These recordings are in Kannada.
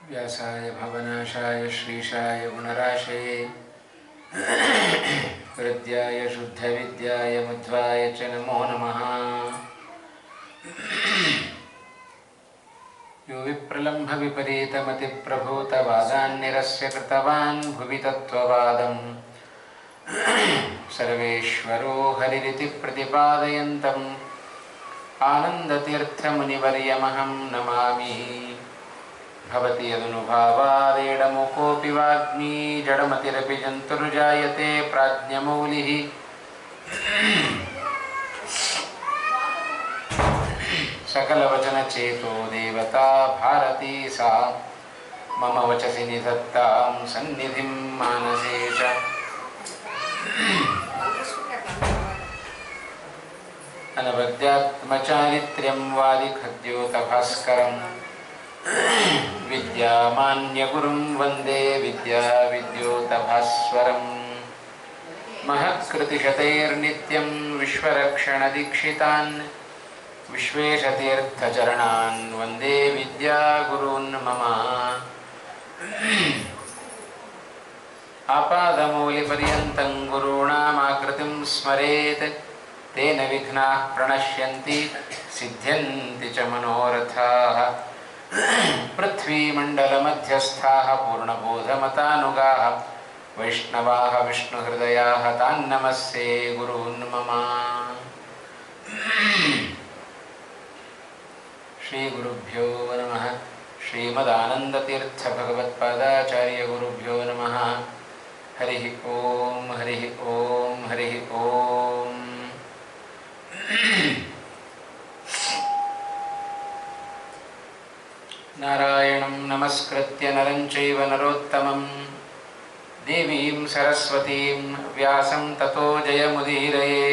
व्यासाय भवनाशाय श्रीशाय गुणराशये हृद्याय शुद्धविद्याय मध्वाय च नमो नमः। यो विप्रलम्भ विपरीतमतिप्रभूतवादान्निरस्य कृतवान् भुवि तत्त्ववादम् सर्वेश्वरो हरिरिति प्रतिपादयन्तम् आनन्दतीर्थमुनिवर्यमहं नमामि। भवति यदनुभावादेडमुकोऽपि वाग्मी जडमतिरपि जन्तुर्जायते प्राज्ञमौलिः। सकलवचनचेतो देवता भारती सा मम वचसि निधत्तां सन्निधिं मानसे च। अनवद्यात्मचारित्र्यं वादिखद्योतभास्करं विद्यामान्यगुरुं वन्दे विद्याविद्योतभास्वरम्। महत्कृतिशतैर्नित्यं विश्वरक्षणदीक्षितान् विश्वेशतीर्थचरणान् वन्दे विद्यागुरून् मम। आपादमौलिपर्यन्तं गुरूणामाकृतिं स्मरेत् तेन विघ्नाः प्रणश्यन्ति सिद्ध्यन्ति च मनोरथाः। पृथ्वीमण्डलमध्यस्थाः पूर्णबोधमतानुगाः वैष्णवाः विष्णुहृदयाः तान् नमस्ये गुरून् मम। श्रीगुरुभ्यो नमः। श्रीमदानन्दतीर्थभगवत्पादाचार्यगुरुभ्यो नमः। हरिः ओम हरिः ओम हरिः ओम। नारायणं नमस्कृत्य नरं चैव नरोत्तमं देवीं सरस्वतीं व्यासं ततो जयमुदीरये।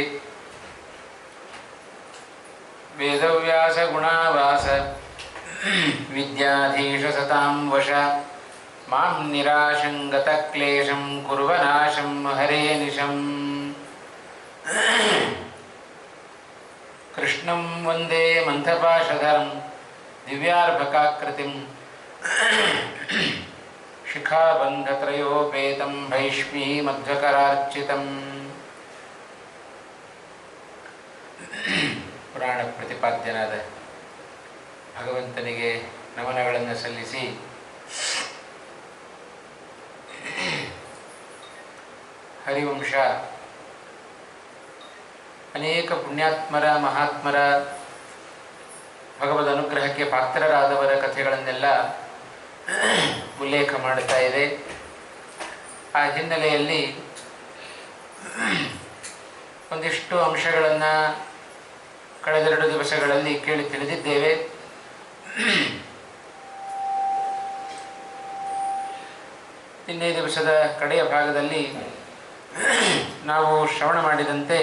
वेदव्यासगुणावास विद्याधीशसतां वश मां निराशं गतक्लेशं कुर्वनाशं हरेनिशम्। कृष्णं वन्दे मन्थपाशधरं दिव्यार्भकाकृतिं शिखाबन्धत्रयोपेतं भैष्मीमध्वकरार्चितम्। ಪುರಾಣ ಪ್ರತಿಪಾದ್ಯನಾದ ಭಗವಂತನಿಗೆ ನಮನಗಳನ್ನು ಸಲ್ಲಿಸಿ ಹರಿವಂಶ ಅನೇಕ ಪುಣ್ಯಾತ್ಮರ ಮಹಾತ್ಮರ ಭಗವದ್ ಅನುಗ್ರಹಕ್ಕೆ ಪಾತ್ರರಾದವರ ಕಥೆಗಳನ್ನೆಲ್ಲ ಉಲ್ಲೇಖ ಮಾಡುತ್ತಾ ಇದೆ. ಆ ಹಿನ್ನೆಲೆಯಲ್ಲಿ ಒಂದಿಷ್ಟು ಅಂಶಗಳನ್ನು ಕಳೆದೆರಡು ದಿವಸಗಳಲ್ಲಿ ಕೇಳಿ ತಿಳಿದಿದ್ದೇವೆ. ನಿನ್ನೆ ದಿವಸದ ಕಡೆಯ ಭಾಗದಲ್ಲಿ ನಾವು ಶ್ರವಣ ಮಾಡಿದಂತೆ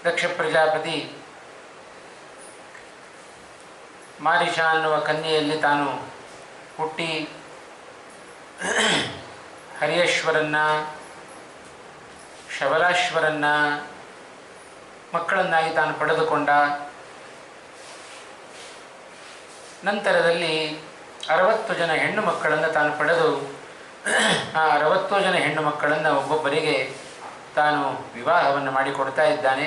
ದಕ್ಷ ಪ್ರಜಾಪತಿ ಮಾರಿಷ ಅನ್ನುವ ಕನ್ಯೆಯಲ್ಲಿ ತಾನು ಹುಟ್ಟಿ ಹರಿಯೇಶ್ವರನ್ನ ಶಬಲಾಶ್ವರನ್ನ ಮಕ್ಕಳನ್ನಾಗಿ ತಾನು ಪಡೆದುಕೊಂಡ. ನಂತರದಲ್ಲಿ 60 ಜನ ಹೆಣ್ಣು ಮಕ್ಕಳನ್ನು ತಾನು ಪಡೆದು ಆ 60 ಜನ ಹೆಣ್ಣು ಮಕ್ಕಳನ್ನು ಒಬ್ಬೊಬ್ಬರಿಗೆ ತಾನು ವಿವಾಹವನ್ನು ಮಾಡಿಕೊಡ್ತಾ ಇದ್ದಾನೆ.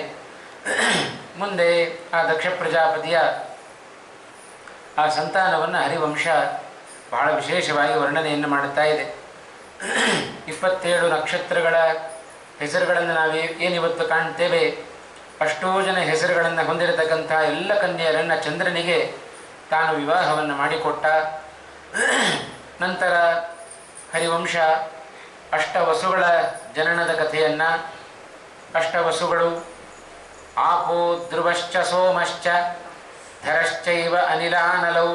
ಮುಂದೆ ಆ ದಕ್ಷ ಪ್ರಜಾಪತಿಯ ಆ ಸಂತಾನವನ್ನು ಹರಿವಂಶ ಬಹಳ ವಿಶೇಷವಾಗಿ ವರ್ಣನೆಯನ್ನು ಮಾಡುತ್ತಾ ಇದೆ. 27 ನಕ್ಷತ್ರಗಳ ಹೆಸರುಗಳನ್ನು ನಾವು ಏನಿವತ್ತು ಕಾಣ್ತೇವೆ ಅಷ್ಟೋ ಜನ ಹೆಸರುಗಳನ್ನು ಹೊಂದಿರತಕ್ಕಂಥ ಎಲ್ಲ ಕನ್ಯೆಯರನ್ನು ಚಂದ್ರನಿಗೆ ತಾನು ವಿವಾಹವನ್ನು ಮಾಡಿಕೊಟ್ಟ. ನಂತರ ಹರಿವಂಶ ಅಷ್ಟವಸುಗಳ ಜನನದ ಕಥೆಯನ್ನು, ಅಷ್ಟವಸುಗಳು ಆಪೋ ಧ್ರುವಶ್ಚ ಸೋಮಶ್ಚ ಧರಶ್ಚೈವ ಅನಿಲಾನಲೌ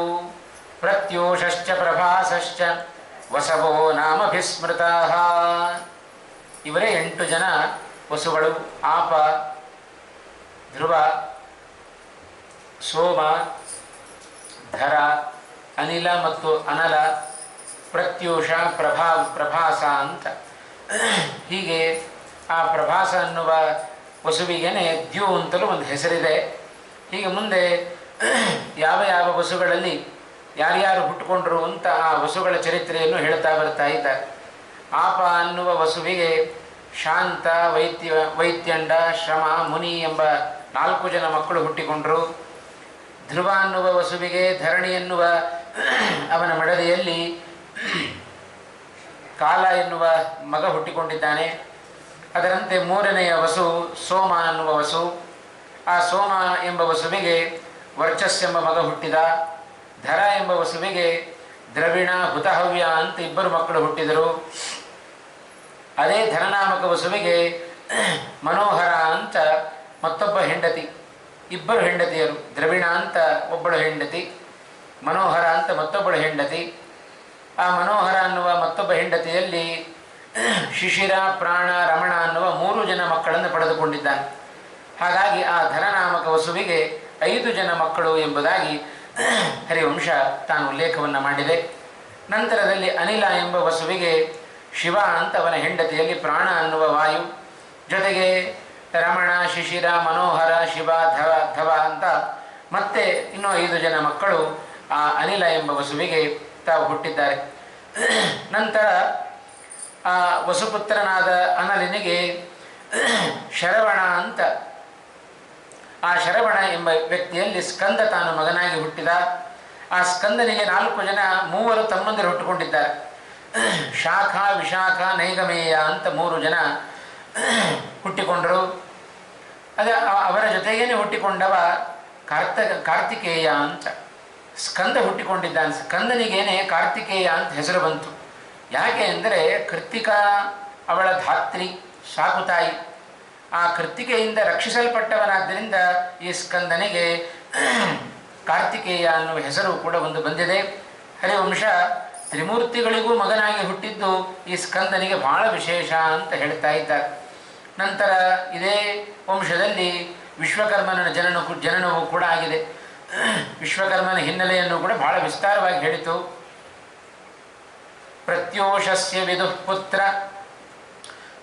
ಪ್ರತ್ಯೂಷಶ್ಚ ಪ್ರಭಾಸಶ್ಚ ವಸವೋ ನಾಮಭಿಸ್ಮೃತಾಃ. ಇವರೇ 8 ಜನ ವಸುಗಳು. ಆಪ, ಧ್ರುವ, ಸೋಮ, ಧರ, ಅನಿಲ ಮತ್ತು ಅನಲ, ಪ್ರತ್ಯೂಷ, ಪ್ರಭಾಸ ಅಂತ. ಹೀಗೆ ಆ ಪ್ರಭಾಸ ಅನ್ನುವ ವಸುವಿಗೇನೆ ದ್ಯು ಅಂತಲೂ ಒಂದು ಹೆಸರಿದೆ. ಹೀಗೆ ಮುಂದೆ ಯಾವ ಯಾವ ವಸುಗಳಲ್ಲಿ ಯಾರ್ಯಾರು ಹುಟ್ಟುಕೊಂಡ್ರು ಅಂತ ಆ ವಸುಗಳ ಚರಿತ್ರೆಯನ್ನು ಹೇಳ್ತಾ ಬರ್ತಾ ಇದ್ದಾರೆ. ಆಪ ಅನ್ನುವ ವಸುವಿಗೆ ಶಾಂತ, ವೈತ್ಯಂಡ, ಶ್ರಮ, ಮುನಿ ಎಂಬ 4 ಜನ ಮಕ್ಕಳು ಹುಟ್ಟಿಕೊಂಡರು. ಧ್ರುವ ಅನ್ನುವ ವಸುವಿಗೆ ಧರಣಿ ಎನ್ನುವ ಅವನ ಮಡದಿಯಲ್ಲಿ ಕಾಲ ಎನ್ನುವ ಮಗ ಹುಟ್ಟಿಕೊಂಡಿದ್ದಾನೆ. ಅದರಂತೆ 3ನೆಯ ವಸು ಸೋಮ ಅನ್ನುವ ವಸು. ಆ ಸೋಮ ಎಂಬ ವಸುವಿಗೆ ವರ್ಚಸ್ ಎಂಬ ಮಗ ಹುಟ್ಟಿದ. ಧರ ಎಂಬ ವಸುವಿಗೆ ದ್ರವಿಣ, ಹುತಹವ್ಯ ಅಂತ 2 ಮಕ್ಕಳು ಹುಟ್ಟಿದರು. ಅದೇ ಧರನಾಮಕ ವಸುವಿಗೆ ಮನೋಹರ ಅಂತ ಮತ್ತೊಬ್ಬ ಹೆಂಡತಿ, 2 ಹೆಂಡತಿಯರು. ದ್ರವಿಣ ಅಂತ ಒಬ್ಬಳು ಹೆಂಡತಿ, ಮನೋಹರ ಅಂತ ಮತ್ತೊಬ್ಬಳು ಹೆಂಡತಿ. ಆ ಮನೋಹರ ಅನ್ನುವ ಮತ್ತೊಬ್ಬ ಹೆಂಡತಿಯಲ್ಲಿ ಶಿಶಿರ, ಪ್ರಾಣ, ರಮಣ ಅನ್ನುವ 3 ಜನ ಮಕ್ಕಳನ್ನು ಪಡೆದುಕೊಂಡಿದ್ದಾನೆ. ಹಾಗಾಗಿ ಆ ಧರನಾಮಕ ವಸುವಿಗೆ 5 ಜನ ಮಕ್ಕಳು ಎಂಬುದಾಗಿ ಹರಿವಂಶ ತಾನು ಉಲ್ಲೇಖವನ್ನು ಮಾಡಿದೆ. ನಂತರದಲ್ಲಿ ಅನಿಲ ಎಂಬ ವಸುವಿಗೆ ಶಿವ ಅಂತ ಅವನ ಹೆಂಡತಿಯಲ್ಲಿ ಪ್ರಾಣ ಅನ್ನುವ ವಾಯು, ಜೊತೆಗೆ ರಮಣ, ಶಿಶಿರ, ಮನೋಹರ, ಶಿವ, ಧವ ಅಂತ ಮತ್ತೆ ಇನ್ನೂ 5 ಜನ ಮಕ್ಕಳು ಆ ಅನಿಲ ಎಂಬ ವಸುವಿಗೆ ತಾವು ಹುಟ್ಟಿದ್ದಾರೆ. ನಂತರ ಆ ವಸುಪುತ್ರನಾದ ಅನಲಿನಿಗೆ ಶರವಣ ಅಂತ, ಆ ಶರವಣ ಎಂಬ ವ್ಯಕ್ತಿಯಲ್ಲಿ ಸ್ಕಂದ ತಾನು ಮಗನಾಗಿ ಹುಟ್ಟಿದ. ಆ ಸ್ಕಂದನಿಗೆ 4 ಜನ, 3 ತಮ್ಮಂದಿರು ಹುಟ್ಟುಕೊಂಡಿದ್ದಾರೆ. ಶಾಖ, ವಿಶಾಖ, ನೈಗಮೇಯ ಅಂತ 3 ಜನ ಹುಟ್ಟಿಕೊಂಡರು. ಅವರ ಜೊತೆಗೇನೆ ಹುಟ್ಟಿಕೊಂಡವ ಕಾರ್ತಿಕೇಯ ಅಂತ ಸ್ಕಂದ ಹುಟ್ಟಿಕೊಂಡಿದ್ದಾನೆ. ಸ್ಕಂದನಿಗೇನೆ ಕಾರ್ತಿಕೇಯ ಅಂತ ಹೆಸರು ಬಂತು. ಯಾಕೆ ಅಂದರೆ ಕೃತ್ತಿಕಾ ಅವಳ ಧಾತ್ರಿ, ಶಾಕುತಾಯಿ. ಆ ಕೃತ್ತಿಕೆಯಿಂದ ರಕ್ಷಿಸಲ್ಪಟ್ಟವನಾದ್ದರಿಂದ ಈ ಸ್ಕಂದನಿಗೆ ಕಾರ್ತಿಕೇಯ ಅನ್ನುವ ಹೆಸರು ಕೂಡ ಒಂದು ಬಂದಿದೆ. ಹರಿವಂಶ ತ್ರಿಮೂರ್ತಿಗಳಿಗೂ ಮಗನಾಗಿ ಹುಟ್ಟಿದ್ದು ಈ ಸ್ಕಂದನಿಗೆ ಬಹಳ ವಿಶೇಷ ಅಂತ ಹೇಳ್ತಾ ಇದ್ದಾರೆ. ನಂತರ ಇದೇ ವಂಶದಲ್ಲಿ ವಿಶ್ವಕರ್ಮನ ಜನನವೂ ಕೂಡ ಆಗಿದೆ. ವಿಶ್ವಕರ್ಮನ ಹಿನ್ನೆಲೆಯನ್ನು ಕೂಡ ಬಹಳ ವಿಸ್ತಾರವಾಗಿ ಹೇಳಿತು. ಪ್ರತ್ಯೋಷಸ್ಯ ವಿದುಃ ಪುತ್ರ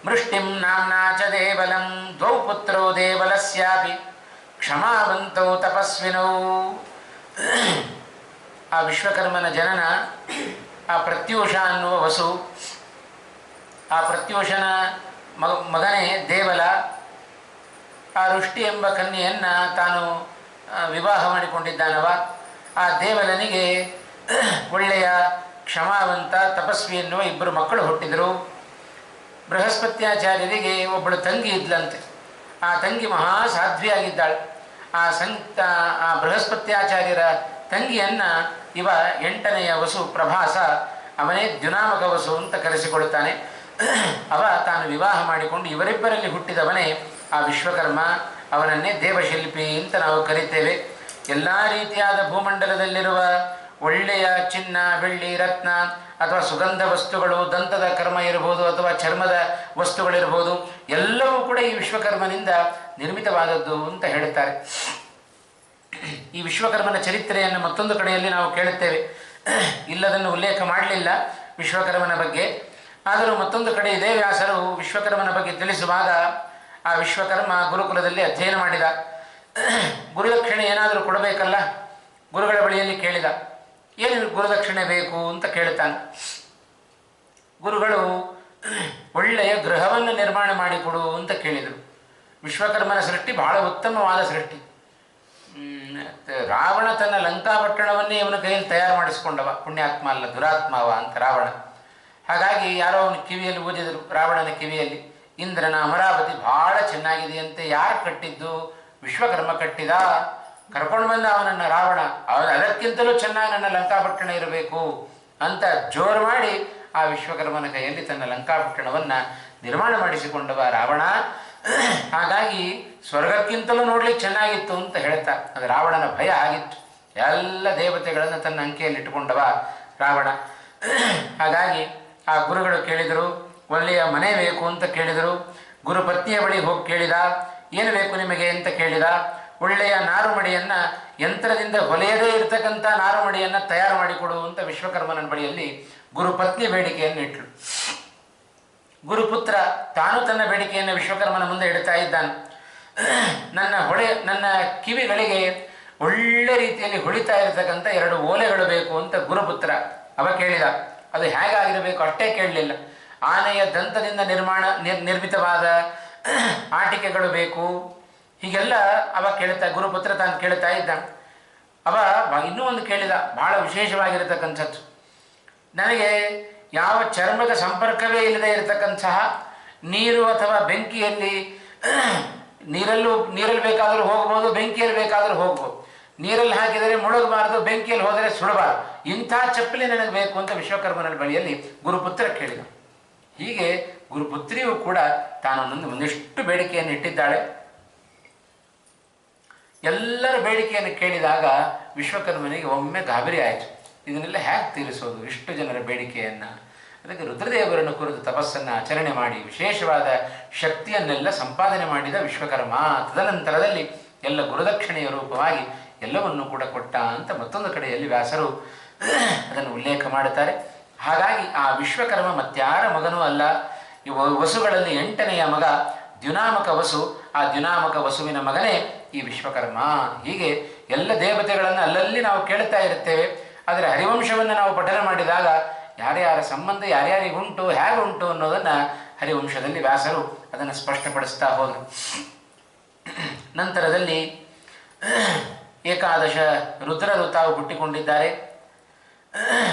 ಮೃಷ್ಟಿಂ ನಾಮ್ನಾ ಚ ದೇವಲಂ ದ್ವೌ ಪುತ್ರೋ ದೇವಲಸ್ಯಾಪಿ ಕ್ಷಮಾವಂತೌ ತಪಸ್ವಿನೌ. ಆ ವಿಶ್ವಕರ್ಮನ ಜನನ, ಆ ಪ್ರತ್ಯೂಷ ಅನ್ನುವ ವಸು, ಆ ಪ್ರತ್ಯೂಷನ ಮಗನೇ ದೇವಲ. ಆ ಋಷ್ಟಿ ಎಂಬ ಕನ್ಯೆಯನ್ನು ತಾನು ವಿವಾಹ ಮಾಡಿಕೊಂಡಿದ್ದಾನವ. ಆ ದೇವಲನಿಗೆ ಒಳ್ಳೆಯ ಕ್ಷಮಾವಂತ, ತಪಸ್ವಿ ಎನ್ನುವ 2 ಮಕ್ಕಳು ಹುಟ್ಟಿದರು. ಬೃಹಸ್ಪತ್ಯಾಚಾರ್ಯರಿಗೆ ಒಬ್ಬಳು ತಂಗಿ ಇದ್ಲಂತೆ. ಆ ತಂಗಿ ಮಹಾ ಸಾಧ್ವಿಯಾಗಿದ್ದಾಳೆ. ಆ ಬೃಹಸ್ಪತ್ಯಾಚಾರ್ಯರ ತಂಗಿಯನ್ನು ಇವ 8ನೆಯ ವಸು ಪ್ರಭಾಸ, ಅವನೇ ದ್ಯುನಾಮಕ ವಸು ಅಂತ ಕರೆಸಿಕೊಳ್ತಾನೆ. ಅವ ತಾನು ವಿವಾಹ ಮಾಡಿಕೊಂಡು ಇವರಿಬ್ಬರಲ್ಲಿ ಹುಟ್ಟಿದವನೇ ಆ ವಿಶ್ವಕರ್ಮ. ಅವನನ್ನೇ ದೇವಶಿಲ್ಪಿ ಅಂತ ನಾವು ಕರಿತೇವೆ. ಎಲ್ಲ ರೀತಿಯಾದ ಭೂಮಂಡಲದಲ್ಲಿರುವ ಒಳ್ಳೆಯ ಚಿನ್ನ, ಬೆಳ್ಳಿ, ರತ್ನ ಅಥವಾ ಸುಗಂಧ ವಸ್ತುಗಳು, ದಂತದ ಕರ್ಮ ಇರಬಹುದು ಅಥವಾ ಚರ್ಮದ ವಸ್ತುಗಳಿರ್ಬೋದು, ಎಲ್ಲವೂ ಕೂಡ ಈ ವಿಶ್ವಕರ್ಮನಿಂದ ನಿರ್ಮಿತವಾದದ್ದು ಅಂತ ಹೇಳುತ್ತಾರೆ. ಈ ವಿಶ್ವಕರ್ಮನ ಚರಿತ್ರೆಯನ್ನು ಮತ್ತೊಂದು ಕಡೆಯಲ್ಲಿ ನಾವು ಕೇಳುತ್ತೇವೆ. ಇಲ್ಲದನ್ನು ಉಲ್ಲೇಖ ಮಾಡಲಿಲ್ಲ ವಿಶ್ವಕರ್ಮನ ಬಗ್ಗೆ. ಆದರೂ ಮತ್ತೊಂದು ಕಡೆ ಇದೇ ವ್ಯಾಸರು ವಿಶ್ವಕರ್ಮನ ಬಗ್ಗೆ ತಿಳಿಸುವಾಗ ಆ ವಿಶ್ವಕರ್ಮ ಗುರುಕುಲದಲ್ಲಿ ಅಧ್ಯಯನ ಮಾಡಿದ. ಗುರುದಕ್ಷಿಣೆ ಏನಾದರೂ ಕೊಡಬೇಕಲ್ಲ, ಗುರುಗಳ ಬಳಿಯಲ್ಲಿ ಕೇಳಿದ. ಏನು ಗುರುದಕ್ಷಿಣೆ ಬೇಕು ಅಂತ ಕೇಳುತ್ತಾನೆ. ಗುರುಗಳು ಒಳ್ಳೆಯ ಗೃಹವನ್ನು ನಿರ್ಮಾಣ ಮಾಡಿಕೊಡು ಅಂತ ಕೇಳಿದರು. ವಿಶ್ವಕರ್ಮನ ಸೃಷ್ಟಿ ಬಹಳ ಉತ್ತಮವಾದ ಸೃಷ್ಟಿ. ರಾವಣ ತನ್ನ ಲಂಕಾಪಟ್ಟಣವನ್ನೇ ಇವನ ಕೈಯಲ್ಲಿ ತಯಾರು ಮಾಡಿಸಿಕೊಂಡವ. ಪುಣ್ಯಾತ್ಮ ಅಲ್ಲ, ದುರಾತ್ಮವ ಅಂತ ರಾವಣ. ಹಾಗಾಗಿ ಯಾರೋ ಅವನ ಕಿವಿಯಲ್ಲಿ ಓದಿದರು, ರಾವಣನ ಕಿವಿಯಲ್ಲಿ, ಇಂದ್ರನ ಅಮರಾವತಿ ಬಹಳ ಚೆನ್ನಾಗಿದೆಯಂತೆ. ಯಾರು ಕಟ್ಟಿದ್ದು? ವಿಶ್ವಕರ್ಮ ಕಟ್ಟಿದ. ಕರ್ಕೊಂಡು ಬಂದ ಅವನನ್ನು ರಾವಣ. ಅದಕ್ಕಿಂತಲೂ ಚೆನ್ನಾಗಿ ನನ್ನ ಲಂಕಾಪಟ್ಟಣ ಇರಬೇಕು ಅಂತ ಜೋರು ಮಾಡಿ ಆ ವಿಶ್ವಕರ್ಮನ ಕೈಯಲ್ಲಿ ತನ್ನ ಲಂಕಾಪಟ್ಟಣವನ್ನು ನಿರ್ಮಾಣ ಮಾಡಿಸಿಕೊಂಡವ ರಾವಣ. ಹಾಗಾಗಿ ಸ್ವರ್ಗಕ್ಕಿಂತಲೂ ನೋಡ್ಲಿಕ್ಕೆ ಚೆನ್ನಾಗಿತ್ತು ಅಂತ ಹೇಳ್ತಾ. ಅದು ರಾವಣನ ಭಯ ಆಗಿತ್ತು. ಎಲ್ಲ ದೇವತೆಗಳನ್ನು ತನ್ನ ಅಂಕೆಯಲ್ಲಿ ಇಟ್ಟುಕೊಂಡವ ರಾವಣ. ಹಾಗಾಗಿ ಆ ಗುರುಗಳು ಕೇಳಿದರು, ಒಳ್ಳೆಯ ಮನೆ ಬೇಕು ಅಂತ ಕೇಳಿದರು. ಗುರುಪತ್ನಿಯ ಬಳಿ ಹೋಗಿ ಕೇಳಿದ, ಏನು ಬೇಕು ನಿಮಗೆ ಅಂತ ಕೇಳಿದ. ಒಳ್ಳೆಯ ನಾರುಮಡಿಯನ್ನು, ಯಂತ್ರದಿಂದ ಹೊಲೆಯದೇ ಇರತಕ್ಕಂಥ ನಾರುಮಡಿಯನ್ನು ತಯಾರು ಮಾಡಿಕೊಡು ಅಂತ ವಿಶ್ವಕರ್ಮನ ಬಳಿಯಲ್ಲಿ ಗುರುಪತ್ನಿ ಬೇಡಿಕೆಯನ್ನು ಇಟ್ಟಳು. ಗುರುಪುತ್ರ ತಾನು ತನ್ನ ಬೇಡಿಕೆಯನ್ನು ವಿಶ್ವಕರ್ಮನ ಮುಂದೆ ಇಡ್ತಾ ಇದ್ದಾನೆ. ನನ್ನ ಕಿವಿಗಳಿಗೆ ಒಳ್ಳೆ ರೀತಿಯಲ್ಲಿ ಹೊಳಿತಾ ಇರತಕ್ಕಂಥ 2 ಓಲೆಗಳು ಬೇಕು ಅಂತ ಗುರುಪುತ್ರ ಅವ ಕೇಳಿದ. ಅದು ಹೇಗಾಗಿರಬೇಕು ಅಷ್ಟೇ ಕೇಳಲಿಲ್ಲ. ಆನೆಯ ದಂತದಿಂದ ನಿರ್ಮಿತವಾದ ಆಟಿಕೆಗಳು ಬೇಕು, ಹೀಗೆಲ್ಲ ಅವ ಗುರುಪುತ್ರ ತಾನು ಕೇಳ್ತಾ ಇದ್ದ. ಅವ ಇನ್ನೂ ಒಂದು ಕೇಳಿದ, ಬಹಳ ವಿಶೇಷವಾಗಿರತಕ್ಕಂಥದ್ದು. ನನಗೆ ಯಾವ ಚರ್ಮದ ಸಂಪರ್ಕವೇ ಇಲ್ಲದೆ ಇರತಕ್ಕಂತಹ ನೀರು ಅಥವಾ ಬೆಂಕಿಯಲ್ಲಿ, ನೀರಲ್ಲಿ ಬೇಕಾದರೂ ಹೋಗ್ಬೋದು, ಬೆಂಕಿಯಲ್ಲಿ ಬೇಕಾದರೂ ಹೋಗ್ಬೋದು. ನೀರಲ್ಲಿ ಹಾಕಿದರೆ ಮುಳುಗಬಾರದು, ಬೆಂಕಿಯಲ್ಲಿ ಹೋದರೆ ಸುಡಬಾರದು, ಇಂಥ ಚಪ್ಪಲಿ ನನಗೆ ಬೇಕು ಅಂತ ವಿಶ್ವಕರ್ಮನ ಬಳಿಯಲ್ಲಿ ಗುರುಪುತ್ರ ಕೇಳಿದ. ಹೀಗೆ ಗುರುಪುತ್ರಿಯು ಕೂಡ ತಾನು ಒಂದಿಷ್ಟು ಬೇಡಿಕೆಯನ್ನು ಇಟ್ಟಿದ್ದಾಳೆ. ಎಲ್ಲರ ಬೇಡಿಕೆಯನ್ನು ಕೇಳಿದಾಗ ವಿಶ್ವಕರ್ಮನಿಗೆ ಒಮ್ಮೆ ಗಾಬರಿ ಆಯಿತು. ಇದನ್ನೆಲ್ಲ ಹೇಗೆ ತೀರಿಸೋದು ಇಷ್ಟು ಜನರ ಬೇಡಿಕೆಯನ್ನು? ಅದಕ್ಕೆ ರುದ್ರದೇವರನ್ನು ಕುರಿತು ತಪಸ್ಸನ್ನು ಆಚರಣೆ ಮಾಡಿ ವಿಶೇಷವಾದ ಶಕ್ತಿಯನ್ನೆಲ್ಲ ಸಂಪಾದನೆ ಮಾಡಿದ ವಿಶ್ವಕರ್ಮ. ತದನಂತರದಲ್ಲಿ ಎಲ್ಲ ಗುರುದಕ್ಷಿಣೆಯ ರೂಪವಾಗಿ ಎಲ್ಲವನ್ನೂ ಕೂಡ ಕೊಟ್ಟ ಅಂತ ಮತ್ತೊಂದು ಕಡೆಯಲ್ಲಿ ವ್ಯಾಸರು ಅದನ್ನು ಉಲ್ಲೇಖ ಮಾಡುತ್ತಾರೆ. ಹಾಗಾಗಿ ಆ ವಿಶ್ವಕರ್ಮ ಮತ್ಯಾರ ಮಗನೂ ಅಲ್ಲ, ಈ ವಸುಗಳಲ್ಲಿ 8ನೆಯ ಮಗ ದ್ಯುನಾಮಕ ವಸು. ಆ ದ್ಯುನಾಮಕ ವಸುವಿನ ಮಗನೇ ಈ ವಿಶ್ವಕರ್ಮ. ಹೀಗೆ ಎಲ್ಲ ದೇವತೆಗಳನ್ನು ಅಲ್ಲಲ್ಲಿ ನಾವು ಕೇಳ್ತಾ ಇರುತ್ತೇವೆ. ಆದರೆ ಹರಿವಂಶವನ್ನು ನಾವು ಪಠನ ಮಾಡಿದಾಗ ಯಾರ್ಯಾರ ಸಂಬಂಧ ಯಾರ್ಯಾರಿಗುಂಟು, ಹೇಗುಂಟು ಅನ್ನೋದನ್ನು ಹರಿವಂಶದಲ್ಲಿ ವ್ಯಾಸರು ಅದನ್ನು ಸ್ಪಷ್ಟಪಡಿಸ್ತಾ ಹೋದರು. ನಂತರದಲ್ಲಿ ಏಕಾದಶ ರುದ್ರರು ತಾವು ಹುಟ್ಟಿಕೊಂಡಿದ್ದಾರೆ.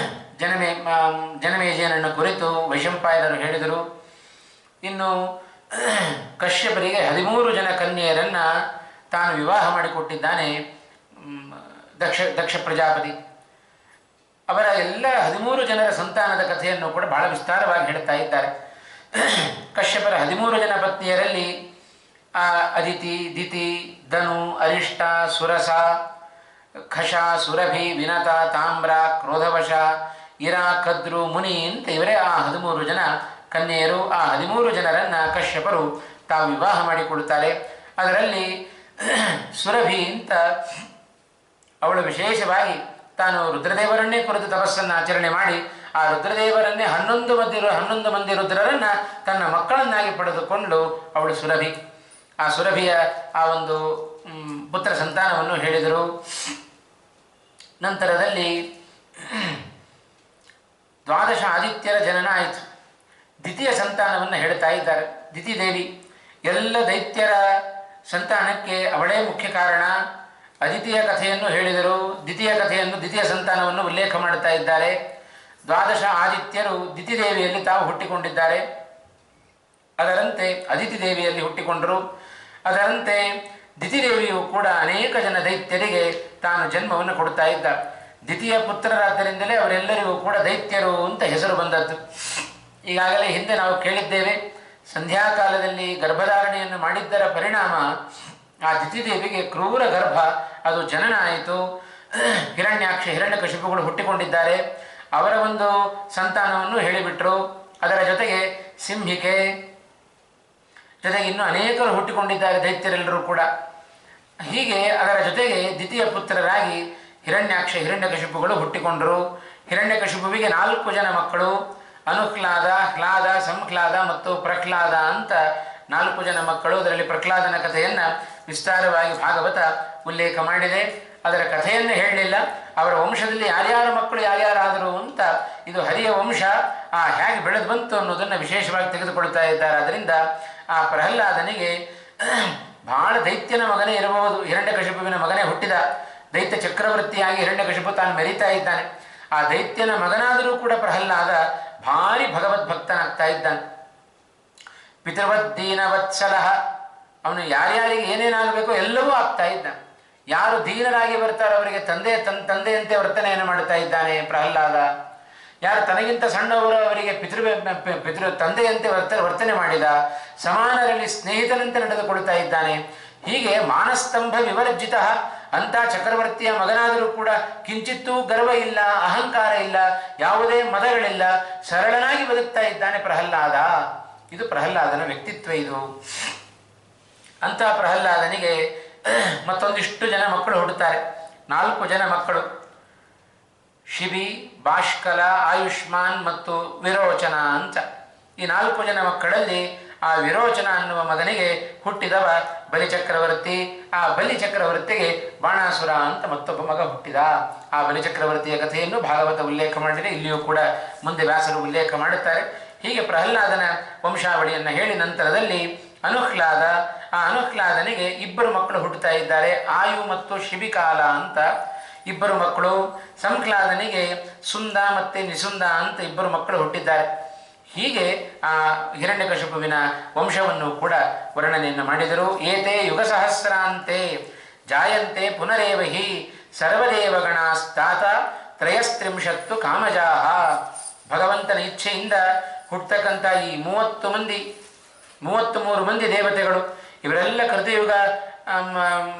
ಜನಮೇಜಯನನ್ನು ಕುರಿತು ವೈಶಂಪಾಯನರು ಹೇಳಿದರು. ಇನ್ನು ಕಶ್ಯಪರಿಗೆ 13 ಜನ ಕನ್ಯೆಯರನ್ನು ತಾನು ವಿವಾಹ ಮಾಡಿಕೊಟ್ಟಿದ್ದಾನೆ ದಕ್ಷ ಪ್ರಜಾಪತಿ. ಅವರ ಎಲ್ಲ 13 ಜನರ ಸಂತಾನದ ಕಥೆಯನ್ನು ಕೂಡ ಬಹಳ ವಿಸ್ತಾರವಾಗಿ ಹೇಳ್ತಾ ಇದ್ದಾರೆ. ಕಶ್ಯಪರ 13 ಜನ ಪತ್ನಿಯರಲ್ಲಿ ಅದಿತಿ, ದಿತಿ, ಧನು, ಅರಿಷ್ಟ, ಸುರಸ, ಖಶ, ಸುರಭಿ, ವಿನತ, ತಾಮ್ರ, ಕ್ರೋಧವಶ, ಇರಾ, ಕದ್ರು, ಮುನಿ ಅಂತ ಇವರೇ ಆ 13 ಜನ ಕನ್ಯೆಯರು. ಆ 13 ಜನರನ್ನು ಕಶ್ಯಪರು ತಾವು ವಿವಾಹ ಮಾಡಿಕೊಡುತ್ತಾರೆ. ಅದರಲ್ಲಿ ಸುರಭಿ ಅಂತ ಅವಳು ವಿಶೇಷವಾಗಿ ತಾನು ರುದ್ರದೇವರನ್ನೇ ಕುರಿತು ತಪಸ್ಸನ್ನು ಆಚರಣೆ ಮಾಡಿ ಆ ರುದ್ರದೇವರನ್ನೇ 11 ಮಂದಿ ರುದ್ರರನ್ನು ತನ್ನ ಮಕ್ಕಳನ್ನಾಗಿ ಪಡೆದುಕೊಂಡು ಅವಳು ಸುರಭಿ. ಆ ಸುರಭಿಯ ಆ ಒಂದು ಪುತ್ರ ಸಂತಾನವನ್ನು ಹೇಳಿದರು. ನಂತರದಲ್ಲಿ 12 ಆದಿತ್ಯರ ಜನನ ಆಯಿತು. ದ್ವಿತೀಯ ಸಂತಾನವನ್ನು ಹೇಳ್ತಾ ಇದ್ದಾರೆ. ದಿತಿದೇವಿ ಎಲ್ಲ ದೈತ್ಯರ ಸಂತಾನಕ್ಕೆ ಅವಳೇ ಮುಖ್ಯ ಕಾರಣ. ಅದಿತಿಯ ಕಥೆಯನ್ನು ಹೇಳಿದರು. ದ್ವಿತೀಯ ಸಂತಾನವನ್ನು ಉಲ್ಲೇಖ ಮಾಡುತ್ತಾ ಇದ್ದಾರೆ. 12 ಆದಿತ್ಯರು ದಿತಿದೇವಿಯಲ್ಲಿ ತಾವು ಹುಟ್ಟಿಕೊಂಡಿದ್ದಾರೆ. ಅದರಂತೆ ಅದಿತಿ ದೇವಿಯಲ್ಲಿ ಹುಟ್ಟಿಕೊಂಡರು. ಅದರಂತೆ ದಿತಿದೇವಿಯು ಕೂಡ ಅನೇಕ ಜನ ದೈತ್ಯರಿಗೆ ತಾನು ಜನ್ಮವನ್ನು ಕೊಡ್ತಾ ಇದ್ದ. ದ್ವಿತೀಯ ಪುತ್ರರಾದ್ದರಿಂದಲೇ ಅವರೆಲ್ಲರಿಗೂ ಕೂಡ ದೈತ್ಯರು ಅಂತ ಹೆಸರು ಬಂದದ್ದು. ಈಗಾಗಲೇ ಹಿಂದೆ ನಾವು ಕೇಳಿದ್ದೇವೆ, ಸಂಧ್ಯಾಕಾಲದಲ್ಲಿ ಗರ್ಭಧಾರಣೆಯನ್ನು ಮಾಡಿದ್ದರ ಪರಿಣಾಮ ಆ ದಿತಿದೇವಿಗೆ ಕ್ರೂರ ಗರ್ಭ ಅದು ಜನನ ಆಯಿತು. ಹಿರಣ್ಯಾಕ್ಷ ಹಿರಣ್ಯಕಶಿಪುಗಳು ಹುಟ್ಟಿಕೊಂಡಿದ್ದಾರೆ. ಅವರ ಒಂದು ಸಂತಾನವನ್ನು ಹೇಳಿಬಿಟ್ರು. ಅದರ ಜೊತೆಗೆ ಸಿಂಹಿಕೆ, ಜೊತೆಗೆ ಇನ್ನೂ ಅನೇಕರು ಹುಟ್ಟಿಕೊಂಡಿದ್ದಾರೆ ದೈತ್ಯರೆಲ್ಲರೂ ಕೂಡ. ಹೀಗೆ ಅದರ ಜೊತೆಗೆ ದ್ವಿತೀಯ ಪುತ್ರರಾಗಿ ಹಿರಣ್ಯಾಕ್ಷ ಹಿರಣ್ಯಕಶಿಪುಗಳು ಹುಟ್ಟಿಕೊಂಡರು. ಹಿರಣ್ಯಕಶಿಪುವಿಗೆ 4 ಜನ ಮಕ್ಕಳು, ಅನುಹ್ಲಾದ, ಹ್ಲಾದ, ಸಂಹ್ಲಾದ ಮತ್ತು ಪ್ರಹ್ಲಾದ ಅಂತ 4 ಜನ ಮಕ್ಕಳು. ಅದರಲ್ಲಿ ಪ್ರಹ್ಲಾದನ ಕಥೆಯನ್ನು ವಿಸ್ತಾರವಾಗಿ ಭಾಗವತ ಉಲ್ಲೇಖ ಮಾಡಿದೆ. ಅದರ ಕಥೆಯನ್ನು ಹೇಳಲಿಲ್ಲ. ಅವರ ವಂಶದಲ್ಲಿ ಯಾರ್ಯಾರ ಮಕ್ಕಳು ಯಾರ್ಯಾರಾದರು ಅಂತ, ಇದು ಹರಿಯ ವಂಶ ಹೇಗೆ ಬೆಳೆದು ಬಂತು ಅನ್ನೋದನ್ನು ವಿಶೇಷವಾಗಿ ತೆಗೆದುಕೊಳ್ತಾ ಇದ್ದಾರೆ. ಅದರಿಂದ ಆ ಪ್ರಹ್ಲಾದನಿಗೆ ಬಹಳ ದೈತ್ಯನ ಮಗನೇ ಇರಬಹುದು. ಹಿರಣ್ಯಕಶಿಪುವಿನ ಮಗನೇ ಹುಟ್ಟಿದ. ದೈತ್ಯ ಚಕ್ರವರ್ತಿಯಾಗಿ ಹಿರಣ್ಯಕಶಿಪು ತಾನು ಮೆರೀತಾ ಇದ್ದಾನೆ. ಆ ದೈತ್ಯನ ಮಗನಾದರೂ ಕೂಡ ಪ್ರಹ್ಲಾದ ಭಾರಿ ಭಗವದ್ಭಕ್ತನಾಗ್ತಾ ಇದ್ದಾನೆ. ಪಿತೃವದ್ದೀನವತ್ಸಲ, ಅವನು ಯಾರ್ಯಾರಿಗೆ ಏನೇನಾಗಬೇಕೋ ಎಲ್ಲವೂ ಆಗ್ತಾ ಇದ್ದಾನೆ. ಯಾರು ದೀನರಾಗಿ ಬರ್ತಾರೋ ಅವರಿಗೆ ತಂದೆಯಂತೆ ವರ್ತನೆಯನ್ನು ಮಾಡುತ್ತಾ ಇದ್ದಾನೆ ಪ್ರಹ್ಲಾದ. ಯಾರು ತನಗಿಂತ ಸಣ್ಣವರು ಅವರಿಗೆ ಪಿತೃ ತಂದೆಯಂತೆ ವರ್ತನೆ ಮಾಡಿದ. ಸಮಾನರಲ್ಲಿ ಸ್ನೇಹಿತನಂತೆ ನಡೆದುಕೊಳ್ತಾ ಇದ್ದಾನೆ. ಹೀಗೆ ಮಾನಸ್ತಂಭ ವಿವರ್ಜಿತ ಅಂತ ಚಕ್ರವರ್ತಿಯ ಮಗನಾದರೂ ಕೂಡ ಕಿಂಚಿತ್ತೂ ಗರ್ವ ಇಲ್ಲ, ಅಹಂಕಾರ ಇಲ್ಲ, ಯಾವುದೇ ಮದಗಳಿಲ್ಲ, ಸರಳನಾಗಿ ಬದುಕ್ತಾ ಇದ್ದಾನೆ ಪ್ರಹ್ಲಾದ. ಇದು ಪ್ರಹ್ಲಾದನ ವ್ಯಕ್ತಿತ್ವ. ಇದು ಅಂತ ಪ್ರಹ್ಲಾದನಿಗೆ ಮತ್ತೊಂದಿಷ್ಟು ಜನ ಮಕ್ಕಳು ಹುಟ್ಟುತ್ತಾರೆ. 4 ಜನ ಮಕ್ಕಳು, ಶಿಬಿ, ಬಾಷ್ಕಲ, ಆಯುಷ್ಮಾನ್ ಮತ್ತು ವಿರೋಚನ ಅಂತ. ಈ 4 ಜನ ಮಕ್ಕಳಲ್ಲಿ ಆ ವಿರೋಚನ ಅನ್ನುವ ಮಗನಿಗೆ ಹುಟ್ಟಿದವ ಬಲಿಚಕ್ರವರ್ತಿ. ಆ ಬಲಿಚಕ್ರವರ್ತಿಗೆ ಬಾಣಾಸುರ ಅಂತ ಮತ್ತೊಬ್ಬ ಮಗ ಹುಟ್ಟಿದ. ಆ ಬಲಿಚಕ್ರವರ್ತಿಯ ಕಥೆಯನ್ನು ಭಾಗವತ ಉಲ್ಲೇಖ ಮಾಡಿದರೆ ಇಲ್ಲಿಯೂ ಕೂಡ ಮುಂದೆ ವ್ಯಾಸರು ಉಲ್ಲೇಖ ಮಾಡುತ್ತಾರೆ. ಹೀಗೆ ಪ್ರಹ್ಲಾದನ ವಂಶಾವಳಿಯನ್ನು ಹೇಳಿ ನಂತರದಲ್ಲಿ ಅನುಹ್ಲಾದ, ಆ ಅನುಹ್ಲಾದನಿಗೆ ಇಬ್ಬರು ಮಕ್ಕಳು ಹುಟ್ಟುತ್ತಾ ಇದ್ದಾರೆ, ಆಯು ಮತ್ತು ಶಿಬಿಕಾಲ ಅಂತ ಇಬ್ಬರು ಮಕ್ಕಳು. ಸಂಹ್ಲಾದನಿಗೆ ಸುಂದ ಮತ್ತು ನಿಸುಂದ ಅಂತ ಇಬ್ಬರು ಮಕ್ಕಳು ಹುಟ್ಟಿದ್ದಾರೆ. ಹೀಗೆ ಆ ಹಿರಣ್ಯಕಶಿಪುವಿನ ವಂಶವನ್ನು ಕೂಡ ವರ್ಣನೆಯನ್ನು ಮಾಡಿದರು. ಏತೆ ಯುಗ ಸಹಸ್ರಾಂತೆ ಜಾಯಂತೆ ಪುನರೇವ ಹಿ ಸರ್ವದೇವಗಣಾಸ್ತಾತ ತ್ರಯಸ್ತ್ರಿಂಶತ್ತು ಕಾಮಜಾಹ. ಭಗವಂತನ ಇಚ್ಛೆಯಿಂದ ಹುಟ್ಟತಕ್ಕಂಥ ಈ 33 ಮಂದಿ ದೇವತೆಗಳು, ಇವರೆಲ್ಲ ಕೃತಯುಗ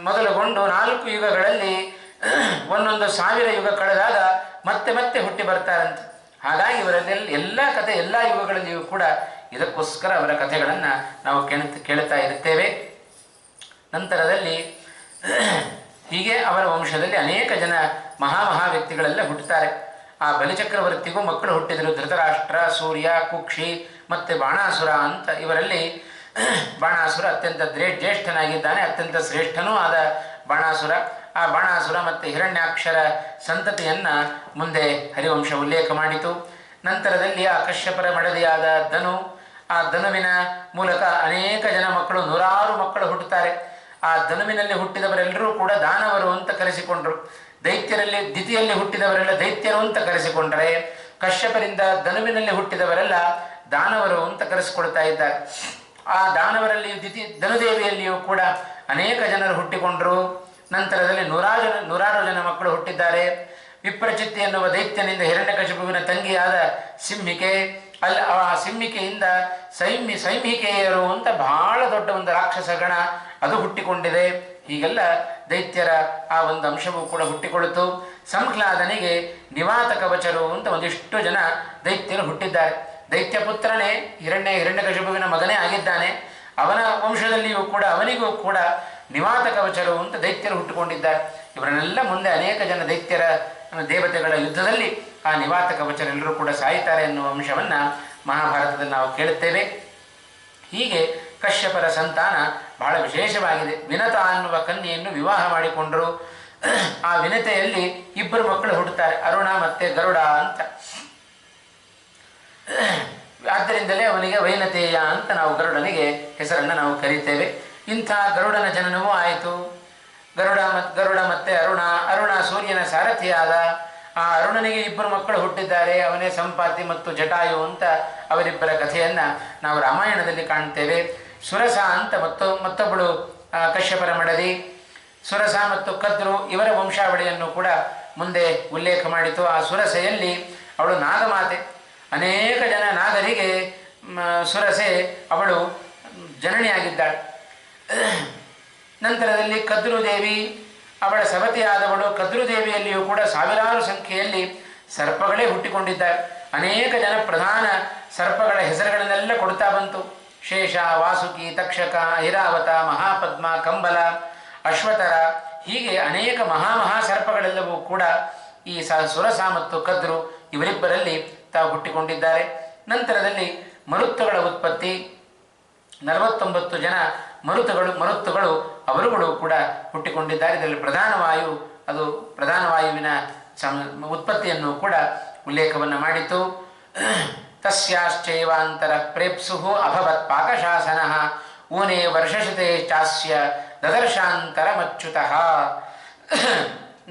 ಮೊದಲುಗೊಂಡು 4 ಯುಗಗಳಲ್ಲಿ ಒಂದೊಂದು 1000 ಯುಗ ಕಳೆದಾಗ ಮತ್ತೆ ಮತ್ತೆ ಹುಟ್ಟಿ ಬರ್ತಾರಂತೆ. ಹಾಗಾಗಿ ಇವರಲ್ಲೆಲ್ಲ ಎಲ್ಲ ಕಥೆ ಎಲ್ಲ ಯುಗಗಳಲ್ಲಿಯೂ ಕೂಡ ಇದಕ್ಕೋಸ್ಕರ ಅವರ ಕಥೆಗಳನ್ನು ನಾವು ಕೇಳುತ್ತಾ ಇರುತ್ತೇವೆ. ನಂತರದಲ್ಲಿ ಹೀಗೆ ಅವರ ವಂಶದಲ್ಲಿ ಅನೇಕ ಜನ ಮಹಾ ವ್ಯಕ್ತಿಗಳೆಲ್ಲ ಹುಟ್ಟುತ್ತಾರೆ. ಆ ಬಲಿಚಕ್ರವರ್ತಿಗೂ ಮಕ್ಕಳು ಹುಟ್ಟಿದರು. ಧೃತರಾಷ್ಟ್ರ, ಸೂರ್ಯ, ಕುಕ್ಷಿ ಮತ್ತು ಬಾಣಾಸುರ ಅಂತ. ಇವರಲ್ಲಿ ಬಾಣಾಸುರ ಅತ್ಯಂತ ಜ್ಯೇಷ್ಠನಾಗಿದ್ದಾನೆ, ಅತ್ಯಂತ ಶ್ರೇಷ್ಠನೂ ಆದ ಬಾಣಾಸುರ. ಆ ಬಾಣಾಸುರ ಮತ್ತು ಹಿರಣ್ಯಾಕ್ಷರ ಸಂತತಿಯನ್ನು ಮುಂದೆ ಹರಿವಂಶ ಉಲ್ಲೇಖ ಮಾಡಿತು. ನಂತರದಲ್ಲಿ ಆ ಕಶ್ಯಪರ ಮಡದಿಯಾದ ಧನು, ಆ ಧನುವಿನ ಮೂಲಕ ಅನೇಕ ಜನ ಮಕ್ಕಳು, 100 ಮಕ್ಕಳು ಹುಟ್ಟುತ್ತಾರೆ. ಆ ಧನುವಿನಲ್ಲಿ ಹುಟ್ಟಿದವರೆಲ್ಲರೂ ಕೂಡ ದಾನವರು ಅಂತ ಕರೆಸಿಕೊಂಡರು. ದೈತ್ಯರಲ್ಲಿ ದಿತಿಯಲ್ಲಿ ಹುಟ್ಟಿದವರೆಲ್ಲ ದೈತ್ಯರು ಅಂತ ಕರೆಸಿಕೊಂಡರೆ, ಕಶ್ಯಪರಿಂದ ಧನುವಿನಲ್ಲಿ ಹುಟ್ಟಿದವರೆಲ್ಲ ದಾನವರು ಅಂತ ಕರೆಸಿಕೊಳ್ತಾ ಇದ್ದಾರೆ. ಆ ದಾನವರಲ್ಲಿ ಧನುದೇವಿಯಲ್ಲಿಯೂ ಕೂಡ ಅನೇಕ ಜನರು ಹುಟ್ಟಿಕೊಂಡರು. ನಂತರದಲ್ಲಿ 100 ಜನ ಮಕ್ಕಳು ಹುಟ್ಟಿದ್ದಾರೆ. ವಿಪ್ರಚಿತ್ತಿ ಎನ್ನುವ ದೈತ್ಯನಿಂದ ಹಿರಣ್ಯಕಶಿಪುವಿನ ತಂಗಿಯಾದ ಸಿಂಹಿಕೆ, ಆ ಸಿಂಹಿಕೆಯಿಂದ ಸೈಂಹಿಕೆಯರು ಅಂತ ಬಹಳ ದೊಡ್ಡ ಒಂದು ರಾಕ್ಷಸ ಗಣ ಅದು ಹುಟ್ಟಿಕೊಂಡಿದೆ. ಹೀಗೆಲ್ಲ ದೈತ್ಯರ ಆ ಒಂದು ಅಂಶವೂ ಕೂಡ ಹುಟ್ಟಿಕೊಳ್ಳಿತು. ಸಂಹ್ಲಾದನಿಗೆ ನಿವಾತ ಕವಚರು ಅಂತ ಒಂದಿಷ್ಟು ಜನ ದೈತ್ಯರು ಹುಟ್ಟಿದ್ದಾರೆ. ದೈತ್ಯ ಪುತ್ರನೇ ಹಿರಣ್ಯಕಶಿಪುವಿನ ಮಗನೇ ಆಗಿದ್ದಾನೆ. ಅವನ ವಂಶದಲ್ಲಿಯೂ ಕೂಡ ಅವನಿಗೂ ಕೂಡ ನಿವಾತ ಕವಚರು ಅಂತ ದೈತ್ಯರು ಹುಟ್ಟುಕೊಂಡಿದ್ದಾರೆ. ಇವರನ್ನೆಲ್ಲ ಮುಂದೆ ಅನೇಕ ಜನ ದೈತ್ಯರ ದೇವತೆಗಳ ಯುದ್ಧದಲ್ಲಿ ಆ ನಿವಾತ ಕವಚರೆಲ್ಲರೂ ಕೂಡ ಸಾಯ್ತಾರೆ ಎನ್ನುವ ಅಂಶವನ್ನು ಮಹಾಭಾರತದಲ್ಲಿ ನಾವು ಕೇಳುತ್ತೇವೆ. ಹೀಗೆ ಕಶ್ಯಪರ ಸಂತಾನ ಬಹಳ ವಿಶೇಷವಾಗಿದೆ. ವಿನತ ಅನ್ನುವ ಕನ್ಯೆಯನ್ನು ವಿವಾಹ ಮಾಡಿಕೊಂಡರು. ಆ ವಿನತೆಯಲ್ಲಿ ಇಬ್ಬರು ಮಕ್ಕಳು ಹುಟ್ಟುತ್ತಾರೆ, ಅರುಣ ಮತ್ತು ಗರುಡ ಅಂತ. ಆದ್ದರಿಂದಲೇ ಅವನಿಗೆ ವೈನತೇಯ ಅಂತ ನಾವು ಗರುಡನಿಗೆ ಹೆಸರನ್ನು ನಾವು ಕರೀತೇವೆ. ಇಂಥ ಗರುಡನ ಜನನವೂ ಆಯಿತು. ಗರುಡ ಮತ್ತು ಅರುಣ ಸೂರ್ಯನ ಸಾರಥಿಯಾದ. ಆ ಅರುಣನಿಗೆ ಇಬ್ಬರು ಮಕ್ಕಳು ಹುಟ್ಟಿದ್ದಾರೆ, ಅವನೇ ಸಂಪಾತಿ ಮತ್ತು ಜಟಾಯು ಅಂತ. ಅವರಿಬ್ಬರ ಕಥೆಯನ್ನು ನಾವು ರಾಮಾಯಣದಲ್ಲಿ ಕಾಣ್ತೇವೆ. ಸುರಸ ಅಂತ ಮತ್ತೊಬ್ಬಳು ಕಶ್ಯಪರ ಮಡದಿ. ಸುರಸ ಮತ್ತು ಕದ್ರು ಇವರ ವಂಶಾವಳಿಯನ್ನು ಕೂಡ ಮುಂದೆ ಉಲ್ಲೇಖ ಮಾಡಿತು. ಆ ಸುರಸೆಯಲ್ಲಿ ಅವಳು ನಾಗಮಾತೆ. ಅನೇಕ ಜನ ನಾಗರಿಗೆ ಸುರಸೆ ಅವಳು ಜನನಿಯಾಗಿದ್ದಾಳೆ. ನಂತರದಲ್ಲಿ ಕದ್ರುದೇವಿ, ಅವಳ ಸವತಿಯಾದವಳು ಕದ್ರುದೇವಿಯಲ್ಲಿಯೂ ಕೂಡ ಸಾವಿರಾರು ಸಂಖ್ಯೆಯಲ್ಲಿ ಸರ್ಪಗಳೇ ಹುಟ್ಟಿಕೊಂಡಿದ್ದಾರೆ. ಅನೇಕ ಜನ ಪ್ರಧಾನ ಸರ್ಪಗಳ ಹೆಸರುಗಳನ್ನೆಲ್ಲ ಕೊಡ್ತಾ ಬಂತು. ಶೇಷ, ವಾಸುಕಿ, ತಕ್ಷಕ, ಐರಾವತ, ಮಹಾಪದ್ಮ, ಕಂಬಲ, ಅಶ್ವತರ, ಹೀಗೆ ಅನೇಕ ಮಹಾ ಸರ್ಪಗಳೆಲ್ಲವೂ ಕೂಡ ಈ ಸುರಸ ಮತ್ತು ಕದ್ರು ಇವರಿಬ್ಬರಲ್ಲಿ ತಾವು ಹುಟ್ಟಿಕೊಂಡಿದ್ದಾರೆ. ನಂತರದಲ್ಲಿ ಮರುತ್ತುಗಳ ಉತ್ಪತ್ತಿ. 49 ಜನ ಮರುತ್ತುಗಳು ಅವರುಗಳು ಕೂಡ ಹುಟ್ಟಿಕೊಂಡಿದ್ದಾರೆ. ಇದರಲ್ಲಿ ಪ್ರಧಾನ ವಾಯುವಿನ ಉತ್ಪತ್ತಿಯನ್ನು ಕೂಡ ಉಲ್ಲೇಖವನ್ನು ಮಾಡಿತು. ತಸ್ಯಾಶ್ಚೈವಾಂತರ ಪ್ರೇಪ್ಸು ಅಭವತ್ ಪಾಕಶಾಸನ ಊನೇ ವರ್ಷಶತೆ ಚಾಸ್ಯ ದದರ್ಶಾಂತರ ಮಚ್ಯುತಃ.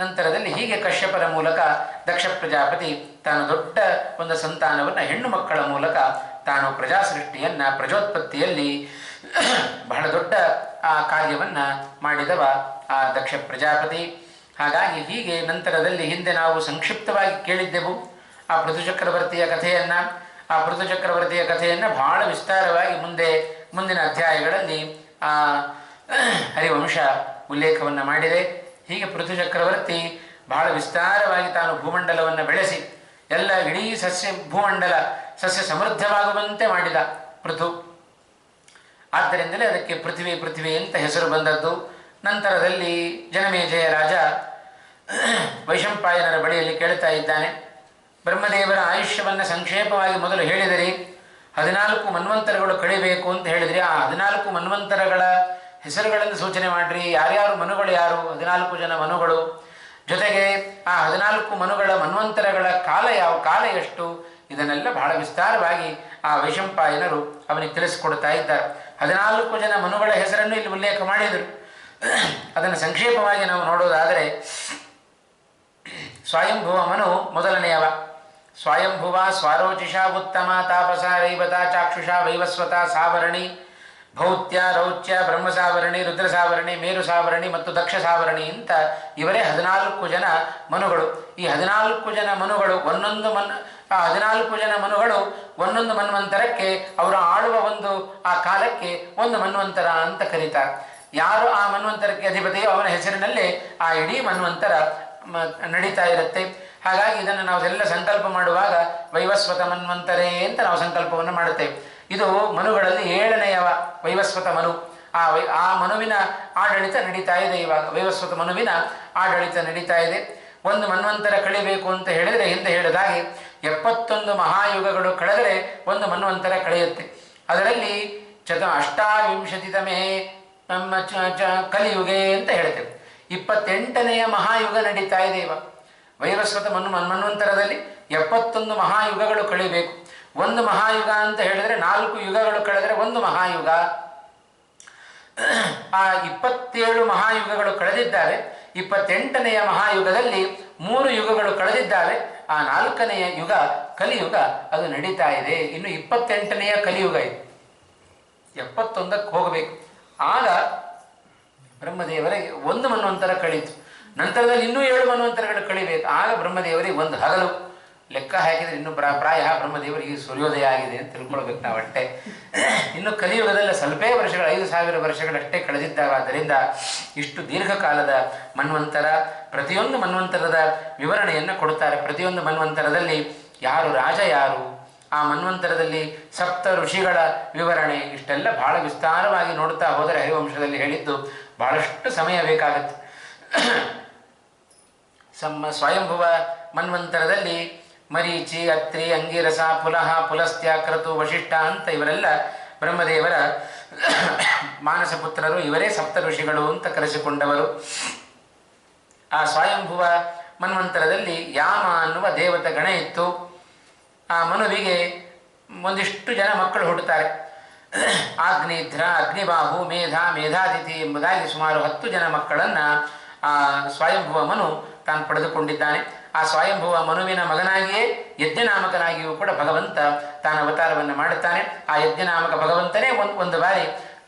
ನಂತರದಲ್ಲಿ ಹೀಗೆ ಕಶ್ಯಪರ ಮೂಲಕ ದಕ್ಷ ಪ್ರಜಾಪತಿ ತಾನು ದೊಡ್ಡ ಒಂದು ಸಂತಾನವನ್ನು ಹೆಣ್ಣು ಮಕ್ಕಳ ಮೂಲಕ ತಾನು ಪ್ರಜೋತ್ಪತ್ತಿಯಲ್ಲಿ ಬಹಳ ದೊಡ್ಡ ಆ ಕಾರ್ಯವನ್ನು ಮಾಡಿದವ ಆ ದಕ್ಷ ಪ್ರಜಾಪತಿ. ಹಾಗಾಗಿ ಹೀಗೆ ನಂತರದಲ್ಲಿ ಹಿಂದೆ ನಾವು ಸಂಕ್ಷಿಪ್ತವಾಗಿ ಕೇಳಿದ್ದೆವು ಆ ಪೃಥುಚಕ್ರವರ್ತಿಯ ಕಥೆಯನ್ನು. ಆ ಪೃಥುಚಕ್ರವರ್ತಿಯ ಕಥೆಯನ್ನು ಬಹಳ ವಿಸ್ತಾರವಾಗಿ ಮುಂದಿನ ಅಧ್ಯಾಯಗಳಲ್ಲಿ ಆ ಹರಿವಂಶ ಉಲ್ಲೇಖವನ್ನು ಮಾಡಿದೆ. ಹೀಗೆ ಪೃಥುಚಕ್ರವರ್ತಿ ಬಹಳ ವಿಸ್ತಾರವಾಗಿ ತಾನು ಭೂಮಂಡಲವನ್ನು ಬೆಳೆಸಿ ಇಡೀ ಭೂಮಂಡಲ ಸಸ್ಯ ಸಮೃದ್ಧವಾಗುವಂತೆ ಮಾಡಿದ ಪೃಥು. ಆದ್ದರಿಂದಲೇ ಅದಕ್ಕೆ ಪೃಥ್ವಿ ಅಂತ ಹೆಸರು ಬಂದದ್ದು. ನಂತರದಲ್ಲಿ ಜನಮೇಜಯ ರಾಜ ವೈಶಂಪಾಯನರ ಬಳಿಯಲ್ಲಿ ಕೇಳುತ್ತಾ ಇದ್ದಾನೆ, ಬ್ರಹ್ಮದೇವರ ಆಯುಷ್ಯವನ್ನು ಸಂಕ್ಷೇಪವಾಗಿ ಮೊದಲು ಹೇಳಿದಿರಿ, 14 ಮನ್ವಂತರಗಳು ಕಳಿಬೇಕು ಅಂತ ಹೇಳಿದ್ರಿ. ಆ 14 ಮನ್ವಂತರಗಳ ಹೆಸರುಗಳನ್ನು ಸೂಚನೆ ಮಾಡ್ರಿ. ಯಾರ್ಯಾರು ಮನುಗಳು ಯಾರು? 14 ಜನ ಮನುಗಳು. ಜೊತೆಗೆ ಆ 14 ಮನುಗಳ ಮನ್ವಂತರಗಳ ಕಾಲ ಯಾವ, ಕಾಲ ಎಷ್ಟು, ಇದನ್ನೆಲ್ಲ ಬಹಳ ವಿಸ್ತಾರವಾಗಿ ಆ ವೈಶಂಪಾಯನರು ಅವನಿಗೆ ತಿಳಿಸಿಕೊಡ್ತಾ ಇದ್ದಾರೆ. 14 ಜನ ಮನುಗಳ ಹೆಸರನ್ನು ಇಲ್ಲಿ ಉಲ್ಲೇಖ ಮಾಡಿದರು. ಅದನ್ನು ಸಂಕ್ಷೇಪವಾಗಿ ನಾವು ನೋಡೋದಾದರೆ, ಸ್ವಯಂಭುವ ಮನು ಮೊದಲನೆಯವ. ಸ್ವಯಂಭುವ ಸ್ವಾರೋಚಿಷ ಉತ್ತಮ ತಾಪಸ ರೈವತ ಚಾಕ್ಷುಷ ವೈವಸ್ವತ ಸಾವರಣಿ ಭೌತ್ಯ ರೌಚ್ಯ ಬ್ರಹ್ಮಸಾವರಣಿ ರುದ್ರಸಾವರಣಿ ಮೇರುಸಾವರಣಿ ಮತ್ತು ದಕ್ಷ ಸಾವರಣಿ ಅಂತ ಇವರೇ 14 ಜನ ಮನುಗಳು. ಈ 14 ಜನ ಮನುಗಳು ಒಂದೊಂದು 14 ಜನ ಮನುಗಳು ಒಂದೊಂದು ಮನ್ವಂತರಕ್ಕೆ ಅವರು ಆಳುವ ಒಂದು ಆ ಕಾಲಕ್ಕೆ ಒಂದು ಮನ್ವಂತರ ಅಂತ ಕರೀತಾರೆ. ಯಾರು ಆ ಮನ್ವಂತರಕ್ಕೆ ಅಧಿಪತಿಯೋ ಅವನ ಹೆಸರಿನಲ್ಲೇ ಆ ಇಡೀ ಮನ್ವಂತರ ನಡೀತಾ ಇರುತ್ತೆ. ಹಾಗಾಗಿ ಇದನ್ನು ನಾವೆಲ್ಲ ಸಂಕಲ್ಪ ಮಾಡುವಾಗ ವೈವಸ್ವತ ಮನ್ವಂತರೇ ಅಂತ ನಾವು ಸಂಕಲ್ಪವನ್ನು ಮಾಡುತ್ತೇವೆ. ಇದು ಮನುಗಳಲ್ಲಿ 7ನೆಯವ ವೈವಸ್ವತ ಮನು. ಆ ಮನುವಿನ ಆಡಳಿತ ನಡೀತಾ ಇದೆ. ಇವಾಗ ವೈವಸ್ವತ ಮನುವಿನ ಆಡಳಿತ ನಡೀತಾ ಇದೆ. ಒಂದು ಮನ್ವಂತರ ಕಳಿಬೇಕು ಅಂತ ಹೇಳಿದರೆ, ಹಿಂದೆ ಹೇಳಿದಾಗೆ 71 ಮಹಾಯುಗಗಳು ಕಳೆದರೆ ಒಂದು ಮನ್ವಂತರ ಕಳೆಯುತ್ತೆ. ಅದರಲ್ಲಿ ಅಷ್ಟಾವಿಂಶತಿತಮೇ ನಮ್ಮ ಕಲಿಯುಗೆ ಅಂತ ಹೇಳ್ತೇವೆ. 28ನೆಯ ಮಹಾಯುಗ ನಡೀತಾ ಇದೆ ಇವಾಗ. ವೈವಸ್ವತ ಮನ್ವಂತರದಲ್ಲಿ 71 ಮಹಾಯುಗಗಳು ಕಳಿಬೇಕು. ಒಂದು ಮಹಾಯುಗ ಅಂತ ಹೇಳಿದರೆ 4 ಯುಗಗಳು ಕಳೆದರೆ ಒಂದು ಮಹಾಯುಗ. ಆ 27 ಮಹಾಯುಗಗಳು ಕಳೆದಿದ್ದಾವೆ. 28ನೆಯ ಮಹಾಯುಗದಲ್ಲಿ 3 ಯುಗಗಳು ಕಳೆದಿದ್ದಾವೆ. ಆ 4ನೆಯ ಯುಗ ಕಲಿಯುಗ ಅದು ನಡೀತಾ ಇದೆ. ಇನ್ನು 28ನೆಯ ಕಲಿಯುಗ ಇದೆ. 71ಕ್ಕೆ ಹೋಗಬೇಕು. ಆಗ ಬ್ರಹ್ಮದೇವರಿಗೆ ಒಂದು ಮನ್ವಂತರ ಕಳೀತು. ನಂತರದಲ್ಲಿ ಇನ್ನೂ 7 ಮನ್ವಂತರಗಳು ಕಳಿಬೇಕು. ಆಗ ಬ್ರಹ್ಮದೇವರಿಗೆ ಒಂದು ಹಗಲು. ಲೆಕ್ಕ ಹಾಕಿದರೆ ಇನ್ನು ಪ್ರಾಯ ಬ್ರಹ್ಮದೇವರಿಗೆ ಸೂರ್ಯೋದಯ ಆಗಿದೆ ಅಂತ ತಿಳ್ಕೊಳ್ಬೇಕು ನಾವು ಅಷ್ಟೇ. ಇನ್ನು ಕಲಿಯುಗದಲ್ಲಿ ಸ್ವಲ್ಪೇ ವರ್ಷಗಳು, 5000 ವರ್ಷಗಳಷ್ಟೇ ಕಳೆದಿದ್ದಾವಾದ್ದರಿಂದ ಇಷ್ಟು ದೀರ್ಘಕಾಲದ ಮನ್ವಂತರ. ಪ್ರತಿಯೊಂದು ಮನ್ವಂತರದ ವಿವರಣೆಯನ್ನು ಕೊಡುತ್ತಾರೆ. ಪ್ರತಿಯೊಂದು ಮನ್ವಂತರದಲ್ಲಿ ಯಾರು ರಾಜ, ಯಾರು ಆ ಮನ್ವಂತರದಲ್ಲಿ ಸಪ್ತ ಋಷಿಗಳ ವಿವರಣೆ, ಇಷ್ಟೆಲ್ಲ ಬಹಳ ವಿಸ್ತಾರವಾಗಿ ನೋಡ್ತಾ ಹೋದರೆ ಹರಿವಂಶದಲ್ಲಿ ಹೇಳಿದ್ದು ಬಹಳಷ್ಟು ಸಮಯ ಬೇಕಾಗುತ್ತೆ. ಸ್ವಯಂಭುವ ಮನ್ವಂತರದಲ್ಲಿ ಮರೀಚಿ, ಅತ್ರಿ, ಅಂಗಿರಸ, ಪುಲಹ, ಪುಲಸ್ತ್ಯ, ಕ್ರತು, ವಶಿಷ್ಠ ಅಂತ ಇವರೆಲ್ಲ ಬ್ರಹ್ಮದೇವರ ಮಾನಸ ಪುತ್ರರು. ಇವರೇ ಸಪ್ತ ಋಷಿಗಳು ಅಂತ ಕರೆಸಿಕೊಂಡವರು. ಆ ಸ್ವಯಂಭುವ ಮನ್ವಂತರದಲ್ಲಿ ಯಾಮ ಅನ್ನುವ ದೇವತ ಗಣ ಇತ್ತು. ಆ ಮನುವಿಗೆ ಒಂದಿಷ್ಟು ಜನ ಮಕ್ಕಳು ಹುಟ್ಟುತ್ತಾರೆ. ಆಗ್ನೇಧ್ರ, ಅಗ್ನಿಬಾಹು, ಮೇಧ, ಮೇಧಾತಿಥಿ ಎಂಬುದಾಗಿ ಸುಮಾರು 10 ಜನ ಮಕ್ಕಳನ್ನು ಆ ಸ್ವಯಂಭುವ ಮನು ತಾನು ಪಡೆದುಕೊಂಡಿದ್ದಾನೆ. ಆ ಸ್ವಯಂಭುವ ಮನುವಿನ ಮಗನಾಗಿಯೇ ಯಜ್ಞನಾಮಕನಾಗಿಯೂ ಕೂಡ ಭಗವಂತ ತಾನು ಅವತಾರವನ್ನು ಮಾಡುತ್ತಾನೆ. ಆ ಯಜ್ಞನಾಮಕ ಭಗವಂತನೇ ಒಂದು ಬಾರಿ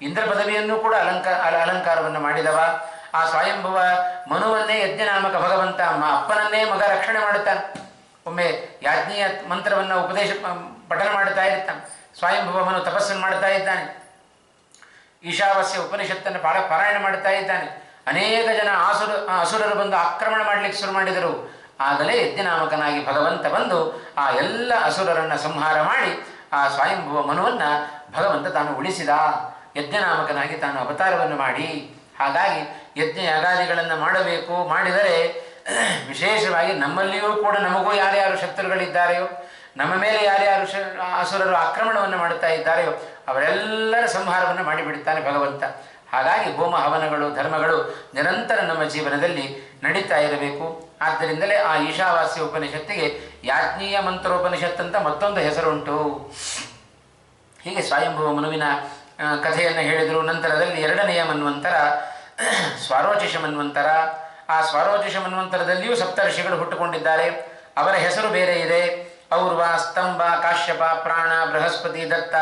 ಇಂದ್ರ ಪದವಿಯನ್ನು ಕೂಡ ಅಲಂಕಾರವನ್ನು ಮಾಡಿದವ. ಆ ಸ್ವಯಂಭುವ ಮನುವನ್ನೇ ಯಜ್ಞನಾಮಕ ಭಗವಂತ ಅಪ್ಪನನ್ನೇ ಮಗ ರಕ್ಷಣೆ ಮಾಡುತ್ತಾನೆ. ಒಮ್ಮೆ ಯಾಜ್ಞೀಯ ಮಂತ್ರವನ್ನು ಪಠನ ಮಾಡುತ್ತಾ ಇರ್ತಾನೆ. ಸ್ವಯಂಭುವ ಮನು ತಪಸ್ಸನ್ನು ಮಾಡ್ತಾ ಇದ್ದಾನೆ. ಈಶಾವಾಸ್ಯ ಉಪನಿಷತ್ತನ್ನು ಪಾರಾಯಣ ಮಾಡುತ್ತಾ ಇದ್ದಾನೆ. ಅನೇಕ ಜನ ಅಸುರರು ಬಂದು ಆಕ್ರಮಣ ಮಾಡಲಿಕ್ಕೆ ಶುರು ಮಾಡಿದರು. ಆಗಲೇ ಯಜ್ಞನಾಮಕನಾಗಿ ಭಗವಂತ ಬಂದು ಆ ಎಲ್ಲ ಅಸುರರನ್ನು ಸಂಹಾರ ಮಾಡಿ ಆ ಸ್ವಯಂಭುವ ಮನುವನ್ನು ಭಗವಂತ ತಾನು ಉಳಿಸಿದ. ಯಜ್ಞನಾಮಕನಾಗಿ ತಾನು ಅವತಾರವನ್ನು ಮಾಡಿ. ಹಾಗಾಗಿ ಯಜ್ಞ ಯಾಗಾದಿಗಳನ್ನು ಮಾಡಬೇಕು. ಮಾಡಿದರೆ ವಿಶೇಷವಾಗಿ ನಮ್ಮಲ್ಲಿಯೂ ಕೂಡ ನಮಗೂ ಯಾರ್ಯಾರು ಶತ್ರುಗಳಿದ್ದಾರೆಯೋ, ನಮ್ಮ ಮೇಲೆ ಯಾರ್ಯಾರು ಅಸುರರು ಆಕ್ರಮಣವನ್ನು ಮಾಡುತ್ತಾ ಇದ್ದಾರೆಯೋ ಅವರೆಲ್ಲರ ಸಂಹಾರವನ್ನು ಮಾಡಿಬಿಡುತ್ತಾನೆ ಭಗವಂತ. ಹಾಗಾಗಿ ಹೋಮ ಹವನಗಳು, ಧರ್ಮಗಳು ನಿರಂತರ ನಮ್ಮ ಜೀವನದಲ್ಲಿ ನಡೀತಾ ಇರಬೇಕು. ಆದ್ದರಿಂದಲೇ ಆ ಈಶಾವಾಸ್ಯ ಉಪನಿಷತ್ತಿಗೆ ಯಾಜ್ಞೀಯ ಮಂತ್ರೋಪನಿಷತ್ ಅಂತ ಮತ್ತೊಂದು ಹೆಸರುಂಟು. ಹೀಗೆ ಸ್ವಯಂಭುವ ಮನುವಿನ ಕಥೆಯನ್ನು ಹೇಳಿದರು. ನಂತರದಲ್ಲಿ 2ನೆಯ ಮನ್ವಂತರ ಸ್ವಾರೋಚಿಷ ಮನ್ವಂತರ. ಆ ಸ್ವಾರೋಚಿಷ ಮನ್ವಂತರದಲ್ಲಿಯೂ ಸಪ್ತರ್ಷಿಗಳು ಹುಟ್ಟುಕೊಂಡಿದ್ದಾರೆ. ಅವರ ಹೆಸರು ಬೇರೆ ಇದೆ. ಔರ್ವ, ಸ್ತಂಭ, ಕಾಶ್ಯಪ, ಪ್ರಾಣ, ಬೃಹಸ್ಪತಿ, ದತ್ತ,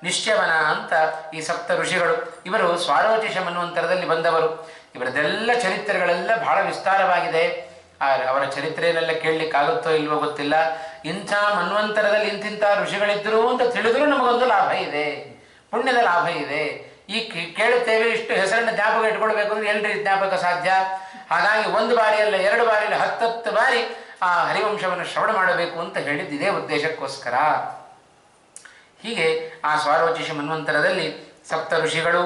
ನಿಶ್ಚವನ ಅಂತ ಈ ಸಪ್ತ ಋಷಿಗಳು. ಇವರು ಸ್ವಾರೋಚಿಷ ಮನ್ವಂತರದಲ್ಲಿ ಬಂದವರು. ಇವರದೆಲ್ಲ ಚರಿತ್ರೆಗಳೆಲ್ಲ ಬಹಳ ವಿಸ್ತಾರವಾಗಿದೆ. ಅವರ ಚರಿತ್ರೆಯನ್ನೆಲ್ಲ ಕೇಳಲಿಕ್ಕಾಗುತ್ತೋ ಇಲ್ವೋ ಗೊತ್ತಿಲ್ಲ. ಇಂಥ ಮನ್ವಂತರದಲ್ಲಿ ಇಂತಿಂಥ ಋಷಿಗಳಿದ್ದರು ಅಂತ ತಿಳಿದರೂ ನಮಗೊಂದು ಲಾಭ ಇದೆ, ಪುಣ್ಯದ ಲಾಭ ಇದೆ. ಈ ಕೇಳುತ್ತೇವೆ, ಇಷ್ಟು ಹೆಸರನ್ನು ಜ್ಞಾಪಕ ಇಟ್ಕೊಳ್ಬೇಕು ಅಂದರೆ ಎಲ್ರಿ ಜ್ಞಾಪಕ ಸಾಧ್ಯ. ಹಾಗಾಗಿ 1 ಬಾರಿ ಅಲ್ಲ, 2 ಬಾರಿ ಅಲ್ಲ, 10 ಬಾರಿ ಆ ಹರಿವಂಶವನ್ನು ಶ್ರವಣ ಮಾಡಬೇಕು ಅಂತ ಹೇಳಿದ್ದು ಇದೇ ಉದ್ದೇಶಕ್ಕೋಸ್ಕರ. ಹೀಗೆ ಆ ಸ್ವಾರೋಚಿಷ ಮನ್ವಂತರದಲ್ಲಿ ಸಪ್ತ ಋಷಿಗಳು.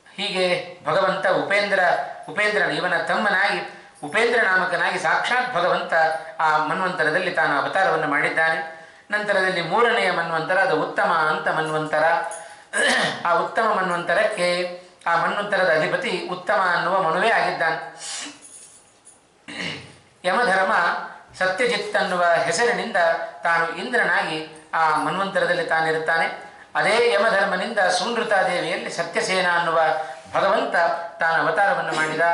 ಹೀಗೆ ಭಗವಂತ ಉಪೇಂದ್ರನ ಇವನ ತಮ್ಮನಾಗಿ ಉಪೇಂದ್ರ ನಾಮಕನಾಗಿ ಸಾಕ್ಷಾತ್ ಭಗವಂತ ಆ ಮನ್ವಂತರದಲ್ಲಿ ತಾನು ಅವತಾರವನ್ನು ಮಾಡಿದ್ದಾನೆ. ನಂತರದಲ್ಲಿ ಮೂರನೆಯ ಮನ್ವಂತರ, ಅದು ಉತ್ತಮ ಅಂತ ಮನ್ವಂತರ. ಆ ಉತ್ತಮ ಮನ್ವಂತರಕ್ಕೆ ಆ ಮನ್ವಂತರದ ಅಧಿಪತಿ ಉತ್ತಮ ಅನ್ನುವ ಮನುವೇ ಆಗಿದ್ದಾನೆ. ಯಮಧರ್ಮ ಸತ್ಯಜಿತ್ ಅನ್ನುವ ಹೆಸರಿನಿಂದ ತಾನು ಇಂದ್ರನಾಗಿ ಆ ಮನ್ವಂತರದಲ್ಲಿ ತಾನಿರುತ್ತಾನೆ. ಅದೇ ಯಮಧರ್ಮನಿಂದ ಸುನೃತಾದೇವಿಯಲ್ಲಿ ಸತ್ಯಸೇನ ಅನ್ನುವ ಭಗವಂತ ತಾನು ಅವತಾರವನ್ನು ಮಾಡಿದ.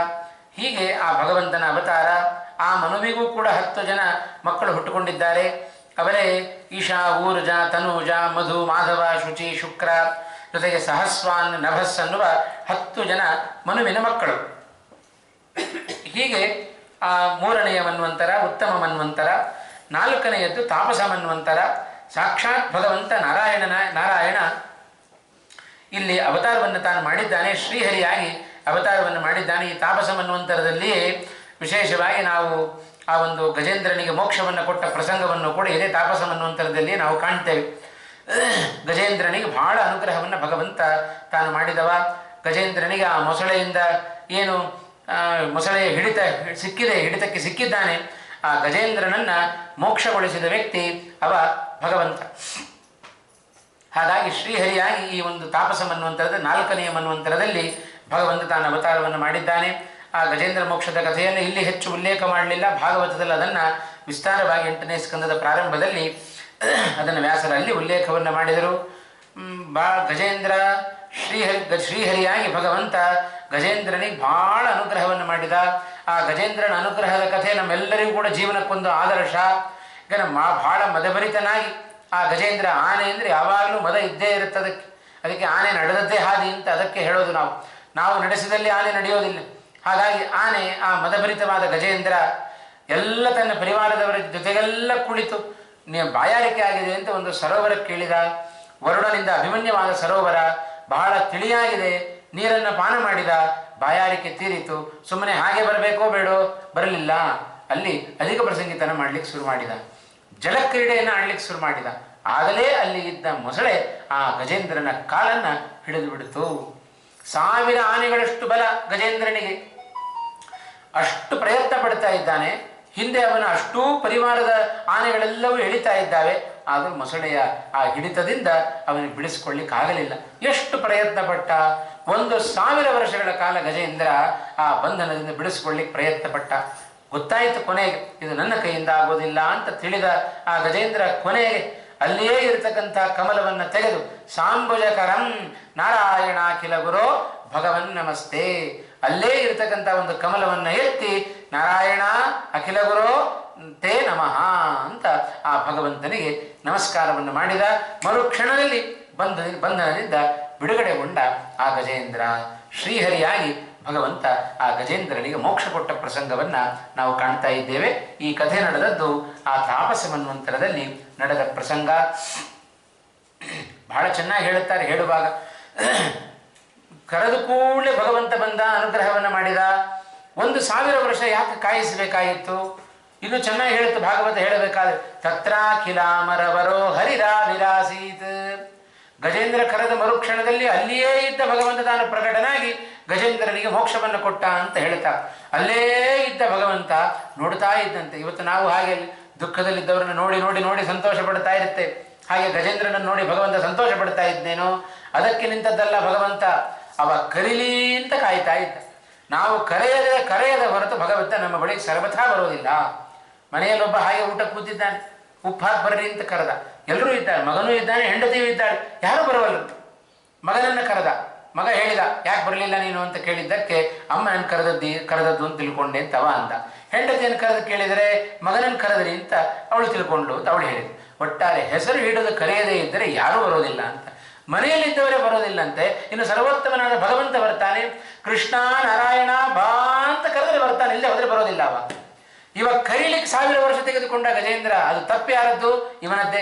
ಹೀಗೆ ಆ ಭಗವಂತನ ಅವತಾರ. ಆ ಮನುವಿಗೂ ಕೂಡ 10 ಜನ ಮಕ್ಕಳು ಹುಟ್ಟುಕೊಂಡಿದ್ದಾರೆ. ಅವರೇ ಈಶಾ, ಊರ್ಜ, ತನೂಜ, ಮಧು, ಮಾಧವ, ಶುಚಿ, ಶುಕ್ರ, ಜೊತೆಗೆ ಸಹಸ್ವಾನ್, ನಭಸ್ ಅನ್ನುವ 10 ಜನ ಮನುವಿನ ಮಕ್ಕಳು. ಹೀಗೆ ಆ ಮೂರನೆಯ ಮನ್ವಂತರ ಉತ್ತಮ ಮನ್ವಂತರ. 4ನೆಯದ್ದು ತಾಪಸ ಮನ್ವಂತರ. ಸಾಕ್ಷಾತ್ ಭಗವಂತ ನಾರಾಯಣ ಇಲ್ಲಿ ಅವತಾರವನ್ನು ತಾನು ಮಾಡಿದ್ದಾನೆ, ಶ್ರೀಹರಿಯಾಗಿ ಅವತಾರವನ್ನು ಮಾಡಿದ್ದಾನೆ. ಈ ತಾಪಸ ಮನ್ವಂತರದಲ್ಲಿಯೇ ವಿಶೇಷವಾಗಿ ನಾವು ಆ ಒಂದು ಗಜೇಂದ್ರನಿಗೆ ಮೋಕ್ಷವನ್ನು ಕೊಟ್ಟ ಪ್ರಸಂಗವನ್ನು ಕೂಡ ಇದೇ ತಾಪಸ ಮನ್ವಂತರದಲ್ಲಿ ನಾವು ಕಾಣ್ತೇವೆ. ಗಜೇಂದ್ರನಿಗೆ ಬಹಳ ಅನುಗ್ರಹವನ್ನು ಭಗವಂತ ತಾನು ಮಾಡಿದವ. ಗಜೇಂದ್ರನಿಗೆ ಆ ಮೊಸಳೆಯಿಂದ ಏನು ಮೊಸಳೆಯ ಹಿಡಿತಕ್ಕೆ ಸಿಕ್ಕಿದ್ದಾನೆ. ಆ ಗಜೇಂದ್ರನನ್ನು ಮೋಕ್ಷಗೊಳಿಸಿದ ವ್ಯಕ್ತಿ ಅವ ಭಗವಂತ. ಹಾಗಾಗಿ ಶ್ರೀಹರಿಯಾಗಿ ಈ ಒಂದು ತಾಪಸ ಮನ್ವಂತರದ 4ನೆಯ ಮನ್ವಂತರದಲ್ಲಿ ಭಗವಂತ ತಾನು ಅವತಾರವನ್ನು ಮಾಡಿದ್ದಾನೆ. ಆ ಗಜೇಂದ್ರ ಮೋಕ್ಷದ ಕಥೆಯನ್ನು ಇಲ್ಲಿ ಹೆಚ್ಚು ಉಲ್ಲೇಖ ಮಾಡಲಿಲ್ಲ. ಭಾಗವತದಲ್ಲಿ ಅದನ್ನು ವಿಸ್ತಾರವಾಗಿ 8ನೇ ಸ್ಕಂದದ ಪ್ರಾರಂಭದಲ್ಲಿ ಅದನ್ನು ವ್ಯಾಸರಲ್ಲಿ ಉಲ್ಲೇಖವನ್ನು ಮಾಡಿದರು. ಗಜೇಂದ್ರ ಶ್ರೀಹರಿಯಾಗಿ ಭಗವಂತ ಗಜೇಂದ್ರನಿಗೆ ಬಹಳ ಅನುಗ್ರಹವನ್ನು ಮಾಡಿದ. ಆ ಗಜೇಂದ್ರನ ಅನುಗ್ರಹದ ಕಥೆ ನಮ್ಮೆಲ್ಲರಿಗೂ ಕೂಡ ಜೀವನಕ್ಕೊಂದು ಆದರ್ಶ. ಈಗ ಬಹಳ ಮದಭರಿತನಾಗಿ ಆ ಗಜೇಂದ್ರ, ಆನೆ ಅಂದರೆ ಯಾವಾಗಲೂ ಮದ ಇದ್ದೇ ಇರುತ್ತೆ. ಅದಕ್ಕೆ ಆನೆ ನಡೆದದ್ದೇ ಹಾದಿ ಅಂತ ಅದಕ್ಕೆ ಹೇಳೋದು. ನಾವು ನಡೆಸಿದಲ್ಲಿ ಆನೆ ನಡೆಯೋದಿಲ್ಲ. ಹಾಗಾಗಿ ಆನೆ, ಆ ಮದಭರಿತವಾದ ಗಜೇಂದ್ರ ಎಲ್ಲ ತನ್ನ ಪರಿವಾರದವರ ಜೊತೆಗೆಲ್ಲ ಕುಳಿತು ಬಾಯಾರಿಕೆ ಆಗಿದೆ ಅಂತ ಒಂದು ಸರೋವರ ಕೇಳಿದ. ವರುಣನಿಂದ ಅಭಿಮನ್ಯವಾದ ಸರೋವರ, ಬಹಳ ತಿಳಿಯಾಗಿದೆ. ನೀರನ್ನು ಪಾನ ಮಾಡಿದ, ಬಾಯಾರಿಕೆ ತೀರಿತು. ಸುಮ್ಮನೆ ಹಾಗೆ ಬರಬೇಕೋ ಬೇಡೋ, ಬರಲಿಲ್ಲ. ಅಲ್ಲಿ ಅಧಿಕ ಪ್ರಸಂಗಿತನ ಮಾಡಲಿಕ್ಕೆ ಶುರು ಮಾಡಿದ. ಜಲಕ್ರೀಡೆಯನ್ನು ಆಡಲಿಕ್ಕೆ ಶುರು ಮಾಡಿದ. ಆಗಲೇ ಅಲ್ಲಿ ಇದ್ದ ಮೊಸಳೆ ಆ ಗಜೇಂದ್ರನ ಕಾಲನ್ನು ಹಿಡಿದು ಬಿಡಿತು. 1000 ಆನೆಗಳಷ್ಟು ಬಲ ಗಜೇಂದ್ರನಿಗೆ. ಅಷ್ಟು ಪ್ರಯತ್ನ ಪಡ್ತಾ ಇದ್ದಾನೆ. ಹಿಂದೆ ಅವನ ಅಷ್ಟೂ ಪರಿವಾರದ ಆನೆಗಳೆಲ್ಲವೂ ಎಳಿತಾ ಇದ್ದಾವೆ. ಆದರೂ ಮೊಸಳೆಯ ಆ ಹಿಡಿತದಿಂದ ಅವನಿಗೆ ಬಿಡಿಸ್ಕೊಳ್ಳಿಕ್ಕಾಗಲಿಲ್ಲ. ಎಷ್ಟು ಪ್ರಯತ್ನ ಪಟ್ಟ. 1000 ವರ್ಷಗಳ ಕಾಲ ಗಜೇಂದ್ರ ಆ ಬಂಧನದಿಂದ ಬಿಡಿಸ್ಕೊಳ್ಳಿಕ್ಕೆ ಪ್ರಯತ್ನ ಪಟ್ಟ. ಗೊತ್ತಾಯಿತು ಕೊನೆಗೆ ಇದು ನನ್ನ ಕೈಯಿಂದ ಆಗೋದಿಲ್ಲ ಅಂತ ತಿಳಿದ ಆ ಗಜೇಂದ್ರ ಕೊನೆಗೆ ಅಲ್ಲಿಯೇ ಇರತಕ್ಕಂಥ ಕಮಲವನ್ನು ತೆಗೆದು ಸಾಂಬುಜಕರಂ ನಾರಾಯಣಾಖಿಲ ಗುರೋ ಭಗವನ್ ನಮಸ್ತೆ, ಅಲ್ಲೇ ಇರತಕ್ಕಂಥ ಒಂದು ಕಮಲವನ್ನು ಎತ್ತಿ ನಾರಾಯಣ ಅಖಿಲ ಗುರೋ ತೇ ನಮಃ ಅಂತ ಆ ಭಗವಂತನಿಗೆ ನಮಸ್ಕಾರವನ್ನು ಮಾಡಿದ. ಮರುಕ್ಷಣದಲ್ಲಿ ಬಂಧನದಿಂದ ಬಿಡುಗಡೆಗೊಂಡ ಆ ಗಜೇಂದ್ರ. ಶ್ರೀಹರಿಯಾಗಿ ಭಗವಂತ ಆ ಗಜೇಂದ್ರನಿಗೆ ಮೋಕ್ಷ ಕೊಟ್ಟ ಪ್ರಸಂಗವನ್ನು ನಾವು ಕಾಣ್ತಾ ಇದ್ದೇವೆ. ಈ ಕಥೆ ನಡೆದದ್ದು ಆ ತಾಪಸ ಮನ್ವಂತರದಲ್ಲಿ ನಡೆದ ಪ್ರಸಂಗ. ಬಹಳ ಚೆನ್ನಾಗಿ ಹೇಳುತ್ತಾರೆ. ಹೇಳುವಾಗ ಕರೆದು ಕೂಡಲೇ ಭಗವಂತ ಬಂದ, ಅನುಗ್ರಹವನ್ನು ಮಾಡಿದ. 1000 ವರ್ಷ ಯಾಕೆ ಕಾಯಿಸಬೇಕಾಗಿತ್ತು? ಇದು ಚೆನ್ನಾಗಿ ಹೇಳುತ್ತೆ ಭಾಗವತ ಹೇಳಬೇಕಾದ್ರೆ. ತತ್ರಾಖಿಲಾಮರವರೋ ಹರಿರಾ ವಿರಾಸೀತ್. ಗಜೇಂದ್ರ ಕರೆದ ಮರುಕ್ಷಣದಲ್ಲಿ ಅಲ್ಲಿಯೇ ಇದ್ದ ಭಗವಂತ ತಾನು ಪ್ರಕಟನಾಗಿ ಗಜೇಂದ್ರನಿಗೆ ಮೋಕ್ಷವನ್ನು ಕೊಟ್ಟ ಅಂತ ಹೇಳ್ತಾ, ಅಲ್ಲೇ ಇದ್ದ ಭಗವಂತ ನೋಡ್ತಾ ಇದ್ದಂತೆ. ಇವತ್ತು ನಾವು ಹಾಗೆ ದುಃಖದಲ್ಲಿದ್ದವರನ್ನು ನೋಡಿ ನೋಡಿ ನೋಡಿ ಸಂತೋಷ ಪಡ್ತಾ ಇರುತ್ತೆ. ಹಾಗೆ ಗಜೇಂದ್ರನನ್ನು ನೋಡಿ ಭಗವಂತ ಸಂತೋಷ ಪಡ್ತಾ ಇದ್ದೇನೋ, ಅದಕ್ಕೆ ನಿಂತದ್ದಲ್ಲ ಭಗವಂತ. ಅವ ಕರೀಲಿ ಅಂತ ಕಾಯ್ತಾ ಇದ್ದ. ನಾವು ಕರೆಯದ ಹೊರತು ಭಗವಂತ ನಮ್ಮ ಬಳಿಗೆ ಸರ್ವಥಾ ಬರೋದಿಲ್ಲ. ಮನೆಯಲ್ಲೊಬ್ಬ ಹಾಗೆ ಊಟ ಕೂತಿದ್ದಾನೆ, ಉಪ್ಪು ಹಾಕಿ ಬರ್ರಿ ಅಂತ ಕರೆದ. ಎಲ್ಲರೂ ಇದ್ದಾರೆ, ಮಗನೂ ಇದ್ದಾನೆ, ಹೆಂಡತಿಯೂ ಇದ್ದಾಳೆ, ಯಾರೂ ಬರವಲ್ಲಂತ. ಮಗನನ್ನು ಕರೆದ. ಮಗ ಹೇಳಿದ, ಯಾಕೆ ಬರಲಿಲ್ಲ ನೀನು ಅಂತ ಕೇಳಿದ್ದಕ್ಕೆ, ಅಮ್ಮ ನನ್ನ ಕರೆದದ್ದು ಅಂತ ತಿಳ್ಕೊಂಡೆ ಅಂತ ಅವ ಅಂದ. ಹೆಂಡತಿಯನ್ನು ಕರೆದು ಕೇಳಿದರೆ, ಮಗನನ್ನು ಕರೆದ್ರಿ ಅಂತ ಅವಳು ತಿಳ್ಕೊಂಡ್ಳು ಅಂತ ಅವಳು ಹೇಳಿದ್ರು. ಒಟ್ಟಾರೆ ಹೆಸರು ಹಿಡಿದು ಕರೆಯದೇ ಇದ್ದರೆ ಯಾರೂ ಬರೋದಿಲ್ಲ ಅಂತ. ಮನೆಯಲ್ಲಿದ್ದವರೇ ಬರೋದಿಲ್ಲಂತೆ, ಇನ್ನು ಸರ್ವೋತ್ತಮನಾದ ಭಗವಂತ ಬರ್ತಾನೆ. ಕೃಷ್ಣ ನಾರಾಯಣ ಬಾ ಅಂತ ಕರೆದ್ರೆ ಬರ್ತಾನೆ, ಇಲ್ಲೇ ಹೋದರೆ ಬರೋದಿಲ್ಲ ಅವ. ಇವಾಗ ಕರೀಲಿಕ್ಕೆ 1000 ವರ್ಷ ತೆಗೆದುಕೊಂಡ ಗಜೇಂದ್ರ, ಅದು ತಪ್ಪು ಯಾರದ್ದು? ಇವನದ್ದೇ.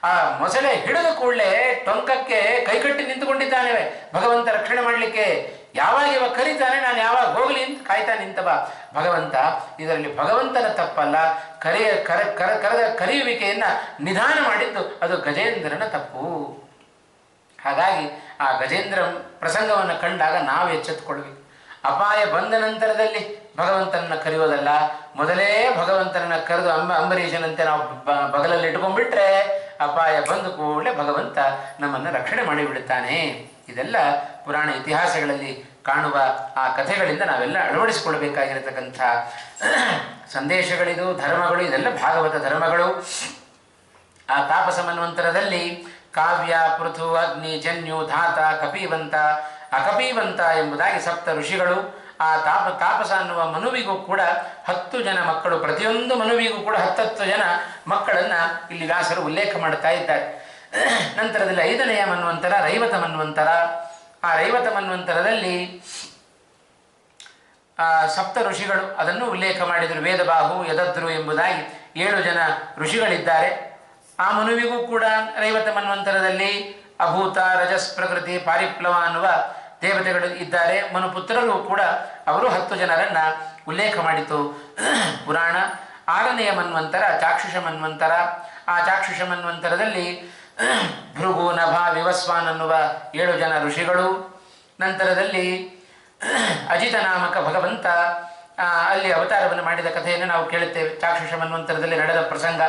ಆ ಮೊಸಳೆ ಹಿಡಿದು ಕೂಡಲೇ ಟೊಂಕಕ್ಕೆ ಕೈಕಟ್ಟಿ ನಿಂತುಕೊಂಡಿದ್ದಾನೆ ಭಗವಂತ ರಕ್ಷಣೆ ಮಾಡಲಿಕ್ಕೆ. ಯಾವಾಗ ಇವಾಗ ಕರೀತಾನೆ, ನಾನು ಯಾವಾಗ ಹೋಗಲಿ ಅಂತ ಕಾಯ್ತಾ ನಿಂತವ ಭಗವಂತ. ಇದರಲ್ಲಿ ಭಗವಂತನ ತಪ್ಪಲ್ಲ, ಕರೆದ ಕರೆಯುವಿಕೆಯನ್ನು ನಿಧಾನ ಮಾಡಿದ್ದು ಅದು ಗಜೇಂದ್ರನ ತಪ್ಪು. ಹಾಗಾಗಿ ಆ ಗಜೇಂದ್ರ ಪ್ರಸಂಗವನ್ನು ಕಂಡಾಗ ನಾವು ಎಚ್ಚೆತ್ತುಕೊಳ್ಬೇಕು. ಅಪಾಯ ಬಂದ ನಂತರದಲ್ಲಿ ಭಗವಂತನನ್ನು ಕರೆಯೋದಲ್ಲ, ಮೊದಲೇ ಭಗವಂತನನ್ನು ಕರೆದು ಅಂಬರೀಷನಂತೆ ನಾವು ಬಗಲಲ್ಲಿ ಇಟ್ಕೊಂಡ್ಬಿಟ್ರೆ ಅಪಾಯ ಬಂದು ಕೂಡಲೇ ಭಗವಂತ ನಮ್ಮನ್ನು ರಕ್ಷಣೆ ಮಾಡಿಬಿಡುತ್ತಾನೆ. ಇದೆಲ್ಲ ಪುರಾಣ ಇತಿಹಾಸಗಳಲ್ಲಿ ಕಾಣುವ ಆ ಕಥೆಗಳಿಂದ ನಾವೆಲ್ಲ ಅಳವಡಿಸಿಕೊಳ್ಬೇಕಾಗಿರತಕ್ಕಂಥ ಸಂದೇಶಗಳಿದು, ಧರ್ಮಗಳು. ಇದೆಲ್ಲ ಭಾಗವತ ಧರ್ಮಗಳು. ಆ ತಾಪಸ ಮನ್ವಂತರದಲ್ಲಿ ಕಾವ್ಯ, ಪೃಥು, ಅಗ್ನಿ, ಜನ್ಯು, ಧಾತ, ಕಪಿವಂತ, ಅಕಪಿವಂತ ಎಂಬುದಾಗಿ ಸಪ್ತ ಋಷಿಗಳು. ಆ ತಾಪಸ ಅನ್ನುವ ಮನುವಿಗೂ ಕೂಡ 10 ಜನ ಮಕ್ಕಳು, ಪ್ರತಿಯೊಂದು ಮನುವಿಗೂ ಕೂಡ 10 ಜನ ಮಕ್ಕಳನ್ನು ಇಲ್ಲಿ ವ್ಯಾಸರು ಉಲ್ಲೇಖ ಮಾಡುತ್ತಾ ಇದ್ದಾರೆ. ನಂತರದಲ್ಲಿ 5ನೆಯ ಮನ್ವಂತರ ರೈವತ ಮನ್ವಂತರ. ಆ ರೈವತ ಮನ್ವಂತರದಲ್ಲಿ ಸಪ್ತ ಋಷಿಗಳು ಅದನ್ನು ಉಲ್ಲೇಖ ಮಾಡಿದರು. ವೇದಬಾಹು, ಯದದ್ರು ಎಂಬುದಾಗಿ 7 ಜನ ಋಷಿಗಳಿದ್ದಾರೆ. ಆ ಮನುವಿಗೂ ಕೂಡ ರೈವತ ಮನ್ವಂತರದಲ್ಲಿ ಅಭೂತ, ರಜಸ್, ಪ್ರಕೃತಿ, ಪಾರಿಪ್ಲವ ಅನ್ನುವ ದೇವತೆಗಳು ಇದ್ದಾರೆ. ಮನುಪುತ್ರರು ಕೂಡ ಅವರು 10 ಜನರನ್ನ ಉಲ್ಲೇಖ ಮಾಡಿತು ಪುರಾಣ. 6ನೆಯ ಮನ್ವಂತರ ಚಾಕ್ಷುಷ ಮನ್ವಂತರ. ಆ ಚಾಕ್ಷುಷ ಮನ್ವಂತರದಲ್ಲಿ ಭೃಗು, ನಭ, ವಿವಸ್ವಾನ್ ಅನ್ನುವ 7 ಜನ ಋಷಿಗಳು. ನಂತರದಲ್ಲಿ ಅಜಿತ ನಾಮಕ ಭಗವಂತ ಅಲ್ಲಿ ಅವತಾರವನ್ನು ಮಾಡಿದ ಕಥೆಯನ್ನು ನಾವು ಕೇಳುತ್ತೇವೆ. ಚಾಕ್ಷುಷ ಮನ್ವಂತರದಲ್ಲಿ ನಡೆದ ಪ್ರಸಂಗ.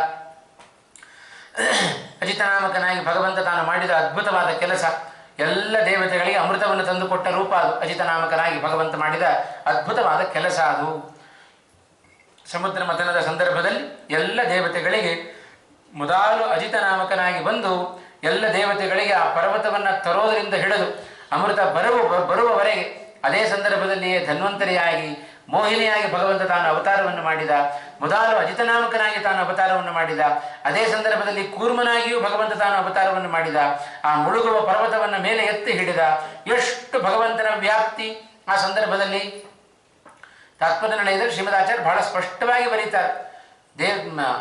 ಅಜಿತನಾಮಕನಾಗಿ ಭಗವಂತ ತಾನು ಮಾಡಿದ ಅದ್ಭುತವಾದ ಕೆಲಸ, ಎಲ್ಲ ದೇವತೆಗಳಿಗೆ ಅಮೃತವನ್ನು ತಂದುಕೊಟ್ಟ ರೂಪ ಅದು. ಅಜಿತನಾಮಕನಾಗಿ ಭಗವಂತ ಮಾಡಿದ ಅದ್ಭುತವಾದ ಕೆಲಸ ಅದು. ಸಮುದ್ರ ಮಥನದ ಸಂದರ್ಭದಲ್ಲಿ ಎಲ್ಲ ದೇವತೆಗಳಿಗೆ ಮೊದಲು ಅಜಿತನಾಮಕನಾಗಿ ಬಂದು ಎಲ್ಲ ದೇವತೆಗಳಿಗೆ ಆ ಪರ್ವತವನ್ನು ತರೋದರಿಂದ ಹಿಡಿದು ಅಮೃತ ಬರುವವರೆಗೆ, ಅದೇ ಸಂದರ್ಭದಲ್ಲಿಯೇ ಧನ್ವಂತರಿಯಾಗಿ ಮೋಹಿನಿಯಾಗಿ ಭಗವಂತ ತಾನು ಅವತಾರವನ್ನು ಮಾಡಿದ. ಮೊದಲು ಅಜಿತನಾಮಕನಾಗಿ ತಾನು ಅವತಾರವನ್ನು ಮಾಡಿದ. ಅದೇ ಸಂದರ್ಭದಲ್ಲಿ ಕೂರ್ಮನಾಗಿಯೂ ಭಗವಂತ ತಾನು ಅವತಾರವನ್ನು ಮಾಡಿದ. ಆ ಮುಳುಗುವ ಪರ್ವತವನ್ನು ಮೇಲೆ ಎತ್ತಿ ಹಿಡಿದ. ಎಷ್ಟು ಭಗವಂತನ ವ್ಯಾಪ್ತಿ ಆ ಸಂದರ್ಭದಲ್ಲಿ. ತಾತ್ಪರ್ಯ ನಡೆಯಿದರೆ ಶ್ರೀಮದಾಚಾರ್ಯ ಬಹಳ ಸ್ಪಷ್ಟವಾಗಿ ಬರೀತಾರೆ.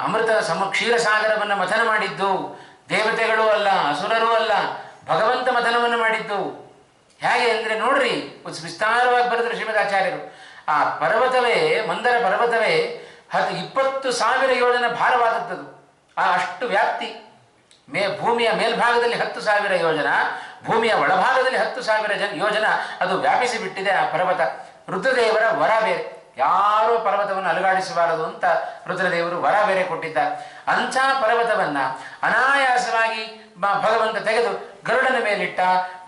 ಅಮೃತ ಕ್ಷೀರಸಾಗರವನ್ನು ಮಥನ ಮಾಡಿದ್ದು ದೇವತೆಗಳೂ ಅಲ್ಲ, ಅಸುರರೂ ಅಲ್ಲ, ಭಗವಂತ ಮಥನವನ್ನು ಮಾಡಿದ್ದು. ಹೇಗೆ ಅಂದರೆ ನೋಡ್ರಿ, ವಿಸ್ತಾರವಾಗಿ ಬರೆದರು ಶ್ರೀಮದಾಚಾರ್ಯರು. ಆ ಪರ್ವತವೇ, ಮಂದರ ಪರ್ವತವೇ 20,000 ಯೋಜನ ಭಾರವಾದದ್ದು. ಆ ಅಷ್ಟು ವ್ಯಾಪ್ತಿ. ಭೂಮಿಯ ಮೇಲ್ಭಾಗದಲ್ಲಿ 10,000 ಯೋಜನ, ಭೂಮಿಯ ಒಳಭಾಗದಲ್ಲಿ 10,000 ಯೋಜನ ಅದು ವ್ಯಾಪಿಸಿ ಬಿಟ್ಟಿದೆ ಆ ಪರ್ವತ. ರುದ್ರದೇವರ ವರ ಬೇರೆ, ಯಾರೋ ಪರ್ವತವನ್ನು ಅಲುಗಾಡಿಸಬಾರದು ಅಂತ ರುದ್ರದೇವರು ವರ ಬೇರೆ ಕೊಟ್ಟಿದ್ದಾರೆ. ಅಂಥ ಪರ್ವತವನ್ನ ಅನಾಯಾಸವಾಗಿ ಭಗವಂತ ತೆಗೆದು ಗರುಡನ ಮೇಲಿಟ್ಟ.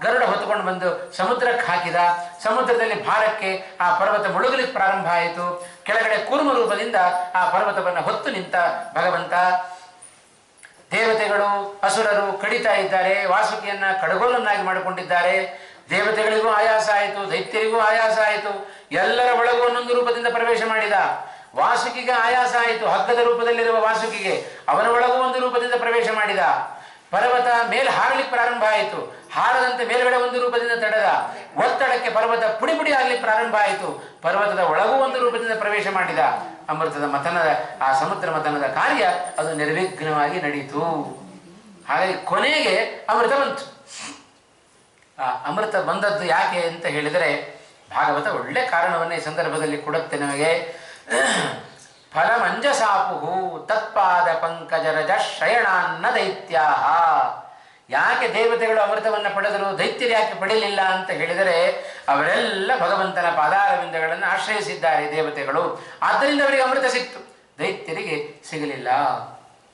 ಗರುಡ ಹೊತ್ತುಕೊಂಡು ಬಂದು ಸಮುದ್ರಕ್ಕೆ ಹಾಕಿದ. ಸಮುದ್ರದಲ್ಲಿ ಭಾರಕ್ಕೆ ಆ ಪರ್ವತ ಮುಳುಗಲಿಕ್ಕೆ ಪ್ರಾರಂಭ ಆಯಿತು. ಕೆಳಗಡೆ ಕೂರ್ಮ ರೂಪದಿಂದ ಆ ಪರ್ವತವನ್ನು ಹೊತ್ತು ನಿಂತ ಭಗವಂತ. ದೇವತೆಗಳು, ಅಸುರರು ಕಡಿತಾ ಇದ್ದಾರೆ. ವಾಸುಕಿಯನ್ನ ಕಡಗೋಲನ್ನಾಗಿ ಮಾಡಿಕೊಂಡಿದ್ದಾರೆ. ದೇವತೆಗಳಿಗೂ ಆಯಾಸ ಆಯಿತು, ದೈತ್ಯರಿಗೂ ಆಯಾಸ ಆಯಿತು. ಎಲ್ಲರ ಒಳಗೂ ಒಂದೊಂದು ರೂಪದಿಂದ ಪ್ರವೇಶ ಮಾಡಿದ. ವಾಸುಕಿಗೆ ಆಯಾಸ ಆಯಿತು, ಹಗ್ಗದ ರೂಪದಲ್ಲಿರುವ ವಾಸುಕಿಗೆ. ಅವನ ಒಳಗೂ ಒಂದು ರೂಪದಿಂದ ಪ್ರವೇಶ ಮಾಡಿದ. ಪರ್ವತ ಮೇಲೆ ಹಾರಲಿಕ್ಕೆ ಪ್ರಾರಂಭ ಆಯಿತು. ಹಾರದಂತೆ ಮೇಲ್ಗಡೆ ಒಂದು ರೂಪದಿಂದ ತಡೆದ. ಒತ್ತಡಕ್ಕೆ ಪರ್ವತ ಪುಡಿ ಪುಡಿ ಆಗಲಿಕ್ಕೆ ಪ್ರಾರಂಭ ಆಯಿತು. ಪರ್ವತದ ಒಳಗೂ ಒಂದು ರೂಪದಿಂದ ಪ್ರವೇಶ ಮಾಡಿದ. ಅಮೃತದ ಮಥನದ, ಆ ಸಮುದ್ರ ಮಥನದ ಕಾರ್ಯ ಅದು ನಿರ್ವಿಘ್ನವಾಗಿ ನಡೆಯಿತು. ಹಾಗಾಗಿ ಕೊನೆಗೆ ಅಮೃತ ಬಂತು. ಆ ಅಮೃತ ಬಂದದ್ದು ಯಾಕೆ ಅಂತ ಹೇಳಿದರೆ, ಭಾಗವತ ಒಳ್ಳೆ ಕಾರಣವನ್ನು ಈ ಸಂದರ್ಭದಲ್ಲಿ ಕೊಡುತ್ತೆ ನಮಗೆ. ಫಲಮಂಜಸಾಪುಹು ತತ್ಪಾದ ಪಂಕಜರಜ ಶಯಣಾನ್ನ ದೈತ್ಯಾಹ. ಯಾಕೆ ದೇವತೆಗಳು ಅಮೃತವನ್ನು ಪಡೆದರು, ದೈತ್ಯರು ಯಾಕೆ ಪಡೆಯಲಿಲ್ಲ ಅಂತ ಹೇಳಿದರೆ, ಅವರೆಲ್ಲ ಭಗವಂತನ ಪಾದಾರವಿಂದಗಳನ್ನು ಆಶ್ರಯಿಸಿದ್ದಾರೆ ದೇವತೆಗಳು. ಆದ್ದರಿಂದ ಅವರಿಗೆ ಅಮೃತ ಸಿಕ್ತು, ದೈತ್ಯರಿಗೆ ಸಿಗಲಿಲ್ಲ.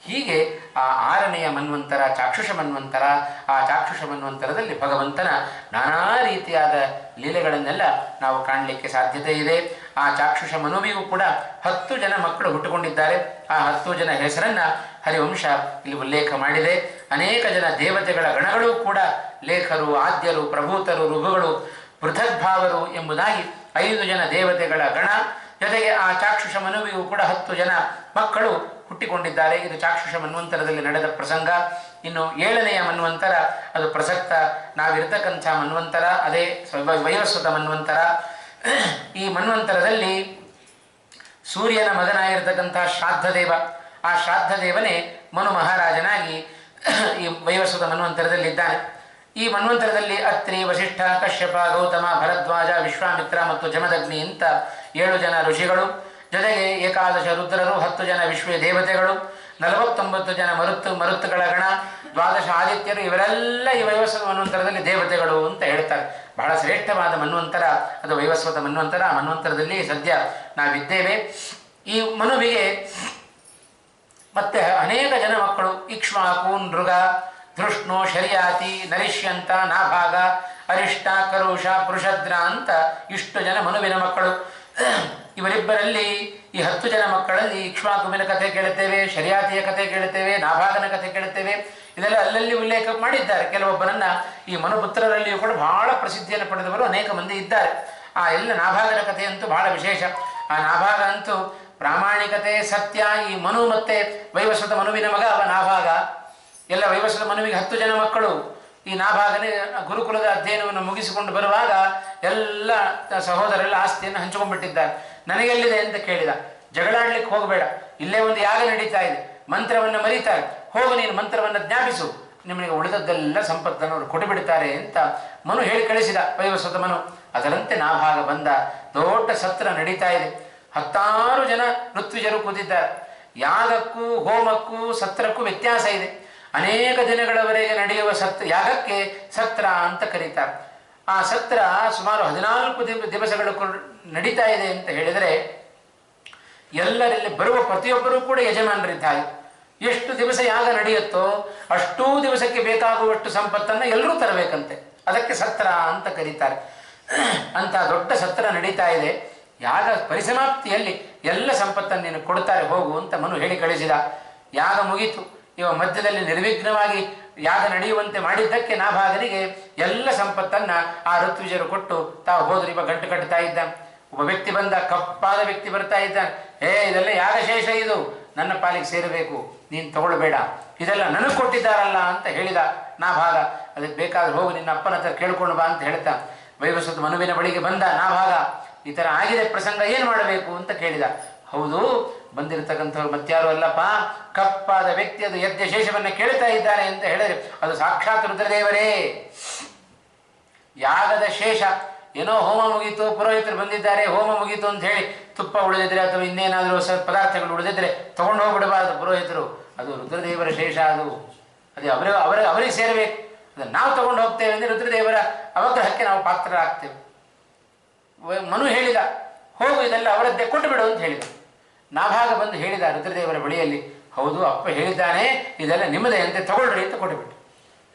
ಹೀಗೆ ಆ 6ನೆಯ ಮನ್ವಂತರ ಚಾಕ್ಷುಷ ಮನ್ವಂತರ. ಆ ಚಾಕ್ಷುಷ ಮನ್ವಂತರದಲ್ಲಿ ಭಗವಂತನ ನಾನಾ ರೀತಿಯಾದ ಲೀಲೆಗಳನ್ನೆಲ್ಲ ನಾವು ಕಾಣಲಿಕ್ಕೆ ಸಾಧ್ಯತೆ ಇದೆ. ಆ ಚಾಕ್ಷುಷ ಮನುವಿಗೂ ಕೂಡ 10 ಜನ ಮಕ್ಕಳು ಹುಟ್ಟುಕೊಂಡಿದ್ದಾರೆ. ಆ 10 ಜನ ಹೆಸರನ್ನ ಹರಿವಂಶ ಇಲ್ಲಿ ಉಲ್ಲೇಖ ಮಾಡಿದೆ. ಅನೇಕ ಜನ ದೇವತೆಗಳ ಗಣಗಳು ಕೂಡ ಲೇಖರು, ಆದ್ಯರು, ಪ್ರಭೂತರು, ಋಭುಗಳು, ಪೃಥಗ್ಭಾವರು ಎಂಬುದಾಗಿ 5 ಜನ ದೇವತೆಗಳ ಗಣ. ಜೊತೆಗೆ ಆ ಚಾಕ್ಷುಷ ಮನುವಿಗೂ ಕೂಡ 10 ಜನ ಮಕ್ಕಳು ಹುಟ್ಟಿಕೊಂಡಿದ್ದಾರೆ. ಇದು ಚಾಕ್ಷುಷ ಮನ್ವಂತರದಲ್ಲಿ ನಡೆದ ಪ್ರಸಂಗ. ಇನ್ನು 7ನೆಯ ಮನ್ವಂತರ ಅದು ಪ್ರಸಕ್ತ ನಾವಿರ್ತಕ್ಕಂಥ ಮನ್ವಂತರ, ಅದೇ ವೈವಸ್ವತ ಮನ್ವಂತರ. ಈ ಮನ್ವಂತರದಲ್ಲಿ ಸೂರ್ಯನ ಮಗನಾಗಿರ್ತಕ್ಕಂಥ ಶ್ರಾದ್ದದೇವ, ಆ ಶ್ರಾದ್ದದೇವನೇ ಮನು ಮಹಾರಾಜನಾಗಿ ಈ ವೈವಸ್ವತ ಮನ್ವಂತರದಲ್ಲಿ ಇದ್ದಾನೆ. ಈ ಮನ್ವಂತರದಲ್ಲಿ ಅತ್ರಿ, ವಸಿಷ್ಠ, ಕಶ್ಯಪ, ಗೌತಮ, ಭರದ್ವಾಜ, ವಿಶ್ವಾಮಿತ್ರ ಮತ್ತು ಜಮದಗ್ನಿ ಅಂತ 7 ಜನ ಋಷಿಗಳು. ಜೊತೆಗೆ 11 ರುದ್ರರು, 10 ಜನ ವಿಶ್ವ ದೇವತೆಗಳು, 49 ಜನ ಮರುತ್ತುಗಳ ಗಣ, 12 ಆದಿತ್ಯರು. ಇವರೆಲ್ಲ ಈ ವೈವಸ್ವತ ಮನ್ವಂತರದಲ್ಲಿ ದೇವತೆಗಳು ಅಂತ ಹೇಳ್ತಾರೆ. ಬಹಳ ಶ್ರೇಷ್ಠವಾದ ಮನ್ವಂತರ, ಅದು ವೈವಸ್ವತ ಮನ್ವಂತರ. ಆ ಮನ್ವಂತರದಲ್ಲಿ ಸದ್ಯ ನಾವಿದ್ದೇವೆ. ಈ ಮನುವಿಗೆ ಮತ್ತೆ ಅನೇಕ ಜನ ಮಕ್ಕಳು, ಇಕ್ಷ್ವಾಕು, ನೃಗ, ಧೃಷ್ಣು, ಶರ್ಯಾತಿ, ನರಿಷ್ಯಂತ, ನಾಭಾಗ, ಅರಿಷ್ಟ, ಕರುಷ, ಪುರುಷದ್ರ ಅಂತ ಇಷ್ಟು ಜನ ಮನುವಿನ ಮಕ್ಕಳು. ಇವರಿಬ್ಬರಲ್ಲಿ ಈ 10 ಜನ ಮಕ್ಕಳಲ್ಲಿ ಇಕ್ಷ್ವಾಕುವಿನ ಕಥೆ ಕೇಳುತ್ತೇವೆ, ಶರ್ಯಾತಿಯ ಕಥೆ ಕೇಳುತ್ತೇವೆ, ನಾಭಾಗನ ಕಥೆ ಕೇಳುತ್ತೇವೆ. ಇದೆಲ್ಲ ಅಲ್ಲಲ್ಲಿ ಉಲ್ಲೇಖ ಮಾಡಿದ್ದಾರೆ. ಕೆಲವೊಬ್ಬರನ್ನ ಈ ಮನುಪುತ್ರರಲ್ಲಿಯೂ ಕೂಡ ಬಹಳ ಪ್ರಸಿದ್ಧಿಯನ್ನು ಪಡೆದವರು ಅನೇಕ ಮಂದಿ ಇದ್ದಾರೆ. ಆ ಎಲ್ಲ ನಾಭಾಗನ ಕಥೆಯಂತೂ ಬಹಳ ವಿಶೇಷ. ಆ ನಾಭಾಗ ಅಂತೂ ಪ್ರಾಮಾಣಿಕತೆ, ಸತ್ಯ. ಈ ಮನು ಮತ್ತೆ ವೈವಸ್ವತ ಮನುವಿನ ಮಗ ಅವ ನಾಭಾಗ. ಎಲ್ಲ ವೈವಸ್ವತ ಮನುವಿಗೆ 10 ಜನ ಮಕ್ಕಳು. ಈ ನಾಭಾಗನೇ ಗುರುಕುಲದ ಅಧ್ಯಯನವನ್ನು ಮುಗಿಸಿಕೊಂಡು ಬರುವಾಗ ಎಲ್ಲ ಸಹೋದರೆಲ್ಲ ಆಸ್ತಿಯನ್ನು ಹಂಚಿಕೊಂಡ್ಬಿಟ್ಟಿದ್ದಾರೆ. ನನಗೆಲ್ಲಿದೆ ಅಂತ ಕೇಳಿದ. ಜಗಳಾಡ್ಲಿಕ್ಕೆ ಹೋಗಬೇಡ, ಇಲ್ಲೇ ಒಂದು ಯಾಗ ನಡೀತಾ ಇದೆ, ಮಂತ್ರವನ್ನು ಮರೀತಾರೆ, ಹೋಗು ನೀನು ಮಂತ್ರವನ್ನು ಜ್ಞಾಪಿಸು, ನಿಮಗೆ ಉಳಿದದ್ದೆಲ್ಲ ಸಂಪತ್ತನ್ನು ಅವರು ಕೊಟ್ಟುಬಿಡ್ತಾರೆ ಅಂತ ಮನು ಹೇಳಿ ಕಳಿಸಿದ, ವೈವಸ್ವತ ಮನು. ಅದರಂತೆ ನಾಭಾಗ ಬಂದ. ದೊಡ್ಡ ಸತ್ರ ನಡೀತಾ ಇದೆ. 10 ಜನ ಋತ್ವಿಜರು ಕೂತಿದ್ದಾರೆ. ಯಾಗಕ್ಕೂ ಹೋಮಕ್ಕೂ ಸತ್ರಕ್ಕೂ ವ್ಯತ್ಯಾಸ ಇದೆ. ಅನೇಕ ದಿನಗಳವರೆಗೆ ನಡೆಯುವ ಯಾಗಕ್ಕೆ ಸತ್ರ ಅಂತ ಕರೀತಾರೆ. ಆ ಸತ್ರ ಸುಮಾರು 14 ದಿವಸಗಳು ನಡೀತಾ ಇದೆ ಅಂತ ಹೇಳಿದರೆ ಎಲ್ಲರಲ್ಲಿ ಬರುವ ಪ್ರತಿಯೊಬ್ಬರೂ ಕೂಡ ಯಜಮಾನರಿದ್ದಾರೆ. ಎಷ್ಟು ದಿವಸ ಯಾಗ ನಡೆಯುತ್ತೋ ಅಷ್ಟೂ ದಿವಸಕ್ಕೆ ಬೇಕಾಗುವಷ್ಟು ಸಂಪತ್ತನ್ನು ಎಲ್ಲರೂ ತರಬೇಕಂತೆ. ಅದಕ್ಕೆ ಸತ್ರ ಅಂತ ಕರೀತಾರೆ. ಅಂತ ದೊಡ್ಡ ಸತ್ರ ನಡೀತಾ ಇದೆ. ಯಾಗ ಪರಿಸಮಾಪ್ತಿಯಲ್ಲಿ ಎಲ್ಲ ಸಂಪತ್ತನ್ನು ನೀನು ಕೊಡ್ತಾರೆ, ಹೋಗು ಅಂತ ಮನು ಹೇಳಿ ಕಳಿಸಿದ. ಯಾಗ ಮುಗೀತು. ಇವ ಮಧ್ಯದಲ್ಲಿ ನಿರ್ವಿಘ್ನವಾಗಿ ಯಾಗ ನಡೆಯುವಂತೆ ಮಾಡಿದ್ದಕ್ಕೆ ನಾಭಾಗನಿಗೆ ಎಲ್ಲ ಸಂಪತ್ತನ್ನ ಆ ಋತ್ವಿಜರು ಕೊಟ್ಟು ತಾವು ಹೋದ್ರು. ಇವ ಗಂಟು ಕಟ್ಟುತ್ತಾ ಇದ್ದ. ಒಬ್ಬ ವ್ಯಕ್ತಿ ಬಂದ, ಕಪ್ಪಾದ ವ್ಯಕ್ತಿ ಬರ್ತಾ ಇದ್ದ. ಇದೆಲ್ಲ ಯಾಗಶೇಷ, ಇದು ನನ್ನ ಪಾಲಿಗೆ ಸೇರಬೇಕು, ನೀನು ತಗೊಳ್ಬೇಡ, ಇದೆಲ್ಲ ನನಗೆ ಕೊಟ್ಟಿದ್ದಾರಲ್ಲ ಅಂತ ಹೇಳಿದ ನಾಭಾಗ. ಅದಕ್ಕೆ ಬೇಕಾದ್ರೆ ಹೋಗು, ನಿನ್ನ ಅಪ್ಪನ ಹತ್ರ ಕೇಳ್ಕೊಂಡು ಬಾ ಅಂತ ಹೇಳ್ತಾ ವೈವಸ್ವತ ಮನುವಿನ ಬಳಿಗೆ ಬಂದ ನಾಭಾಗ. ಈ ಥರ ಆಗಿದೆ ಪ್ರಸಂಗ, ಏನು ಮಾಡಬೇಕು ಅಂತ ಕೇಳಿದ. ಹೌದು, ಬಂದಿರತಕ್ಕಂಥವ್ರು ಮತ್ಯಾರು ಅಲ್ಲಪ್ಪ, ಕಪ್ಪಾದ ವ್ಯಕ್ತಿ ಅದು ಯಜ್ಞ ಶೇಷವನ್ನು ಕೇಳ್ತಾ ಇದ್ದಾನೆ ಅಂತ ಹೇಳಿದ್ರೆ ಅದು ಸಾಕ್ಷಾತ್ ರುದ್ರದೇವರೇ. ಯಾಗದ ಶೇಷ ಏನೋ ಹೋಮ ಮುಗೀತು, ಪುರೋಹಿತರು ಬಂದಿದ್ದಾರೆ, ಹೋಮ ಮುಗೀತು ಅಂತ ಹೇಳಿ ತುಪ್ಪ ಉಳಿದಿದ್ರೆ ಅಥವಾ ಇನ್ನೇನಾದರೂ ಪದಾರ್ಥಗಳು ಉಳಿದಿದ್ರೆ ತಗೊಂಡು ಹೋಗ್ಬಿಡಬಾರ್ದು ಪುರೋಹಿತರು. ಅದು ರುದ್ರದೇವರ ಶೇಷ. ಅದು ಅವರಿಗೆ ಸೇರಬೇಕು. ಅದನ್ನು ನಾವು ತಗೊಂಡು ಹೋಗ್ತೇವೆ ಅಂದರೆ ರುದ್ರದೇವರ ಅವಗ್ರಹಕ್ಕೆ ನಾವು ಪಾತ್ರರಾಗ್ತೇವೆ. ಮನು ಹೇಳಿದ, ಹೋಗು, ಇದೆಲ್ಲ ಅವರದ್ದೇ ಕೊಟ್ಟು ಬಿಡು ಅಂತ ಹೇಳಿದ. ನಾಭಾಗ ಬಂದು ಹೇಳಿದ ರುದ್ರದೇವರ ಬಳಿಯಲ್ಲಿ, ಹೌದು ಅಪ್ಪ ಹೇಳಿದ್ದಾನೆ, ಇದೆಲ್ಲ ನಿಮ್ಮದೇ ಅಂತೆ, ತಗೊಳ್ರಿ ಅಂತ ಕೊಟ್ಟುಬಿಟ್ಟು.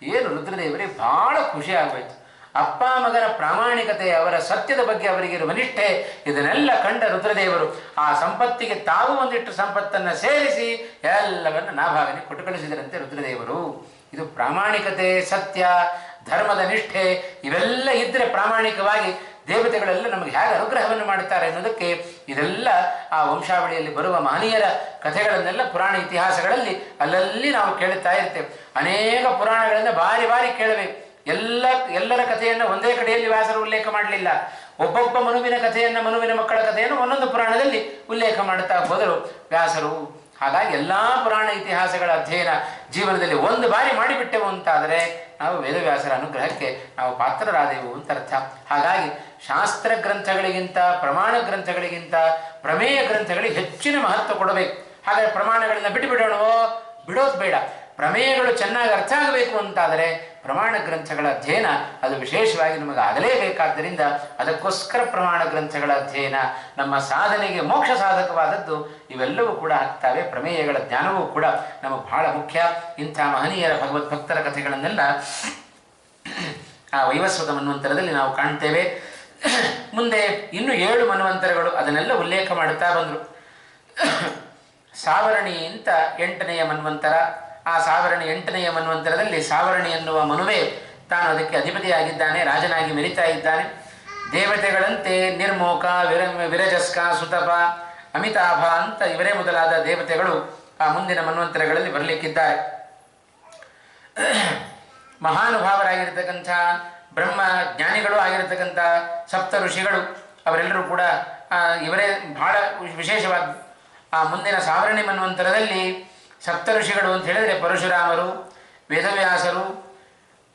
ಏನು ರುದ್ರದೇವರಿಗೆ ಬಹಳ ಖುಷಿ ಆಗೋಯ್ತು. ಅಪ್ಪ ಮಗನ ಪ್ರಾಮಾಣಿಕತೆ, ಅವರ ಸತ್ಯದ ಬಗ್ಗೆ ಅವರಿಗಿರುವ ನಿಷ್ಠೆ, ಇದನ್ನೆಲ್ಲ ಕಂಡ ರುದ್ರದೇವರು ಆ ಸಂಪತ್ತಿಗೆ ತಾವು ಒಂದಿಷ್ಟು ಸಂಪತ್ತನ್ನು ಸೇರಿಸಿ ಎಲ್ಲವನ್ನು ನಾಭಾಗನಿಗೆ ಕೊಟ್ಟು ಕಳಿಸಿದರಂತೆ ರುದ್ರದೇವರು. ಇದು ಪ್ರಾಮಾಣಿಕತೆ, ಸತ್ಯ, ಧರ್ಮದ ನಿಷ್ಠೆ ಇವೆಲ್ಲ ಇದ್ದರೆ ಪ್ರಾಮಾಣಿಕವಾಗಿ ದೇವತೆಗಳೆಲ್ಲ ನಮಗೆ ಹೇಗೆ ಅನುಗ್ರಹವನ್ನು ಮಾಡುತ್ತಾರೆ ಅನ್ನೋದಕ್ಕೆ ಇದೆಲ್ಲ ಆ ವಂಶಾವಳಿಯಲ್ಲಿ ಬರುವ ಮಹನೀಯರ ಕಥೆಗಳನ್ನೆಲ್ಲ ಪುರಾಣ ಇತಿಹಾಸಗಳಲ್ಲಿ ಅಲ್ಲಲ್ಲಿ ನಾವು ಕೇಳುತ್ತಾ ಇರ್ತೇವೆ. ಅನೇಕ ಪುರಾಣಗಳನ್ನು ಬಾರಿ ಬಾರಿ ಕೇಳಬೇಕು. ಎಲ್ಲರ ಕಥೆಯನ್ನು ಒಂದೇ ಕಡೆಯಲ್ಲಿ ವ್ಯಾಸರು ಉಲ್ಲೇಖ ಮಾಡಲಿಲ್ಲ. ಒಬ್ಬೊಬ್ಬ ಮನುವಿನ ಕಥೆಯನ್ನು, ಮನುವಿನ ಮಕ್ಕಳ ಕಥೆಯನ್ನು ಒಂದೊಂದು ಪುರಾಣದಲ್ಲಿ ಉಲ್ಲೇಖ ಮಾಡುತ್ತಾ ಹೋದರು ವ್ಯಾಸರು. ಹಾಗಾಗಿ ಎಲ್ಲ ಪುರಾಣ ಇತಿಹಾಸಗಳ ಅಧ್ಯಯನ ಜೀವನದಲ್ಲಿ ಒಂದು ಬಾರಿ ಮಾಡಿಬಿಟ್ಟೆವು ಅಂತಾದರೆ ನಾವು ವೇದವ್ಯಾಸರ ಅನುಗ್ರಹಕ್ಕೆ ನಾವು ಪಾತ್ರರಾದೆವು ಅಂತ ಅರ್ಥ. ಹಾಗಾಗಿ ಶಾಸ್ತ್ರ ಗ್ರಂಥಗಳಿಗಿಂತ, ಪ್ರಮಾಣ ಗ್ರಂಥಗಳಿಗಿಂತ ಪ್ರಮೇಯ ಗ್ರಂಥಗಳಿಗೆ ಹೆಚ್ಚಿನ ಮಹತ್ವ ಕೊಡಬೇಕು. ಹಾಗಾದರೆ ಪ್ರಮಾಣಗಳನ್ನ ಬಿಟ್ಟುಬಿಡೋಣವೋ? ಬಿಡೋದು ಬೇಡ. ಪ್ರಮೇಯಗಳು ಚೆನ್ನಾಗಿ ಅರ್ಥ ಆಗಬೇಕು ಅಂತಾದರೆ ಪ್ರಮಾಣ ಗ್ರಂಥಗಳ ಅಧ್ಯಯನ ಅದು ವಿಶೇಷವಾಗಿ ನಮಗೆ ಆಗಲೇಬೇಕಾದ್ದರಿಂದ ಅದಕ್ಕೋಸ್ಕರ ಪ್ರಮಾಣ ಗ್ರಂಥಗಳ ಅಧ್ಯಯನ ನಮ್ಮ ಸಾಧನೆಗೆ ಮೋಕ್ಷ ಸಾಧಕವಾದದ್ದು. ಇವೆಲ್ಲವೂ ಕೂಡ ಆಗ್ತವೆ. ಪ್ರಮೇಯಗಳ ಜ್ಞಾನವೂ ಕೂಡ ನಮಗೆ ಬಹಳ ಮುಖ್ಯ. ಇಂಥ ಮಹನೀಯರ ಭಗವದ್ಭಕ್ತರ ಕಥೆಗಳನ್ನೆಲ್ಲ ಆ ವೈವಸ್ವತ ಮನ್ವಂತರದಲ್ಲಿ ನಾವು ಕಾಣ್ತೇವೆ. ಮುಂದೆ ಇನ್ನು 7 ಮನ್ವಂತರಗಳು ಅದನ್ನೆಲ್ಲ ಉಲ್ಲೇಖ ಮಾಡುತ್ತಾ ಬಂದರು. ಸಾವರಣಿ ಅಂತ 8ನೆಯ ಮನ್ವಂತರ. ಆ ಸಾವರಣಿ 8ನೆಯ ಮನ್ವಂತರದಲ್ಲಿ ಸಾವರಣಿ ಎನ್ನುವ ಮನುವೆ ತಾನು ಅದಕ್ಕೆ ಅಧಿಪತಿಯಾಗಿದ್ದಾನೆ, ರಾಜನಾಗಿ ಮೆರಿತಾ ಇದ್ದಾನೆ. ದೇವತೆಗಳಂತೆ ನಿರ್ಮೋಕ, ವಿರಜಸ್ಕ, ಸುತಪ, ಅಮಿತಾಭ ಅಂತ ಇವರೇ ಮೊದಲಾದ ದೇವತೆಗಳು ಆ ಮುಂದಿನ ಮನ್ವಂತರಗಳಲ್ಲಿ ಬರಲಿಕ್ಕಿದ್ದಾರೆ. ಮಹಾನುಭಾವರಾಗಿರ್ತಕ್ಕಂಥ ಬ್ರಹ್ಮ ಜ್ಞಾನಿಗಳು ಆಗಿರತಕ್ಕಂಥ ಸಪ್ತ ಋಷಿಗಳು ಅವರೆಲ್ಲರೂ ಕೂಡ ಇವರೇ ಬಹಳ ವಿಶೇಷವಾದ. ಆ ಮುಂದಿನ ಸಾವರಣಿ ಮನ್ವಂತರದಲ್ಲಿ ಸಪ್ತ ಋಷಿಗಳು ಅಂತ ಹೇಳಿದರೆ ಪರಶುರಾಮರು, ವೇದವ್ಯಾಸರು,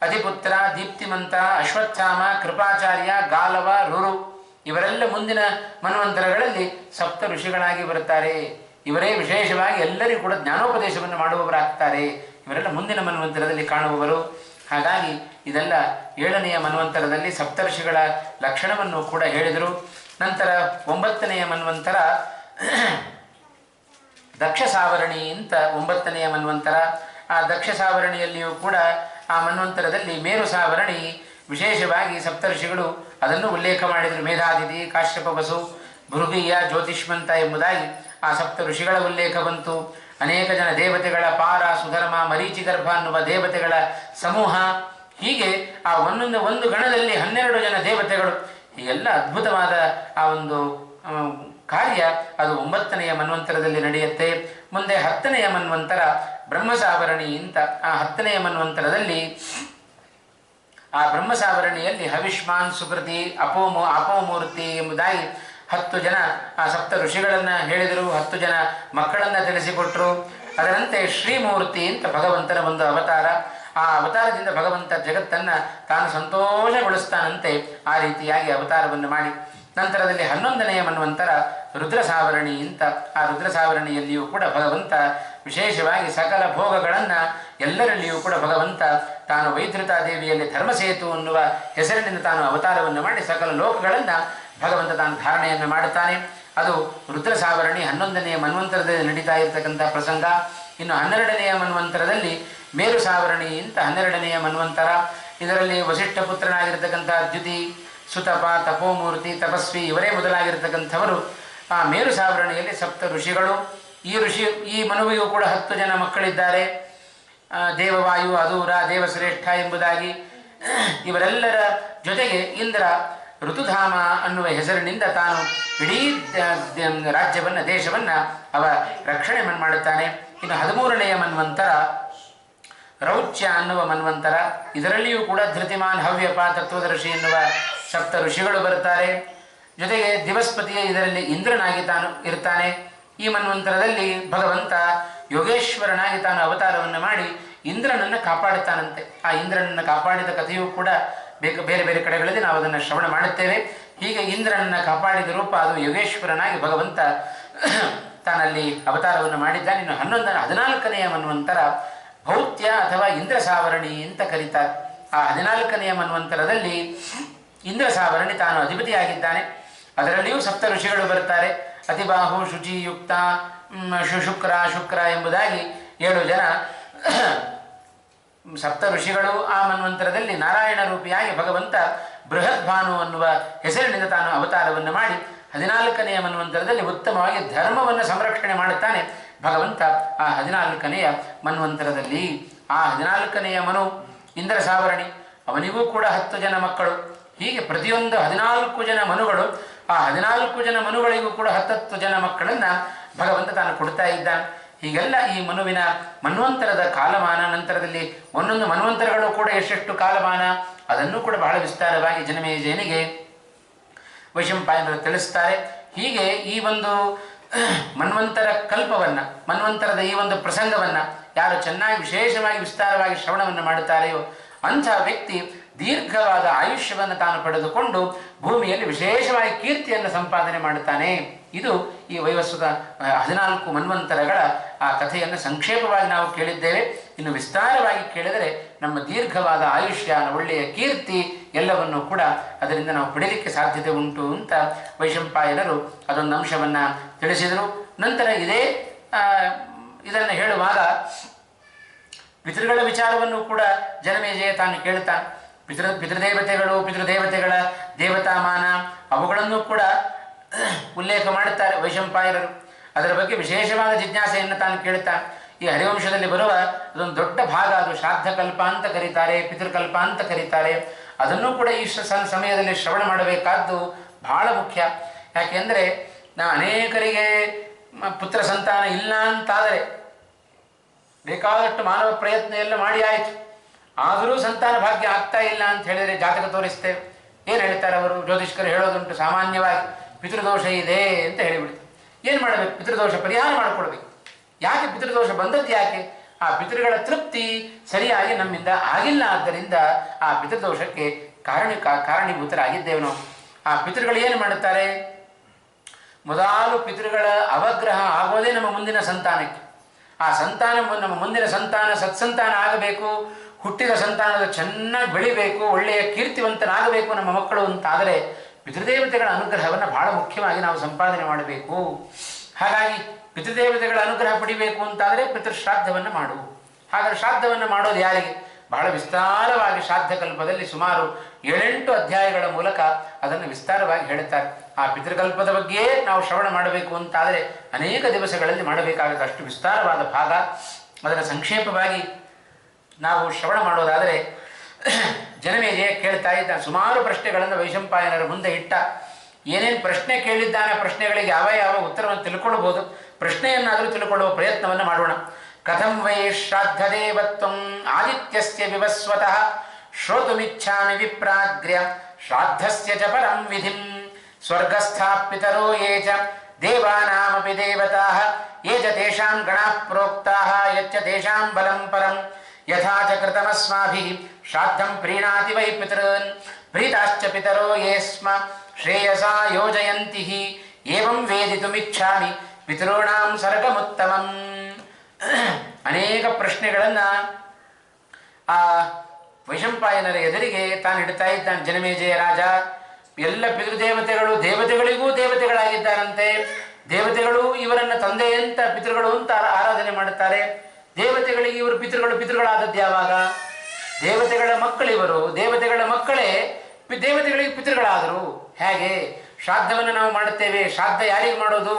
ಅಧಿಪುತ್ರ, ದೀಪ್ತಿಮಂತ, ಅಶ್ವತ್ಥಾಮ, ಕೃಪಾಚಾರ್ಯ, ಗಾಲವ, ರುರು ಇವರೆಲ್ಲ ಮುಂದಿನ ಮನ್ವಂತರಗಳಲ್ಲಿ ಸಪ್ತ ಋಷಿಗಳಾಗಿ ಬರುತ್ತಾರೆ. ಇವರೇ ವಿಶೇಷವಾಗಿ ಎಲ್ಲರಿಗೂ ಕೂಡ ಜ್ಞಾನೋಪದೇಶವನ್ನು ಮಾಡುವವರಾಗ್ತಾರೆ. ಇವರೆಲ್ಲ ಮುಂದಿನ ಮನ್ವಂತರದಲ್ಲಿ ಕಾಣುವವರು. ಹಾಗಾಗಿ ಇದೆಲ್ಲ 7ನೆಯ ಮನ್ವಂತರದಲ್ಲಿ ಸಪ್ತರ್ಷಿಗಳ ಲಕ್ಷಣವನ್ನು ಕೂಡ ಹೇಳಿದರು. ನಂತರ 9ನೆಯ ಮನ್ವಂತರ ದಕ್ಷ ಸಾವರಣಿ ಅಂತ 9ನೆಯ ಮನ್ವಂತರ. ಆ ದಕ್ಷ ಸಾವರಣಿಯಲ್ಲಿಯೂ ಕೂಡ ಆ ಮನ್ವಂತರದಲ್ಲಿ ಮೇರು ಸಾವರಣಿ ವಿಶೇಷವಾಗಿ ಸಪ್ತರ್ಷಿಗಳು ಅದನ್ನು ಉಲ್ಲೇಖ ಮಾಡಿದರು. ಮೇಧಾತಿಥಿ, ಕಾಶ್ಯಪ, ವಸು, ಭೃಗೀಯ, ಜ್ಯೋತಿಷ್ಮಂತ ಎಂಬುದಾಗಿ ಆ ಸಪ್ತ ಋಷಿಗಳ ಉಲ್ಲೇಖ ಬಂತು. ಅನೇಕ ಜನ ದೇವತೆಗಳ ಪಾರ, ಸುಧರ್ಮ, ಮರೀಚಿಗರ್ಭ ಅನ್ನುವ ದೇವತೆಗಳ ಸಮೂಹ, ಹೀಗೆ ಆ ಒಂದು ಗಣದಲ್ಲಿ 12 ಜನ ದೇವತೆಗಳು, ಹೀಗೆಲ್ಲ ಅದ್ಭುತವಾದ ಆ ಒಂದು ಕಾರ್ಯ ಅದು 9ನೆಯ ಮನ್ವಂತರದಲ್ಲಿ ನಡೆಯುತ್ತೆ. ಮುಂದೆ 10ನೆಯ ಮನ್ವಂತರ ಬ್ರಹ್ಮಸಾವರಣಿ ಅಂತ. ಆ 10ನೆಯ ಮನ್ವಂತರದಲ್ಲಿ ಆ ಬ್ರಹ್ಮಸಾವರಣಿಯಲ್ಲಿ ಹವಿಷ್ಮಾನ್, ಸುಕೃತಿ, ಅಪೋಮೂರ್ತಿ ಎಂಬುದಾಗಿ 10 ಜನ ಆ ಸಪ್ತ ಋಷಿಗಳನ್ನು ಹೇಳಿದರು. 10 ಜನ ಮಕ್ಕಳನ್ನು ತಿಳಿಸಿಕೊಟ್ರು. ಅದರಂತೆ ಶ್ರೀಮೂರ್ತಿ ಅಂತ ಭಗವಂತನ ಒಂದು ಅವತಾರ. ಆ ಅವತಾರದಿಂದ ಭಗವಂತ ಜಗತ್ತನ್ನು ತಾನು ಸಂತೋಷಗೊಳಿಸ್ತಾನಂತೆ. ಆ ರೀತಿಯಾಗಿ ಅವತಾರವನ್ನು ಮಾಡಿ ನಂತರದಲ್ಲಿ 11ನೆಯ ಮನ್ವಂತರ ರುದ್ರ ಸಾವರಣಿ ಅಂತ. ಆ ರುದ್ರ ಸಾವರಣಿಯಲ್ಲಿಯೂ ಕೂಡ ಭಗವಂತ ವಿಶೇಷವಾಗಿ ಸಕಲ ಭೋಗಗಳನ್ನು ಎಲ್ಲರಲ್ಲಿಯೂ ಕೂಡ ಭಗವಂತ ತಾನು ವೈದ್ಯುತಾ ದೇವಿಯಲ್ಲಿ ಧರ್ಮಸೇತು ಅನ್ನುವ ಹೆಸರಿನಿಂದ ತಾನು ಅವತಾರವನ್ನು ಮಾಡಿ ಸಕಲ ಲೋಕಗಳನ್ನು ಭಗವಂತ ತಾನು ಧಾರಣೆಯನ್ನು ಮಾಡುತ್ತಾನೆ. ಅದು ರುದ್ರ ಸಾವರಣಿ 11ನೆಯ ಮನ್ವಂತರದಲ್ಲಿ ನಡೀತಾ ಇರತಕ್ಕಂಥ ಪ್ರಸಂಗ. ಇನ್ನು 12ನೆಯ ಮನ್ವಂತರದಲ್ಲಿ ಮೇರು ಸಾವರಣಿ ಅಂತ 12ನೆಯ ಮನ್ವಂತರ. ಇದರಲ್ಲಿ ವಸಿಷ್ಠ ಪುತ್ರನಾಗಿರ್ತಕ್ಕಂಥ ದ್ಯುತಿ, ಸುತಪ, ತಪೋಮೂರ್ತಿ, ತಪಸ್ವಿ ಇವರೇ ಮೊದಲಾಗಿರ್ತಕ್ಕಂಥವರು. ಆ ಮೇರು ಸಾವರಣಿಯಲ್ಲಿ ಸಪ್ತ ಋಷಿಗಳು. ಈ ಮನುವಿಗೂ ಕೂಡ 10 ಜನ ಮಕ್ಕಳಿದ್ದಾರೆ. ದೇವವಾಯು, ಅದೂರ, ದೇವಶ್ರೇಷ್ಠ ಎಂಬುದಾಗಿ. ಇವರೆಲ್ಲರ ಜೊತೆಗೆ ಇಂದ್ರ ಋತುಧಾಮ ಅನ್ನುವ ಹೆಸರಿನಿಂದ ತಾನು ಇಡೀ ರಾಜ್ಯವನ್ನು, ದೇಶವನ್ನು ಅವ ರಕ್ಷಣೆ ಮಾಡುತ್ತಾನೆ. ಇನ್ನು 13ನೆಯ ಮನ್ವಂತರ ರೌಚ್ಯ ಅನ್ನುವ ಮನ್ವಂತರ. ಇದರಲ್ಲಿಯೂ ಕೂಡ ಧೃತಿಮಾನ್, ಹವ್ಯಪ, ತತ್ವದರ್ಶಿ ಎನ್ನುವ ಸಪ್ತ ಋಷಿಗಳು ಬರುತ್ತಾರೆ. ಜೊತೆಗೆ ದಿವಸ್ಪತಿಯ ಇದರಲ್ಲಿ ಇಂದ್ರನಾಗಿ ತಾನು ಇರ್ತಾನೆ. ಈ ಮನ್ವಂತರದಲ್ಲಿ ಭಗವಂತ ಯೋಗೇಶ್ವರನಾಗಿ ತಾನು ಅವತಾರವನ್ನು ಮಾಡಿ ಇಂದ್ರನನ್ನು ಕಾಪಾಡುತ್ತಾನಂತೆ. ಆ ಇಂದ್ರನನ್ನು ಕಾಪಾಡಿದ ಕಥೆಯೂ ಕೂಡ ಬೇರೆ ಬೇರೆ ಕಡೆಗಳಲ್ಲಿ ನಾವು ಅದನ್ನು ಶ್ರವಣ ಮಾಡುತ್ತೇವೆ. ಹೀಗೆ ಇಂದ್ರನನ್ನು ಕಾಪಾಡಿದ ರೂಪ ಅದು ಯೋಗೇಶ್ವರನಾಗಿ ಭಗವಂತ ತಾನಲ್ಲಿ ಅವತಾರವನ್ನು ಮಾಡಿದ್ದಾನೆ. ಇನ್ನು 14ನೆಯ ಮನ್ವಂತರ ಭೌತ್ಯ ಅಥವಾ ಇಂದ್ರ ಸಾವರಣಿ ಅಂತ ಕರೀತಾರೆ. ಆ 14ನೆಯ ಮನ್ವಂತರದಲ್ಲಿ ಇಂದ್ರ ಸಾವರಣಿ ತಾನು ಅಧಿಪತಿಯಾಗಿದ್ದಾನೆ. ಅದರಲ್ಲಿಯೂ ಸಪ್ತ ಋಷಿಗಳು ಬರ್ತಾರೆ. ಅತಿಬಾಹು, ಶುಚಿಯುಕ್ತ, ಶುಕ್ರ ಎಂಬುದಾಗಿ 7 ಜನ ಸಪ್ತ ಋಷಿಗಳು. ಆ ಮನ್ವಂತರದಲ್ಲಿ ನಾರಾಯಣ ರೂಪಿಯಾಗಿ ಭಗವಂತ ಬೃಹದ್ಭಾನು ಅನ್ನುವ ಹೆಸರಿನಿಂದ ತಾನು ಅವತಾರವನ್ನು ಮಾಡಿ 14ನೆಯ ಮನ್ವಂತರದಲ್ಲಿ ಉತ್ತಮವಾಗಿ ಧರ್ಮವನ್ನು ಸಂರಕ್ಷಣೆ ಮಾಡುತ್ತಾನೆ ಭಗವಂತ. ಆ 14ನೆಯ ಮನ್ವಂತರದಲ್ಲಿ ಆ 14ನೆಯ ಮನು ಇಂದ್ರ ಸಾವರಣಿ, ಅವನಿಗೂ ಕೂಡ 10 ಜನ ಮಕ್ಕಳು. ಹೀಗೆ ಪ್ರತಿಯೊಂದು 14 ಜನ ಮನುಗಳು, ಆ 14 ಜನ ಮನುಗಳಿಗೂ ಕೂಡ 10 ಜನ ಮಕ್ಕಳನ್ನು ಭಗವಂತ ತಾನು ಕೊಡ್ತಾ ಇದ್ದಾನೆ. ಹೀಗೆಲ್ಲ ಈ ಮನುವಿನ ಮನ್ವಂತರದ ಕಾಲಮಾನ, ನಂತರದಲ್ಲಿ ಒಂದೊಂದು ಮನ್ವಂತರಗಳು ಕೂಡ ಎಷ್ಟೆಷ್ಟು ಕಾಲಮಾನ ಅದನ್ನು ಕೂಡ ಬಹಳ ವಿಸ್ತಾರವಾಗಿ ಜನಮೇಜಯನಿಗೆ ವೈಶಂಪಾಯನರು ತಿಳಿಸ್ತಾರೆ. ಹೀಗೆ ಈ ಒಂದು ಮನ್ವಂತರ ಕಲ್ಪವನ್ನು, ಮನ್ವಂತರದ ಈ ಒಂದು ಪ್ರಸಂಗವನ್ನು ಯಾರು ಚೆನ್ನಾಗಿ ವಿಶೇಷವಾಗಿ ವಿಸ್ತಾರವಾಗಿ ಶ್ರವಣವನ್ನು ಮಾಡುತ್ತಾರೆಯೋ ಅಂಥ ವ್ಯಕ್ತಿ ದೀರ್ಘವಾದ ಆಯುಷ್ಯವನ್ನು ತಾನು ಪಡೆದುಕೊಂಡು ಭೂಮಿಯಲ್ಲಿ ವಿಶೇಷವಾಗಿ ಕೀರ್ತಿಯನ್ನು ಸಂಪಾದನೆ ಮಾಡುತ್ತಾನೆ. ಇದು ಈ ವೈವಸ್ವತ 14 ಮನ್ವಂತರಗಳ ಆ ಕಥೆಯನ್ನು ಸಂಕ್ಷೇಪವಾಗಿ ನಾವು ಕೇಳಿದ್ದೇವೆ. ಇನ್ನು ವಿಸ್ತಾರವಾಗಿ ಕೇಳಿದರೆ ನಮ್ಮ ದೀರ್ಘವಾದ ಆಯುಷ್ಯ, ಒಳ್ಳೆಯ ಕೀರ್ತಿ ಎಲ್ಲವನ್ನೂ ಕೂಡ ಅದರಿಂದ ನಾವು ಪಡೆಯಲಿಕ್ಕೆ ಸಾಧ್ಯತೆ ಉಂಟು ಅಂತ ವೈಶಂಪಾಯನರು ಅದೊಂದು ಅಂಶವನ್ನು ತಿಳಿಸಿದರು. ನಂತರ ಇದನ್ನು ಹೇಳುವಾಗ ಪಿತೃಗಳ ವಿಚಾರವನ್ನು ಕೂಡ ಜನಮೇಜಯ ತಾನು ಕೇಳುತ್ತಾನೆ. ಪಿತೃದೇವತೆಗಳ ದೇವತಾಮಾನ ಅವುಗಳನ್ನು ಕೂಡ ಉಲ್ಲೇಖ ಮಾಡುತ್ತಾರೆ ವೈಶಂಪಾಯನರು. ಅದರ ಬಗ್ಗೆ ವಿಶೇಷವಾದ ಜಿಜ್ಞಾಸೆಯನ್ನು ತಾನು ಕೇಳುತ್ತಾನೆ. ಈ ಹರಿವಂಶದಲ್ಲಿ ಬರುವ ಅದೊಂದು ದೊಡ್ಡ ಭಾಗ, ಅದು ಶ್ರಾದ್ದಕಲ್ಪ ಅಂತ ಕರೀತಾರೆ, ಪಿತೃಕಲ್ಪ ಅಂತ ಕರೀತಾರೆ. ಅದನ್ನು ಕೂಡ ಈ ಸಮಯದಲ್ಲಿ ಶ್ರವಣ ಮಾಡಬೇಕಾದ್ದು ಬಹಳ ಮುಖ್ಯ. ಯಾಕೆಂದರೆ ಅನೇಕರಿಗೆ ಪುತ್ರ ಸಂತಾನ ಇಲ್ಲ ಅಂತಾದರೆ ಬೇಕಾದಷ್ಟು ಮಾನವ ಪ್ರಯತ್ನ ಎಲ್ಲ ಮಾಡಿ ಆಯಿತು, ಆದರೂ ಸಂತಾನ ಭಾಗ್ಯ ಆಗ್ತಾ ಇಲ್ಲ ಅಂತ ಹೇಳಿದರೆ ಜಾತಕ ತೋರಿಸ್ತೇವೆ. ಏನು ಹೇಳ್ತಾರೆ ಅವರು? ಜ್ಯೋತಿಷ್ಕರು ಹೇಳೋದುಂಟು ಸಾಮಾನ್ಯವಾಗಿ ಪಿತೃದೋಷ ಇದೆ ಅಂತ ಹೇಳಿಬಿಡ್ತಾರೆ. ಏನು ಮಾಡಬೇಕು? ಪಿತೃದೋಷ ಪರಿಹಾರ ಮಾಡಿಕೊಡ್ಬೇಕು. ಯಾಕೆ ಪಿತೃದೋಷ ಬಂದದ್ದು? ಯಾಕೆ? ಆ ಪಿತೃಗಳ ತೃಪ್ತಿ ಸರಿಯಾಗಿ ನಮ್ಮಿಂದ ಆಗಿಲ್ಲ. ಆದ್ದರಿಂದ ಆ ಪಿತೃದೋಷಕ್ಕೆ ಕಾರಣೀಭೂತರಾಗಿದ್ದೇವೆ ನಾವು. ಆ ಪಿತೃಗಳು ಏನು ಮಾಡುತ್ತಾರೆ? ಮೊದಲು ಪಿತೃಗಳ ಅವಗ್ರಹ ಆಗೋದೇ ನಮ್ಮ ಮುಂದಿನ ಸಂತಾನಕ್ಕೆ. ಆ ಸಂತಾನ, ನಮ್ಮ ಮುಂದಿನ ಸಂತಾನ ಸತ್ಸಂತಾನ ಆಗಬೇಕು, ಹುಟ್ಟಿದ ಸಂತಾನದ ಚೆನ್ನಾಗಿ ಬೆಳಿಬೇಕು, ಒಳ್ಳೆಯ ಕೀರ್ತಿವಂತನಾಗಬೇಕು ನಮ್ಮ ಮಕ್ಕಳು ಅಂತಾದರೆ ಪಿತೃದೇವತೆಗಳ ಅನುಗ್ರಹವನ್ನು ಬಹಳ ಮುಖ್ಯವಾಗಿ ನಾವು ಸಂಪಾದನೆ ಮಾಡಬೇಕು. ಹಾಗಾಗಿ ಪಿತೃದೇವತೆಗಳ ಅನುಗ್ರಹ ಪಡಿಬೇಕು ಅಂತಾದರೆ ಪಿತೃಶ್ರಾದ್ದವನ್ನು ಮಾಡು. ಹಾಗಾದರೆ ಶ್ರಾದ್ದವನ್ನು ಮಾಡೋದು ಯಾರಿಗೆ? ಬಹಳ ವಿಸ್ತಾರವಾಗಿ ಶ್ರಾದ್ದಕಲ್ಪದಲ್ಲಿ ಸುಮಾರು 7-8 ಅಧ್ಯಾಯಗಳ ಮೂಲಕ ಅದನ್ನು ವಿಸ್ತಾರವಾಗಿ ಹೇಳುತ್ತಾರೆ. ಆ ಪಿತೃಕಲ್ಪದ ಬಗ್ಗೆಯೇ ನಾವು ಶ್ರವಣ ಮಾಡಬೇಕು ಅಂತಾದರೆ ಅನೇಕ ದಿವಸಗಳಲ್ಲಿ ಮಾಡಬೇಕಾಗುತ್ತೆ, ಅಷ್ಟು ವಿಸ್ತಾರವಾದ ಭಾಗ. ಅದನ್ನು ಸಂಕ್ಷೇಪವಾಗಿ ನಾವು ಶ್ರವಣ ಮಾಡೋದಾದರೆ, ಜನಮೇಜಯ ಕೇಳ್ತಾ ಇದ್ದ ಸುಮಾರು ಪ್ರಶ್ನೆಗಳನ್ನು ವೈಶಂಪಾಯನರ ಮುಂದೆ ಇಟ್ಟ. ಏನೇನು ಪ್ರಶ್ನೆ ಕೇಳಿದ್ದಾನೆ, ಪ್ರಶ್ನೆಗಳಿಗೆ ಯಾವ ಯಾವ ಉತ್ತರವನ್ನು ತಿಳ್ಕೊಳ್ಬೋದು, ಪ್ರಶ್ನೆಯನ್ನಾದರೂ ತಿಳ್ಕೊಳ್ಳುವ ಪ್ರಯತ್ನವನ್ನು ಮಾಡೋಣ. ಕಥಂ ವೈ ಶ್ರಾದ್ದದೇವತ್ವಂ ಆದಿತ್ಯಸ್ಯ ವಿವಸ್ವತಃ ಶ್ರೋತುಮಿಚ್ಛಾಮಿ ವಿಪ್ರಾಗ್ರ್ಯ ಶ್ರಾದ್ದಸ್ಯ ಚ ಪರಂ ವಿಧಿಂ ಸ್ವರ್ಗಸ್ಥಾ ಪಿತರೋ ಯೇ ಚ ದೇವಾನಾಮಪಿ ದೇವತಾಃ ಯೇ ಚ ತೇಷಾಂ ಗಣಾಃ ಪ್ರೋಕ್ತಾಃ ಯಚ್ಚ ತೇಷಾಂ ಬಲಂ ಪರಂ ಯಥಾ ಚ ಕೃತಮಸ್ಮಾಭಿಃ ಶ್ರಾದ್ದಂ ಪ್ರೀಣಾತಿ ವೈ ಪಿತॄನ್ ಪ್ರೀತಾಶ್ಚ ಪಿತರೋ ಯೇ ಸ್ಮ ಶ್ರೇಯಸಾ ಯೋಜಯಂತಿ ಏವಂ ವೇದಿತುಮಿಚ್ಛಾಮಿ ಪಿತॄಣಾಂ ಸರ್ಗಮುತ್ತಮಂ. ಅನೇಕ ಪ್ರಶ್ನೆಗಳನ್ನು ಆ ವೈಶಂಪಾಯನರ ಎದುರಿಗೆ ತಾನು ಇಡ್ತಾ ಇದ್ದಾನೆ ಜನಮೇಜಯ ರಾಜ. ಎಲ್ಲ ಪಿತೃದೇವತೆಗಳು ದೇವತೆಗಳಿಗೂ ದೇವತೆಗಳಾಗಿದ್ದಾರಂತೆ. ದೇವತೆಗಳು ಇವರನ್ನು ತಂದೆ ಅಂತ ಪಿತೃಗಳು ಅಂತ ಆರಾಧನೆ ಮಾಡುತ್ತಾರೆ. ದೇವತೆಗಳಿಗೆ ಇವರು ಪಿತೃಗಳಾದದ್ದು ಯಾವಾಗ? ದೇವತೆಗಳ ಮಕ್ಕಳಿವರು, ದೇವತೆಗಳ ಮಕ್ಕಳೇ ದೇವತೆಗಳಿಗೆ ಪಿತೃಗಳಾದರು. ಹೇಗೆ? ಶ್ರಾದ್ದವನ್ನು ನಾವು ಮಾಡುತ್ತೇವೆ. ಶ್ರಾದ್ದ ಯಾರಿಗೆ ಮಾಡೋದು?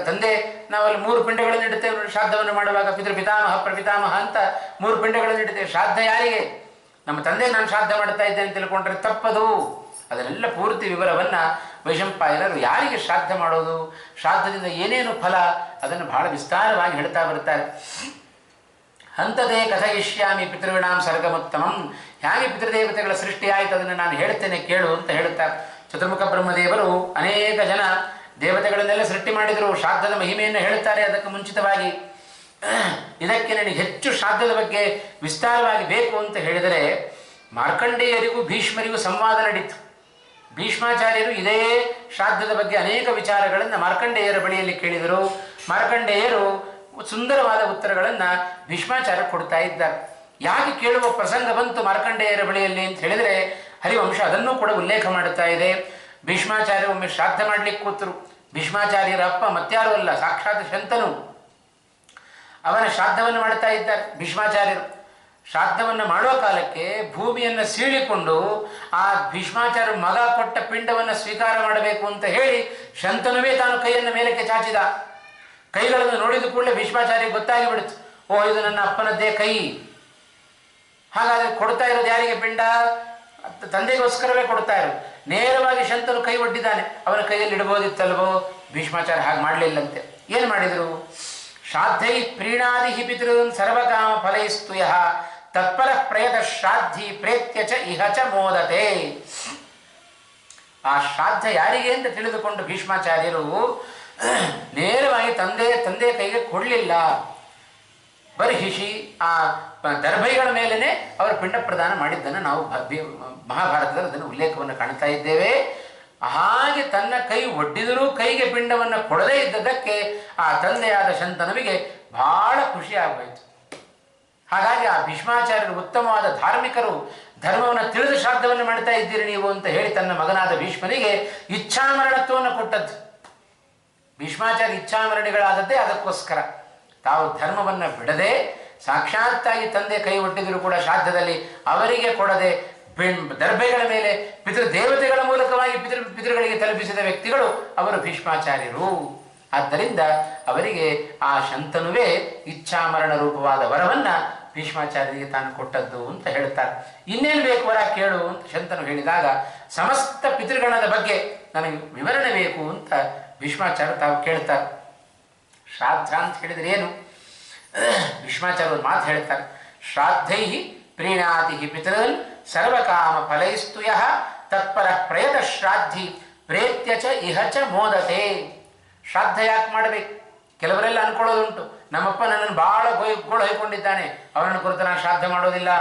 ತಂದೆ ನಾವಲ್ಲಿ 3 ಪಿಂಡಗಳನ್ನು ಇಡುತ್ತೇವೆ. ಶ್ರಾದ್ದವನ್ನು ಮಾಡುವಾಗ ಪಿತೃಪಿತಾಮಹ ಪ್ರಪಿತಾಮಹ ಅಂತ 3 ಪಿಂಡಗಳನ್ನು ಇಡುತ್ತೇವೆ. ಶ್ರಾದ್ದ ಯಾರಿಗೆ? ನಮ್ಮ ತಂದೆ ನಾನು ಶ್ರಾದ್ದ ಮಾಡ್ತಾ ಇದ್ದೇನೆ ಅಂತ ತಿಳ್ಕೊಂಡ್ರೆ ತಪ್ಪದು. ಅದನ್ನೆಲ್ಲ ಪೂರ್ತಿ ವಿವರವನ್ನು ವೈಶಂಪಾಯನರು ಯಾರಿಗೆ ಶ್ರಾದ್ದ ಮಾಡೋದು, ಶ್ರಾದ್ದದಿಂದ ಏನೇನು ಫಲ, ಅದನ್ನು ಬಹಳ ವಿಸ್ತಾರವಾಗಿ ಹೇಳ್ತಾ ಬರ್ತಾರೆ. ಹಂತದೇ ಕಥಯಿಷ್ಯಾಮಿ ಪಿತೃಣಾಂ ಸರ್ಗಮುತ್ತಮಂ. ಹೇಗೆ ಪಿತೃದೇವತೆಗಳ ಸೃಷ್ಟಿಯಾಯಿತು ಅದನ್ನು ನಾನು ಹೇಳ್ತೇನೆ ಕೇಳು ಅಂತ ಹೇಳುತ್ತಾರೆ. ಚತುರ್ಮುಖ ಬ್ರಹ್ಮದೇವರು ಅನೇಕ ಜನ ದೇವತೆಗಳನ್ನೆಲ್ಲ ಸೃಷ್ಟಿ ಮಾಡಿದರು. ಶ್ರಾದ್ದದ ಮಹಿಮೆಯನ್ನು ಹೇಳುತ್ತಾರೆ. ಅದಕ್ಕೆ ಮುಂಚಿತವಾಗಿ ಇದಕ್ಕೆ ನನಗೆ ಹೆಚ್ಚು ಶ್ರಾದ್ದದ ಬಗ್ಗೆ ವಿಸ್ತಾರವಾಗಿ ಬೇಕು ಅಂತ ಹೇಳಿದರೆ, ಮಾರ್ಕಂಡೇಯರಿಗೂ ಭೀಷ್ಮರಿಗೂ ಸಂವಾದ ನಡೀತು. ಭೀಷ್ಮಾಚಾರ್ಯರು ಇದೇ ಶ್ರಾದ್ದದ ಬಗ್ಗೆ ಅನೇಕ ವಿಚಾರಗಳನ್ನು ಮಾರ್ಕಂಡೇಯರ ಬಳಿಯಲ್ಲಿ ಕೇಳಿದರು. ಮಾರ್ಕಂಡೇಯರು ಸುಂದರವಾದ ಉತ್ತರಗಳನ್ನು ಭೀಷ್ಮಾಚಾರ್ಯ ಕೊಡ್ತಾ ಇದ್ದಾರೆ. ಯಾಕೆ ಕೇಳುವ ಪ್ರಸಂಗ ಬಂತು ಮಾರ್ಕಂಡೇಯರ ಬಳಿಯಲ್ಲಿ ಅಂತ ಹೇಳಿದರೆ, ಹರಿವಂಶ ಅದನ್ನೂ ಕೂಡ ಉಲ್ಲೇಖ ಮಾಡುತ್ತಾ ಇದೆ. ಭೀಷ್ಮಾಚಾರ್ಯ ಒಮ್ಮೆ ಶ್ರಾದ್ದ ಮಾಡಲಿಕ್ಕೆ ಕೂತರು. ಭೀಷ್ಮಾಚಾರ್ಯರ ಅಪ್ಪ ಮತ್ಯಾರೂ ಅಲ್ಲ, ಸಾಕ್ಷಾತ್ ಶಂತನು. ಅವನ ಶ್ರಾದ್ದವನ್ನು ಮಾಡ್ತಾ ಇದ್ದಾರೆ ಭೀಷ್ಮಾಚಾರ್ಯರು. ಶ್ರಾದ್ದವನ್ನು ಮಾಡುವ ಕಾಲಕ್ಕೆ ಭೂಮಿಯನ್ನು ಸೀಳಿಕೊಂಡು ಆ ಭೀಷ್ಮಾಚಾರ್ಯ ಮಗ ಕೊಟ್ಟ ಪಿಂಡವನ್ನು ಸ್ವೀಕಾರ ಮಾಡಬೇಕು ಅಂತ ಹೇಳಿ ಶಂತನುವೇ ತಾನು ಕೈಯನ್ನು ಮೇಲಕ್ಕೆ ಚಾಚಿದ. ಕೈಗಳನ್ನು ನೋಡಿದ ಕೂಡಲೇ ಭೀಷ್ಮಾಚಾರ್ಯ ಗೊತ್ತಾಗಿ ಬಿಡುತ್ತೆ, ಓ ಇದು ನನ್ನ ಅಪ್ಪನದ್ದೇ ಕೈ. ಹಾಗಾದರೆ ಕೊಡ್ತಾ ಇರೋದು ಯಾರಿಗೆ ಪಿಂಡ? ತಂದೆಗೋಸ್ಕರವೇ ಕೊಡ್ತಾ ಇರೋದು. ನೇರವಾಗಿ ಶಂತನು ಕೈ ಒಡ್ಡಿದ್ದಾನೆ, ಅವನ ಕೈಯಲ್ಲಿ ಇಡಬಹುದಿತ್ತಲ್ವೋ? ಭೀಷ್ಮಾಚಾರ್ಯ ಹಾಗೆ ಮಾಡಲಿಲ್ಲಂತೆ. ಏನು ಮಾಡಿದರು? ಶ್ರಾದ್ದೈ ಪ್ರೀಣಾದಿ ಪಿತೃನ್ ಸರ್ವಕಾಮ ಫಲೈಸ್ತು ಯಃ ತತ್ಪರ ಪ್ರಯತ ಶ್ರಾದ್ಧಿ ಪ್ರೇತ್ಯ ಚ ಇಹ ಚ ಮೋದತೆ. ಆ ಶ್ರಾದ್ದ ಯಾರಿಗೆ ಅಂತ ತಿಳಿದುಕೊಂಡು ಭೀಷ್ಮಾಚಾರ್ಯರು ನೇರವಾಗಿ ತಂದೆ ಕೈಗೆ ಕೊಡಲಿಲ್ಲ. ಬರ್ಹಿಷಿ ಆ ದರ್ಭೈಗಳ ಮೇಲೇ ಅವರು ಪಿಂಡ ಪ್ರದಾನ ಮಾಡಿದ್ದನ್ನು ನಾವು ಮಹಾಭಾರತದಲ್ಲಿ ಅದನ್ನು ಉಲ್ಲೇಖವನ್ನು ಕಾಣ್ತಾ ಇದ್ದೇವೆ. ಹಾಗೆ ತನ್ನ ಕೈ ಒಡ್ಡಿದರೂ ಕೈಗೆ ಪಿಂಡವನ್ನು ಕೊಡದೇ ಇದ್ದದಕ್ಕೆ ಆ ತಂದೆಯಾದ ಶಂತನುವಿಗೆ ಬಹಳ ಖುಷಿ ಆಗಬೇಕು. ಹಾಗಾಗಿ ಆ ಭೀಷ್ಮಾಚಾರ್ಯರು ಉತ್ತಮವಾದ ಧಾರ್ಮಿಕರು, ಧರ್ಮವನ್ನು ತಿಳಿದು ಶ್ರಾದ್ದವನ್ನು ಮಾಡ್ತಾ ಇದ್ದೀರಿ ನೀವು ಅಂತ ಹೇಳಿ ತನ್ನ ಮಗನಾದ ಭೀಷ್ಮನಿಗೆ ಇಚ್ಛಾಮರಣತ್ವವನ್ನು ಕೊಟ್ಟದ್ದು. ಭೀಷ್ಮಾಚಾರ್ಯ ಇಚ್ಛಾಮರಣಿಗಳಾದದ್ದೇ ಅದಕ್ಕೋಸ್ಕರ. ತಾವು ಧರ್ಮವನ್ನು ಬಿಡದೆ ಸಾಕ್ಷಾತ್ತಾಗಿ ತಂದೆ ಕೈ ಒಟ್ಟಿದರೂ ಕೂಡ ಶ್ರಾದ್ದದಲ್ಲಿ ಅವರಿಗೆ ಕೊಡದೆ ದರ್ಭೆಗಳ ಮೇಲೆ ಪಿತೃದೇವತೆಗಳ ಮೂಲಕವಾಗಿ ಪಿತೃಗಳಿಗೆ ತಲುಪಿಸಿದ ವ್ಯಕ್ತಿಗಳು ಅವರು ಭೀಷ್ಮಾಚಾರ್ಯರು. ಆದ್ದರಿಂದ ಅವರಿಗೆ ಆ ಶಂತನುವೇ ಇಚ್ಛಾಮರಣ ರೂಪವಾದ ವರವನ್ನು ಭೀಷ್ಮಾಚಾರ್ಯರಿಗೆ ತಾನು ಕೊಟ್ಟದ್ದು ಅಂತ ಹೇಳ್ತಾರೆ. ಇನ್ನೇನು ಬೇಕು ವರ ಕೇಳು ಅಂತ ಶಂತನು ಹೇಳಿದಾಗ, ಸಮಸ್ತ ಪಿತೃಗಣದ ಬಗ್ಗೆ ನನಗೆ ವಿವರಣೆ ಬೇಕು ಅಂತ ಭೀಷ್ಮಾಚಾರ್ಯ ತಾವು ಕೇಳ್ತಾರೆ. ಶ್ರಾದ್ದ ಅಂತ ಹೇಳಿದರೆ ಏನು? ಭೀಷ್ಮಾಚಾರ್ಯ ಒಂದು ಮಾತು ಹೇಳ್ತಾರೆ, ಶ್ರಾದ್ದೈ ಪ್ರೀಣಾತಿ ಪಿತೃನ್ ಸರ್ವಕಾಮ ಫಲೈಸ್ತು ಯಃ ತತ್ಪರ ಪ್ರಯತ ಶ್ರಾದ್ಧಿ ಪ್ರೇತ್ಯ ಚ ಇಹ ಚ ಮೋದತೆ. ಶ್ರಾದ್ದ ಯಾಕೆ ಮಾಡಬೇಕು? ಕೆಲವರೆಲ್ಲ ಅನ್ಕೊಳ್ಳೋದುಂಟು, ನಮ್ಮಪ್ಪ ನನ್ನನ್ನು ಭಾಳ ಗೋಳು ಹೊಯ್ಕೊಂಡಿದ್ದಾನೆ, ಅವನನ್ನು ಕುರಿತು ನಾನು ಶ್ರಾದ್ದ ಮಾಡೋದಿಲ್ಲ,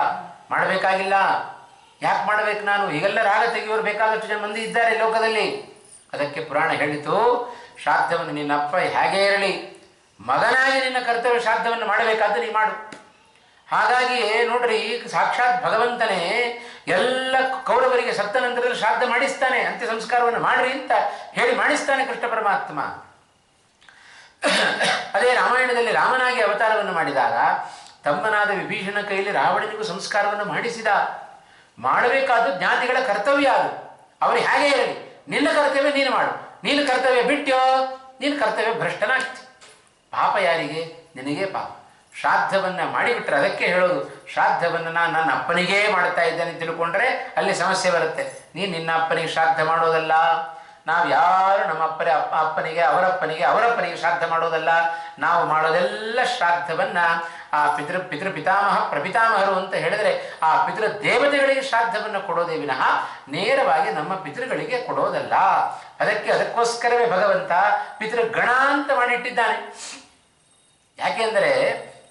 ಮಾಡಬೇಕಾಗಿಲ್ಲ, ಯಾಕೆ ಮಾಡಬೇಕು ನಾನು? ಹೀಗೆಲ್ಲ ರಾಗ ತೆಗೆಯೋರು ಬೇಕಾದಷ್ಟು ಜನ ಮಂದಿ ಇದ್ದಾರೆ ಲೋಕದಲ್ಲಿ. ಅದಕ್ಕೆ ಪುರಾಣ ಹೇಳಿತು, ಶ್ರಾದ್ದವನ್ನು ನಿನ್ನಪ್ಪ ಹೇಗೆ ಇರಲಿ, ಮಗನಾಗಿ ನಿನ್ನ ಕರ್ತವ್ಯ ಶ್ರಾದ್ದವನ್ನು ಮಾಡಬೇಕಾದ್ರೆ ನೀ ಮಾಡು. ಹಾಗಾಗಿಯೇ ನೋಡ್ರಿ, ಸಾಕ್ಷಾತ್ ಭಗವಂತನೇ ಎಲ್ಲ ಕೌರವರಿಗೆ ಸತ್ತ ನಂತರದಲ್ಲಿ ಶ್ರಾದ್ದ ಮಾಡಿಸ್ತಾನೆ, ಅಂತ್ಯ ಸಂಸ್ಕಾರವನ್ನು ಮಾಡ್ರಿ ಅಂತ ಹೇಳಿ ಮಾಡಿಸ್ತಾನೆ ಕೃಷ್ಣ ಪರಮಾತ್ಮ. ಅದೇ ರಾಮಾಯಣದಲ್ಲಿ ರಾಮನಾಗಿ ಅವತಾರವನ್ನು ಮಾಡಿದಾಗ ತಮ್ಮನಾದ ವಿಭೀಷಣ ಕೈಯಲ್ಲಿ ರಾವಣನಿಗೂ ಸಂಸ್ಕಾರವನ್ನು ಮಾಡಿಸಿದ. ಮಾಡಬೇಕಾದ ಜ್ಞಾತಿಗಳ ಕರ್ತವ್ಯ ಅದು. ಅವರು ಹೇಗೆ ಇರಲಿ, ನಿನ್ನ ಕರ್ತವ್ಯ ನೀನು ಮಾಡು, ನೀನು ಕರ್ತವ್ಯ ಬಿಟ್ಟ್ಯೋ ನೀನು ಕರ್ತವ್ಯ ಭ್ರಷ್ಟನಾಗ್ತಿ. ಪಾಪ ಯಾರಿಗೆ? ನಿನಗೇ ಪಾಪ. ಶ್ರಾದ್ದವನ್ನು ಮಾಡಿಬಿಟ್ರೆ, ಅದಕ್ಕೆ ಹೇಳೋದು, ಶ್ರಾದ್ದವನ್ನು ನಾನು ನನ್ನ ಅಪ್ಪನಿಗೇ ಮಾಡ್ತಾ ಇದ್ದೇನೆ ತಿಳ್ಕೊಂಡ್ರೆ ಅಲ್ಲಿ ಸಮಸ್ಯೆ ಬರುತ್ತೆ. ನೀನು ನಿನ್ನ ಅಪ್ಪನಿಗೆ ಶ್ರಾದ್ದ ಮಾಡೋದಲ್ಲ, ನಾವು ಯಾರು ನಮ್ಮ ಅಪ್ಪನಿಗೆ ಅವರಪ್ಪನಿಗೆ ಶ್ರಾದ್ದ ಮಾಡೋದಲ್ಲ. ನಾವು ಮಾಡೋದೆಲ್ಲ ಶ್ರಾದ್ದವನ್ನು ಆ ಪಿತೃಪಿತಾಮಹ ಪ್ರಪಿತಾಮಹರು ಅಂತ ಹೇಳಿದರೆ ಆ ಪಿತೃ ದೇವತೆಗಳಿಗೆ ಶ್ರಾದ್ದವನ್ನು ಕೊಡೋದೇ ವಿನಃ ನೇರವಾಗಿ ನಮ್ಮ ಪಿತೃಗಳಿಗೆ ಕೊಡೋದಲ್ಲ. ಅದಕ್ಕೋಸ್ಕರವೇ ಭಗವಂತ ಪಿತೃಗಣ ಅಂತ ಮಾಡಿಟ್ಟಿದ್ದಾನೆ. ಯಾಕೆಂದರೆ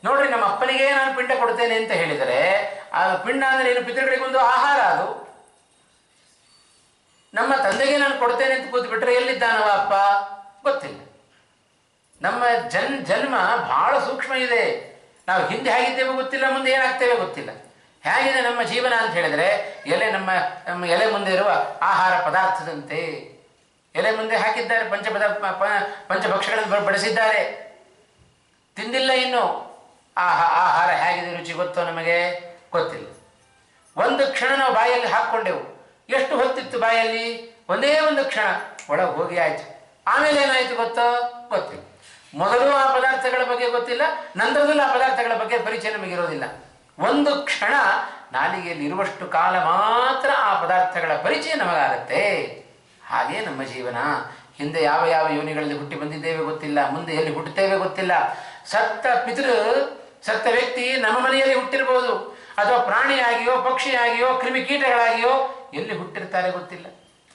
ನೋಡ್ರಿ, ನಮ್ಮ ಅಪ್ಪನಿಗೆ ನಾನು ಪಿಂಡ ಕೊಡ್ತೇನೆ ಅಂತ ಹೇಳಿದರೆ ಆ ಪಿಂಡ ಅಂದರೆ ಏನು? ಪಿತೃಗಳಿಗೊಂದು ಆಹಾರ. ಅದು ನಮ್ಮ ತಂದೆಗೆ ನಾನು ಕೊಡ್ತೇನೆ ಅಂತ ಕೂತ್ಬಿಟ್ರೆ ಎಲ್ಲಿದ್ದಾನವ ಅಪ್ಪ ಗೊತ್ತಿಲ್ಲ. ನಮ್ಮ ಜನ್ಮ ಬಹಳ ಸೂಕ್ಷ್ಮ ಇದೆ. ನಾವು ಹಿಂದೆ ಹೇಗಿದ್ದೇವೆ ಗೊತ್ತಿಲ್ಲ, ಮುಂದೆ ಏನಾಗ್ತೇವೆ ಗೊತ್ತಿಲ್ಲ. ಹೇಗಿದೆ ನಮ್ಮ ಜೀವನ ಅಂತ ಹೇಳಿದರೆ, ನಮ್ಮ ಎಲೆ ಮುಂದೆ ಇರುವ ಆಹಾರ ಪದಾರ್ಥದಂತೆ. ಎಲೆ ಮುಂದೆ ಹಾಕಿದ್ದಾರೆ, ಪಂಚಭಕ್ಷಗಳನ್ನು ಬಡಿಸಿದ್ದಾರೆ, ತಿಂದಿಲ್ಲ ಇನ್ನು. ಆಹಾರ ಹೇಗಿದೆ ರುಚಿ ಗೊತ್ತೋ ನಮಗೆ ಗೊತ್ತಿಲ್ಲ. ಒಂದು ಕ್ಷಣ ನಾವು ಬಾಯಲ್ಲಿ ಹಾಕ್ಕೊಂಡೆವು, ಎಷ್ಟು ಹೊತ್ತಿತ್ತು ಬಾಯಲ್ಲಿ? ಒಂದೇ ಒಂದು ಕ್ಷಣ ಒಳಗೆ ಹೋಗಿ ಆಯ್ತು. ಆಮೇಲೆ ಏನಾಯ್ತು ಗೊತ್ತೋ ಗೊತ್ತಿಲ್ಲ. ಮೊದಲು ಆ ಪದಾರ್ಥಗಳ ಬಗ್ಗೆ ಗೊತ್ತಿಲ್ಲ, ನಂತರದಲ್ಲೂ ಆ ಪದಾರ್ಥಗಳ ಬಗ್ಗೆ ಪರಿಚಯ ನಮಗಿರೋದಿಲ್ಲ. ಒಂದು ಕ್ಷಣ ನಾಲಿಗೆಯಲ್ಲಿ ಇರುವಷ್ಟು ಕಾಲ ಮಾತ್ರ ಆ ಪದಾರ್ಥಗಳ ಪರಿಚಯ ನಮಗಾಗತ್ತೆ. ಹಾಗೇ ನಮ್ಮ ಜೀವನ. ಹಿಂದೆ ಯಾವ ಯಾವ ಯೋನಿಗಳಲ್ಲಿ ಹುಟ್ಟಿ ಬಂದಿದ್ದೇವೆ ಗೊತ್ತಿಲ್ಲ, ಮುಂದೆ ಎಲ್ಲಿ ಹುಟ್ಟುತ್ತೇವೆ ಗೊತ್ತಿಲ್ಲ. ಸತ್ತ ವ್ಯಕ್ತಿ ನಮ್ಮ ಮನೆಯಲ್ಲಿ ಹುಟ್ಟಿರ್ಬೋದು, ಅಥವಾ ಪ್ರಾಣಿಯಾಗಿಯೋ ಪಕ್ಷಿಯಾಗಿಯೋ ಕ್ರಿಮಿಕೀಟಗಳಾಗಿಯೋ ಎಲ್ಲಿ ಹುಟ್ಟಿರ್ತಾರೆ ಗೊತ್ತಿಲ್ಲ.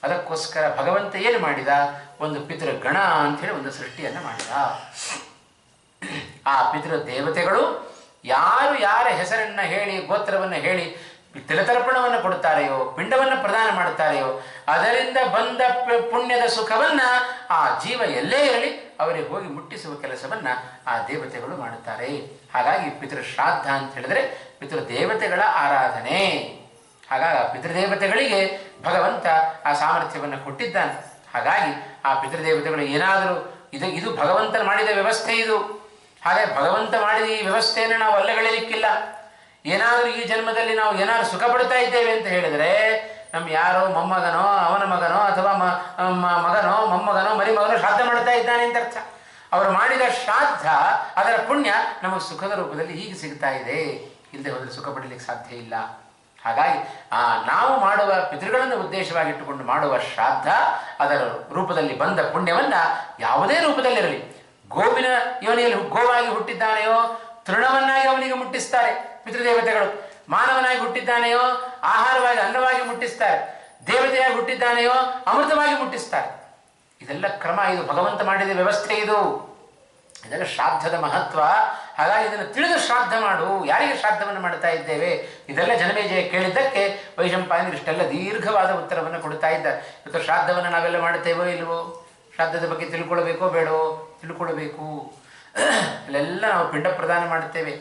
ಅದಕ್ಕೋಸ್ಕರ ಭಗವಂತ ಏನು ಮಾಡಿದ? ಒಂದು ಪಿತೃಗಣ ಅಂಥೇಳಿ ಒಂದು ಸೃಷ್ಟಿಯನ್ನು ಮಾಡಿದ. ಆ ಪಿತೃ ದೇವತೆಗಳು ಯಾರ ಹೆಸರನ್ನು ಹೇಳಿ ಗೋತ್ರವನ್ನು ಹೇಳಿ ತಿಲತರ್ಪಣವನ್ನು ಕೊಡುತ್ತಾರೆಯೋ, ಪಿಂಡವನ್ನು ಪ್ರದಾನ ಮಾಡುತ್ತಾರೆಯೋ, ಅದರಿಂದ ಬಂದ ಪುಣ್ಯದ ಸುಖವನ್ನು ಆ ಜೀವ ಎಲ್ಲೇ ಇರಲಿ ಅವರಿಗೆ ಹೋಗಿ ಮುಟ್ಟಿಸುವ ಕೆಲಸವನ್ನು ಆ ದೇವತೆಗಳು ಮಾಡುತ್ತಾರೆ. ಹಾಗಾಗಿ ಪಿತೃಶ್ರಾದ್ದ ಅಂತ ಹೇಳಿದರೆ ಪಿತೃದೇವತೆಗಳ ಆರಾಧನೆ. ಹಾಗಾಗಿ ಆ ಪಿತೃದೇವತೆಗಳಿಗೆ ಭಗವಂತ ಆ ಸಾಮರ್ಥ್ಯವನ್ನು ಕೊಟ್ಟಿದ್ದಾನೆ. ಹಾಗಾಗಿ ಆ ಪಿತೃದೇವತೆಗಳು ಏನಾದರೂ ಇದು ಭಗವಂತನ ಮಾಡಿದ ವ್ಯವಸ್ಥೆ ಇದು. ಹಾಗೆ ಭಗವಂತ ಮಾಡಿದ ಈ ವ್ಯವಸ್ಥೆಯನ್ನು ನಾವು ಅಲ್ಲಗಳೆಯಲಿಕ್ಕಿಲ್ಲ. ಏನಾದರೂ ಈ ಜನ್ಮದಲ್ಲಿ ನಾವು ಏನಾದರೂ ಸುಖ ಪಡ್ತಾ ಇದ್ದೇವೆ ಅಂತ ಹೇಳಿದರೆ ನಮ್ಮ ಯಾರೋ ಮೊಮ್ಮಗನೋ ಅವನ ಮಗನೋ ಅಥವಾ ಮಗನೋ ಮೊಮ್ಮಗನೋ ಮರಿಮಗನೋ ಶ್ರಾದ್ದ ಮಾಡ್ತಾ ಇದ್ದಾನೆ ಅಂತ ಅರ್ಥ. ಅವರು ಮಾಡಿದ ಶ್ರಾದ್ದ, ಅದರ ಪುಣ್ಯ ನಮಗೆ ಸುಖದ ರೂಪದಲ್ಲಿ ಹೀಗೆ ಸಿಗ್ತಾ ಇದೆ. ಇಲ್ಲದೆ ಹೋದರೆ ಸುಖ ಪಡಲಿಕ್ಕೆ ಸಾಧ್ಯ ಇಲ್ಲ. ಹಾಗಾಗಿ ನಾವು ಮಾಡುವ ಪಿತೃಗಳನ್ನು ಉದ್ದೇಶವಾಗಿಟ್ಟುಕೊಂಡು ಮಾಡುವ ಶ್ರಾದ್ದ, ಅದರ ರೂಪದಲ್ಲಿ ಬಂದ ಪುಣ್ಯವನ್ನು ಯಾವುದೇ ರೂಪದಲ್ಲಿರಲಿ, ಗೋವಿನ ಯೋನಿಯಲ್ಲಿ ಗೋವಾಗಿ ಹುಟ್ಟಿದ್ದಾನೆಯೋ ತೃಣವನ್ನಾಗಿ ಅವನಿಗೆ ಮುಟ್ಟಿಸ್ತಾರೆ ಪಿತೃದೇವತೆಗಳು. ಮಾನವನಾಗಿ ಹುಟ್ಟಿದ್ದಾನೆಯೋ ಆಹಾರವಾಗಿ ಅನ್ನವಾಗಿ ಮುಟ್ಟಿಸ್ತಾರೆ. ದೇವತೆಯಾಗಿ ಹುಟ್ಟಿದ್ದಾನೆಯೋ ಅಮೃತವಾಗಿ ಮುಟ್ಟಿಸ್ತಾರೆ. ಇದೆಲ್ಲ ಕ್ರಮ, ಇದು ಭಗವಂತ ಮಾಡಿದ ವ್ಯವಸ್ಥೆ. ಇದೆಲ್ಲ ಶ್ರಾದ್ದದ ಮಹತ್ವ. ಹಾಗಾಗಿ ಇದನ್ನು ತಿಳಿದು ಶ್ರಾದ್ದ ಮಾಡು. ಯಾರಿಗೆ ಶ್ರಾದ್ದವನ್ನು ಮಾಡ್ತಾ ಇದ್ದೇವೆ? ಇದೆಲ್ಲ ಜನಮೇಜಯ ಕೇಳಿದ್ದಕ್ಕೆ ವೈಶಂಪಾಯನರು ಇಷ್ಟೆಲ್ಲ ದೀರ್ಘವಾದ ಉತ್ತರವನ್ನು ಕೊಡ್ತಾ ಇದ್ದಾರೆ. ಇವತ್ತು ಶ್ರಾದ್ದವನ್ನು ನಾವೆಲ್ಲ ಮಾಡ್ತೇವೋ ಇಲ್ವೋ? ಶ್ರಾದ್ದದ ಬಗ್ಗೆ ತಿಳ್ಕೊಳ್ಬೇಕೋ ಬೇಡೋ? ತಿಳ್ಕೊಳ್ಬೇಕು. ಇಲ್ಲೆಲ್ಲ ನಾವು ಪಿಂಡ ಪ್ರದಾನ ಮಾಡುತ್ತೇವೆ.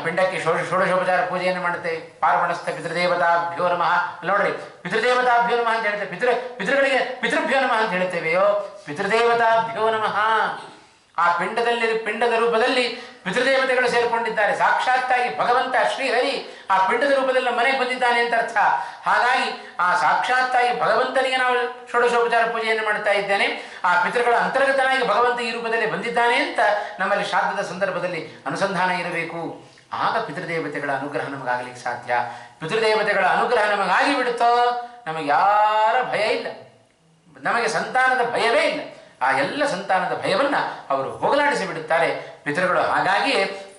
ಪಿಂಡಕ್ಕೆ ಷೋಡಶೋಪಚಾರ ಪೂಜೆಯನ್ನು ಮಾಡುತ್ತೇವೆ. ಪಾರ್ವಣಸ್ಥ ಪಿತೃದೇವತಾಭ್ಯೋ ನಮಃ. ನೋಡ್ರಿ, ಪಿತೃದೇವತಾಭ್ಯೋ ನಮಃ ಅಂತ ಹೇಳ್ತೇವೆ. ಪಿತೃಗಳಿಗೆ ಪಿತೃಭ್ಯೋ ನಮಃ ಅಂತ ಹೇಳ್ತೇವೆಯೋ, ಪಿತೃದೇವತಾಭ್ಯೋ ನಮಃ. ಆ ಪಿಂಡದ ರೂಪದಲ್ಲಿ ಪಿತೃದೇವತೆಗಳು ಸೇರಿಕೊಂಡಿದ್ದಾರೆ. ಸಾಕ್ಷಾತ್ತಾಗಿ ಭಗವಂತ ಶ್ರೀಹರಿ ಆ ಪಿಂಡದ ರೂಪದಲ್ಲಿ ಮನೆಗೆ ಬಂದಿದ್ದಾನೆ ಅಂತ ಅರ್ಥ. ಹಾಗಾಗಿ ಆ ಸಾಕ್ಷಾತ್ತಾಗಿ ಭಗವಂತನಿಗೆ ನಾವು ಷೋಡಶೋಪಚಾರ ಪೂಜೆಯನ್ನು ಮಾಡ್ತಾ ಇದ್ದೇನೆ. ಆ ಪಿತೃಗಳ ಅಂತರ್ಗತನಾಗಿ ಭಗವಂತ ಈ ರೂಪದಲ್ಲಿ ಬಂದಿದ್ದಾನೆ ಅಂತ ನಮ್ಮಲ್ಲಿ ಶ್ರಾದ್ದದ ಸಂದರ್ಭದಲ್ಲಿ ಅನುಸಂಧಾನ ಇರಬೇಕು. ಆಗ ಪಿತೃದೇವತೆಗಳ ಅನುಗ್ರಹ ನಮಗಾಗಲಿಕ್ಕೆ ಸಾಧ್ಯ. ಪಿತೃದೇವತೆಗಳ ಅನುಗ್ರಹ ನಮಗಾಗಿ ಬಿಡುತ್ತೋ ನಮಗೆ ಯಾರ ಭಯ ಇಲ್ಲ, ನಮಗೆ ಸಂತಾನದ ಭಯವೇ ಇಲ್ಲ. ಆ ಎಲ್ಲ ಸಂತಾನದ ಭಯವನ್ನು ಅವರು ಹೋಗಲಾಡಿಸಿ ಬಿಡುತ್ತಾರೆ ಪಿತೃಗಳು. ಹಾಗಾಗಿ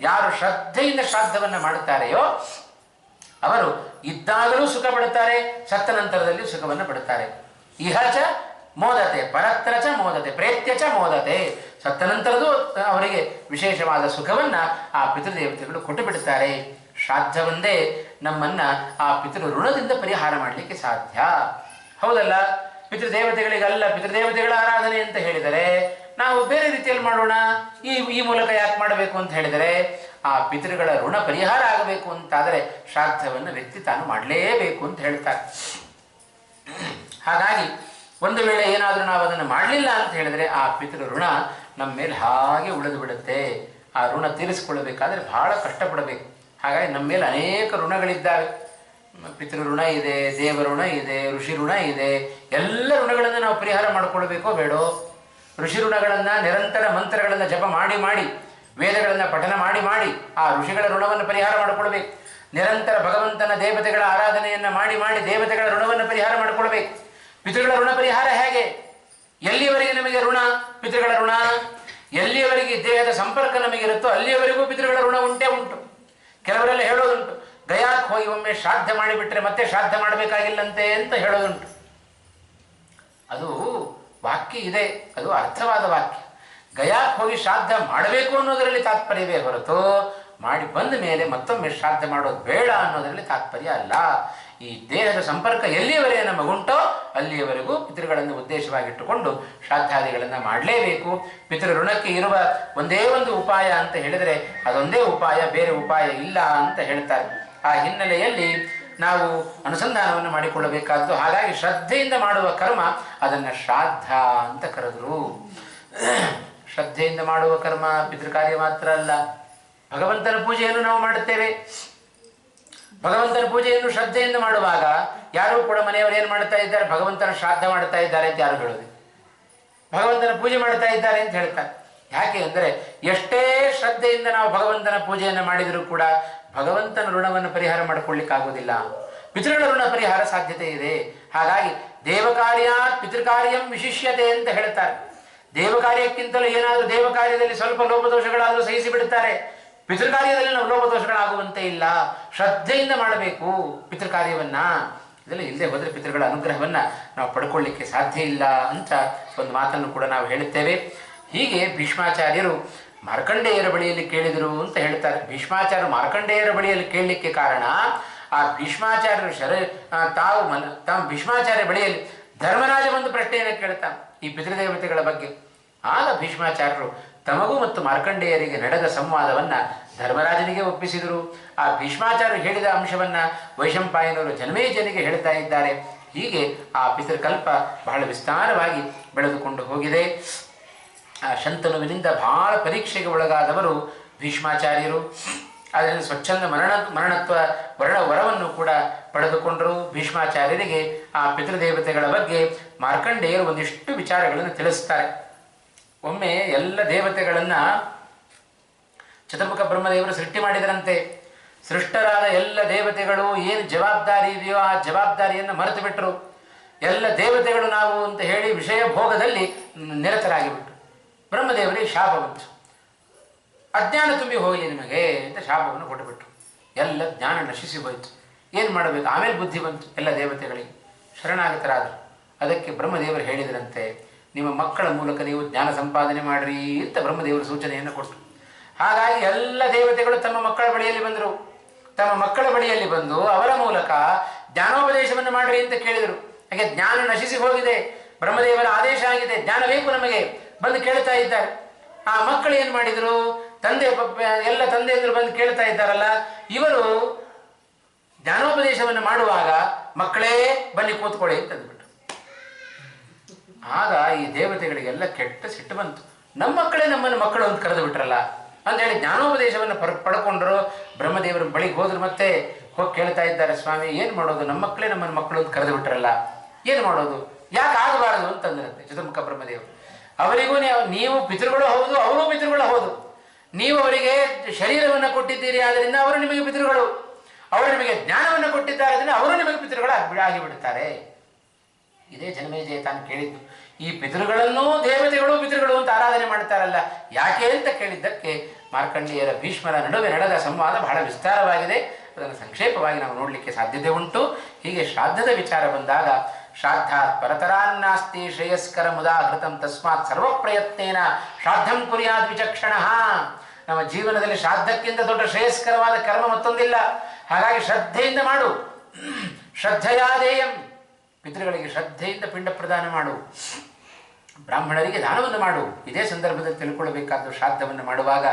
ಯಾರು ಶ್ರದ್ಧೆಯಿಂದ ಶ್ರಾದ್ದವನ್ನು ಮಾಡುತ್ತಾರೆಯೋ ಅವರು ಇದ್ದಾಗಲೂ ಸುಖ ಪಡುತ್ತಾರೆ, ಸತ್ತ ನಂತರದಲ್ಲಿ ಸುಖವನ್ನು ಪಡುತ್ತಾರೆ. ಇಹಚ ಮೋದತೆ ಪರತ್ರಚ ಮೋದತೆ ಪ್ರೇತ್ಯಚ ಮೋದತೆ. ಸತ್ತ ನಂತರದೂ ಅವರಿಗೆ ವಿಶೇಷವಾದ ಸುಖವನ್ನು ಆ ಪಿತೃದೇವತೆಗಳು ಕೊಟ್ಟು ಬಿಡುತ್ತಾರೆ. ಶ್ರಾದ್ದವೊಂದೇ ನಮ್ಮನ್ನು ಆ ಪಿತೃ ಋಣದಿಂದ ಪರಿಹಾರ ಮಾಡಲಿಕ್ಕೆ ಸಾಧ್ಯ. ಹೌದಲ್ಲ? ಪಿತೃದೇವತೆಗಳಿಗಲ್ಲ, ಪಿತೃದೇವತೆಗಳ ಆರಾಧನೆ ಅಂತ ಹೇಳಿದರೆ ನಾವು ಬೇರೆ ರೀತಿಯಲ್ಲಿ ಮಾಡೋಣ. ಈ ಮೂಲಕ ಯಾಕೆ ಮಾಡಬೇಕು ಅಂತ ಹೇಳಿದರೆ ಆ ಪಿತೃಗಳ ಋಣ ಪರಿಹಾರ ಆಗಬೇಕು ಅಂತಾದರೆ ಶ್ರಾದ್ದವನ್ನು ವ್ಯಕ್ತಿ ತಾನು ಮಾಡಲೇಬೇಕು ಅಂತ ಹೇಳ್ತಾರೆ. ಹಾಗಾಗಿ ಒಂದು ವೇಳೆ ಏನಾದರೂ ನಾವು ಅದನ್ನು ಮಾಡಲಿಲ್ಲ ಅಂತ ಹೇಳಿದರೆ ಆ ಪಿತೃ ಋಣ ನಮ್ಮ ಮೇಲೆ ಹಾಗೆ ಉಳಿದು ಬಿಡುತ್ತೆ. ಆ ಋಣ ತೀರಿಸಿಕೊಳ್ಳಬೇಕಾದ್ರೆ ಬಹಳ ಕಷ್ಟಪಡಬೇಕು. ಹಾಗಾಗಿ ನಮ್ಮ ಮೇಲೆ ಅನೇಕ ಋಣಗಳಿದ್ದಾವೆ. ಪಿತೃ ಋಣ ಇದೆ, ದೇವ ಋಣ ಇದೆ, ಋಷಿ ಋಣ ಇದೆ. ಎಲ್ಲ ಋಣಗಳನ್ನು ನಾವು ಪರಿಹಾರ ಮಾಡಿಕೊಳ್ಬೇಕೋ ಬೇಡೋ? ಋಷಿ ಋಣಗಳನ್ನು ನಿರಂತರ ಮಂತ್ರಗಳನ್ನು ಜಪ ಮಾಡಿ ಮಾಡಿ, ವೇದಗಳನ್ನು ಪಠನ ಮಾಡಿ ಮಾಡಿ ಆ ಋಷಿಗಳ ಋಣವನ್ನು ಪರಿಹಾರ ಮಾಡಿಕೊಳ್ಬೇಕು. ನಿರಂತರ ಭಗವಂತನ ದೇವತೆಗಳ ಆರಾಧನೆಯನ್ನು ಮಾಡಿ ಮಾಡಿ ದೇವತೆಗಳ ಋಣವನ್ನು ಪರಿಹಾರ ಮಾಡಿಕೊಳ್ಬೇಕು. ಪಿತೃಗಳ ಋಣ ಪರಿಹಾರ ಹೇಗೆ? ಎಲ್ಲಿಯವರೆಗೆ ನಮಗೆ ಋಣ? ಪಿತೃಗಳ ಋಣ ಎಲ್ಲಿಯವರೆಗೆ ದೇಹದ ಸಂಪರ್ಕ ನಮಗಿರುತ್ತೋ ಅಲ್ಲಿಯವರೆಗೂ ಪಿತೃಗಳ ಋಣ ಉಂಟೇ ಉಂಟು. ಕೆಲವರೆಲ್ಲ ಹೇಳೋದುಂಟು, ಗಯಾಕ್ಕೆ ಹೋಗಿ ಒಮ್ಮೆ ಶ್ರಾದ್ದ ಮಾಡಿಬಿಟ್ರೆ ಮತ್ತೆ ಶ್ರಾದ್ದ ಮಾಡಬೇಕಾಗಿಲ್ಲಂತೆ ಅಂತ ಹೇಳೋದುಂಟು. ಅದು ವಾಕ್ಯ ಇದೆ, ಅದು ಅರ್ಥವಾದ ವಾಕ್ಯ. ಗಯಾಕ್ಕೆ ಹೋಗಿ ಶ್ರಾದ್ದ ಮಾಡಬೇಕು ಅನ್ನೋದರಲ್ಲಿ ತಾತ್ಪರ್ಯವೇ ಹೊರತು ಮಾಡಿ ಬಂದ ಮೇಲೆ ಮತ್ತೊಮ್ಮೆ ಶ್ರಾದ್ದ ಮಾಡೋದು ಬೇಡ ಅನ್ನೋದರಲ್ಲಿ ತಾತ್ಪರ್ಯ ಅಲ್ಲ. ಈ ದೇಹದ ಸಂಪರ್ಕ ಎಲ್ಲಿಯವರೆಗೆ ನಮಗುಂಟೋ ಅಲ್ಲಿಯವರೆಗೂ ಪಿತೃಗಳನ್ನು ಉದ್ದೇಶವಾಗಿಟ್ಟುಕೊಂಡು ಶ್ರಾದ್ದಾದಿಗಳನ್ನು ಮಾಡಲೇಬೇಕು. ಪಿತೃ ಋಣಕ್ಕೆ ಇರುವ ಒಂದೇ ಒಂದು ಉಪಾಯ ಅಂತ ಹೇಳಿದರೆ ಅದೊಂದೇ ಉಪಾಯ, ಬೇರೆ ಉಪಾಯ ಇಲ್ಲ ಅಂತ ಹೇಳ್ತಾರೆ. ಆ ಹಿನ್ನೆಲೆಯಲ್ಲಿ ನಾವು ಅನುಸಂಧಾನವನ್ನು ಮಾಡಿಕೊಳ್ಳಬೇಕಾದ್ದು. ಹಾಗಾಗಿ ಶ್ರದ್ಧೆಯಿಂದ ಮಾಡುವ ಕರ್ಮ ಅದನ್ನು ಶ್ರಾದ್ದ ಅಂತ ಕರೆದರು. ಶ್ರದ್ಧೆಯಿಂದ ಮಾಡುವ ಕರ್ಮ ಪಿತೃಕಾರ್ಯ ಮಾತ್ರ ಅಲ್ಲ, ಭಗವಂತನ ಪೂಜೆಯನ್ನು ನಾವು ಮಾಡುತ್ತೇವೆ. ಭಗವಂತನ ಪೂಜೆಯನ್ನು ಶ್ರದ್ಧೆಯಿಂದ ಮಾಡುವಾಗ ಯಾರೂ ಕೂಡ ಮನೆಯವರು ಏನು ಮಾಡ್ತಾ ಇದ್ದಾರೆ? ಭಗವಂತನ ಶ್ರಾದ್ದ ಮಾಡ್ತಾ ಇದ್ದಾರೆ ಅಂತ ಯಾರು ಹೇಳೋದು? ಭಗವಂತನ ಪೂಜೆ ಮಾಡ್ತಾ ಇದ್ದಾರೆ ಅಂತ ಹೇಳ್ತಾರೆ. ಯಾಕೆ ಅಂದರೆ ಎಷ್ಟೇ ಶ್ರದ್ಧೆಯಿಂದ ನಾವು ಭಗವಂತನ ಪೂಜೆಯನ್ನು ಮಾಡಿದರೂ ಕೂಡ ಭಗವಂತನ ಋಣವನ್ನು ಪರಿಹಾರ ಮಾಡಿಕೊಳ್ಳಿಕ್ಕಾಗೋದಿಲ್ಲ. ಪಿತೃಗಳ ಋಣ ಪರಿಹಾರ ಸಾಧ್ಯತೆ ಇದೆ. ಹಾಗಾಗಿ ದೇವಕಾರ್ಯಾತ್ ಪಿತೃಕಾರ್ಯಂ ವಿಶಿಷ್ಯತೆ ಅಂತ ಹೇಳ್ತಾರೆ. ದೇವಕಾರ್ಯಕ್ಕಿಂತಲೂ ಏನಾದರೂ ದೇವಕಾರ್ಯದಲ್ಲಿ ಸ್ವಲ್ಪ ಲೋಪದೋಷಗಳಾದರೂ ಸಹಿಸಿ ಬಿಡುತ್ತಾರೆ. ಪಿತೃಕಾರ್ಯದಲ್ಲಿ ನಾವು ಲೋಪದೋಷಗಳಾಗುವಂತೆ ಇಲ್ಲ. ಶ್ರದ್ಧೆಯಿಂದ ಮಾಡಬೇಕು ಪಿತೃಕಾರ್ಯವನ್ನ. ಇದೆಲ್ಲ ಇಲ್ಲದೆ ಹೋದರೆ ಪಿತೃಗಳ ಅನುಗ್ರಹವನ್ನ ನಾವು ಪಡ್ಕೊಳ್ಳಿಕ್ಕೆ ಸಾಧ್ಯ ಇಲ್ಲ ಅಂತ ಒಂದು ಮಾತನ್ನು ಕೂಡ ನಾವು ಹೇಳುತ್ತೇವೆ. ಹೀಗೆ ಭೀಷ್ಮಾಚಾರ್ಯರು ಮಾರ್ಕಂಡೇಯರ ಬಳಿಯಲ್ಲಿ ಕೇಳಿದರು ಅಂತ ಹೇಳ್ತಾರೆ. ಭೀಷ್ಮಾಚಾರ್ಯರು ಮಾರ್ಕಂಡೇಯರ ಬಳಿಯಲ್ಲಿ ಕೇಳಲಿಕ್ಕೆ ಕಾರಣ, ಆ ಭೀಷ್ಮಾಚಾರ್ಯರು ತಾವು ಭೀಷ್ಮಾಚಾರ್ಯ ಬಳಿಯಲ್ಲಿ ಧರ್ಮರಾಜ ಒಂದು ಪ್ರಶ್ನೆಯನ್ನು ಕೇಳ್ತಾನೆ ಈ ಪಿತೃದೇವತೆಗಳ ಬಗ್ಗೆ. ಆಗ ಭೀಷ್ಮಾಚಾರ್ಯರು ತಮಗೂ ಮತ್ತು ಮಾರ್ಕಂಡೇಯರಿಗೆ ನಡೆದ ಸಂವಾದವನ್ನು ಧರ್ಮರಾಜನಿಗೆ ಒಪ್ಪಿಸಿದರು. ಆ ಭೀಷ್ಮಾಚಾರ್ಯರು ಹೇಳಿದ ಅಂಶವನ್ನು ವೈಶಂಪಾಯನವರು ಜನಮೇಜನಿಗೆ ಹೇಳ್ತಾ ಇದ್ದಾರೆ. ಹೀಗೆ ಆ ಪಿತೃಕಲ್ಪ ಬಹಳ ವಿಸ್ತಾರವಾಗಿ ಬೆಳೆದುಕೊಂಡು ಹೋಗಿದೆ. ಆ ಶಂತನುವಿನಿಂದ ಬಹಳ ಪರೀಕ್ಷೆಗೆ ಒಳಗಾದವರು ಭೀಷ್ಮಾಚಾರ್ಯರು. ಅದರಲ್ಲಿ ಸ್ವಚ್ಛಂದ ಮರಣತ್ವ ವರವನ್ನು ಕೂಡ ಪಡೆದುಕೊಂಡರು. ಭೀಷ್ಮಾಚಾರ್ಯರಿಗೆ ಆ ಪಿತೃದೇವತೆಗಳ ಬಗ್ಗೆ ಮಾರ್ಕಂಡೇಯರು ಒಂದಿಷ್ಟು ವಿಚಾರಗಳನ್ನು ತಿಳಿಸ್ತಾರೆ. ಒಮ್ಮೆ ಎಲ್ಲ ದೇವತೆಗಳನ್ನು ಚತುರ್ಮುಖ ಬ್ರಹ್ಮದೇವರು ಸೃಷ್ಟಿ ಮಾಡಿದರಂತೆ. ಸೃಷ್ಟರಾದ ಎಲ್ಲ ದೇವತೆಗಳು ಏನು ಜವಾಬ್ದಾರಿ ಇದೆಯೋ ಆ ಜವಾಬ್ದಾರಿಯನ್ನು ಮರೆತು ಬಿಟ್ಟರು. ಎಲ್ಲ ದೇವತೆಗಳು ನಾವು ಅಂತ ಹೇಳಿ ವಿಷಯ ಭೋಗದಲ್ಲಿ ನಿರತರಾಗಿಬಿಟ್ರು. ಬ್ರಹ್ಮದೇವರಿಗೆ ಶಾಪ ಬಂತು. ಅಜ್ಞಾನ ತುಂಬಿ ಹೋಗಲಿ ನಿಮಗೆ ಅಂತ ಶಾಪವನ್ನು ಕೊಟ್ಟುಬಿಟ್ರು. ಎಲ್ಲ ಜ್ಞಾನ ನಶಿಸಿ ಹೋಯಿತು. ಏನು ಮಾಡಬೇಕು? ಆಮೇಲೆ ಬುದ್ಧಿ ಬಂತು ಎಲ್ಲ ದೇವತೆಗಳಿಗೆ, ಶರಣಾಗತರಾದರು. ಅದಕ್ಕೆ ಬ್ರಹ್ಮದೇವರು ಹೇಳಿದರಂತೆ, ನಿಮ್ಮ ಮಕ್ಕಳ ಮೂಲಕ ನೀವು ಜ್ಞಾನ ಸಂಪಾದನೆ ಮಾಡಿರಿ ಅಂತ ಬ್ರಹ್ಮದೇವರು ಸೂಚನೆಯನ್ನು ಕೊಟ್ಟರು. ಹಾಗಾಗಿ ಎಲ್ಲ ದೇವತೆಗಳು ತಮ್ಮ ಮಕ್ಕಳ ಬಳಿಯಲ್ಲಿ ಬಂದರು. ತಮ್ಮ ಮಕ್ಕಳ ಬಳಿಯಲ್ಲಿ ಬಂದು ಅವರ ಮೂಲಕ ಜ್ಞಾನೋಪದೇಶವನ್ನು ಮಾಡಿರಿ ಅಂತ ಕೇಳಿದರು. ಹಾಗೆ ಜ್ಞಾನ ನಶಿಸಿ ಹೋಗಿದೆ, ಬ್ರಹ್ಮದೇವರ ಆದೇಶ ಆಗಿದೆ, ಜ್ಞಾನ ಬೇಕು ನಮಗೆ ಬಂದು ಕೇಳ್ತಾ ಇದ್ದಾರೆ. ಆ ಮಕ್ಕಳು ಏನು ಮಾಡಿದರು? ಎಲ್ಲ ತಂದೆಯಂದರು ಬಂದು ಕೇಳ್ತಾ ಇದ್ದಾರಲ್ಲ, ಇವರು ಜ್ಞಾನೋಪದೇಶವನ್ನು ಮಾಡುವಾಗ ಮಕ್ಕಳೇ ಬನ್ನಿ ಕೂತ್ಕೊಳ್ಳಿ ಅಂತ ಅಂದ್ಬಿಟ್ರು. ಆಗ ಈ ದೇವತೆಗಳಿಗೆಲ್ಲ ಕೆಟ್ಟ ಸಿಟ್ಟು ಬಂತು. ನಮ್ಮ ಮಕ್ಕಳೇ ನಮ್ಮನ್ನು ಮಕ್ಕಳು ಅಂತ ಕರೆದು ಬಿಟ್ರಲ್ಲ ಅಂತೇಳಿ ಜ್ಞಾನೋಪದೇಶವನ್ನು ಪಡ್ಕೊಂಡ್ರು. ಬ್ರಹ್ಮದೇವರ ಬಳಿಗೆ ಹೋದ್ರು. ಮತ್ತೆ ಹೋಗಿ ಕೇಳ್ತಾ ಇದ್ದಾರೆ, ಸ್ವಾಮಿ ಏನು ಮಾಡೋದು? ನಮ್ಮ ಮಕ್ಕಳೇ ನಮ್ಮನ್ನು ಮಕ್ಕಳು ಅಂತ ಕರೆದು ಬಿಟ್ರಲ್ಲ, ಏನು ಮಾಡೋದು? ಯಾಕೆ ಆಗಬಾರದು ಅಂತಂದ್ರಂತೆ ಚತುರ್ಮುಖ ಬ್ರಹ್ಮದೇವರು. ಅವರಿಗೂ ನೀವು ಪಿತೃಗಳು ಹೌದು, ಅವರೂ ಪಿತೃಗಳು ಹೌದು. ನೀವು ಅವರಿಗೆ ಶರೀರವನ್ನು ಕೊಟ್ಟಿದ್ದೀರಿ, ಆದ್ದರಿಂದ ಅವರು ನಿಮಗೆ ಪಿತೃಗಳು. ಅವರು ನಿಮಗೆ ಜ್ಞಾನವನ್ನು ಕೊಟ್ಟಿದ್ದಾರೆ, ಅದರಿಂದ ಅವರು ನಿಮಗೆ ಪಿತೃಗಳು ಆಗಿಬಿಡುತ್ತಾರೆ. ಇದೇ ಜನಮೇಜಯ ತಾನು ಕೇಳಿದ್ದು. ಈ ಪಿತೃಗಳನ್ನು ದೇವತೆಗಳು ಪಿತೃಗಳು ಅಂತ ಆರಾಧನೆ ಮಾಡ್ತಾರಲ್ಲ, ಯಾಕೆ ಅಂತ ಕೇಳಿದ್ದಕ್ಕೆ ಮಾರ್ಕಂಡೇಯರ ಭೀಷ್ಮರ ನಡುವೆ ನಡೆದ ಸಂವಾದ ಬಹಳ ವಿಸ್ತಾರವಾಗಿದೆ. ಅದನ್ನು ಸಂಕ್ಷೇಪವಾಗಿ ನಾವು ನೋಡಲಿಕ್ಕೆ ಸಾಧ್ಯತೆ ಉಂಟು. ಹೀಗೆ ಶ್ರಾದ್ದದ ವಿಚಾರ ಬಂದಾಗ, ಶ್ರಾದ್ದಾತ್ ಪರತರಾನ್ನಾಸ್ತಿ ಶ್ರೇಯಸ್ಕರ ಮುದಾಹೃತಂ ತಸ್ಮಾತ್ ಸರ್ವ ಪ್ರಯತ್ನೇನ ಶ್ರಾದ್ದಂ ಕುರ್ಯಾತ್ ವಿಚಕ್ಷಣ. ನಮ್ಮ ಜೀವನದಲ್ಲಿ ಶ್ರಾದ್ದಕ್ಕಿಂತ ದೊಡ್ಡ ಶ್ರೇಯಸ್ಕರವಾದ ಕರ್ಮ ಮತ್ತೊಂದಿಲ್ಲ. ಹಾಗಾಗಿ ಶ್ರದ್ಧೆಯಿಂದ ಮಾಡು. ಶ್ರದ್ಧೆಯಾದೇಯಂ, ಪಿತೃಗಳಿಗೆ ಶ್ರದ್ಧೆಯಿಂದ ಪಿಂಡ ಪ್ರದಾನ ಮಾಡು. ಬ್ರಾಹ್ಮಣರಿಗೆ ದಾನವನ್ನು ಮಾಡು. ಇದೇ ಸಂದರ್ಭದಲ್ಲಿ ತಿಳ್ಕೊಳ್ಬೇಕಾದ್ದು, ಶ್ರಾದ್ದವನ್ನು ಮಾಡುವಾಗ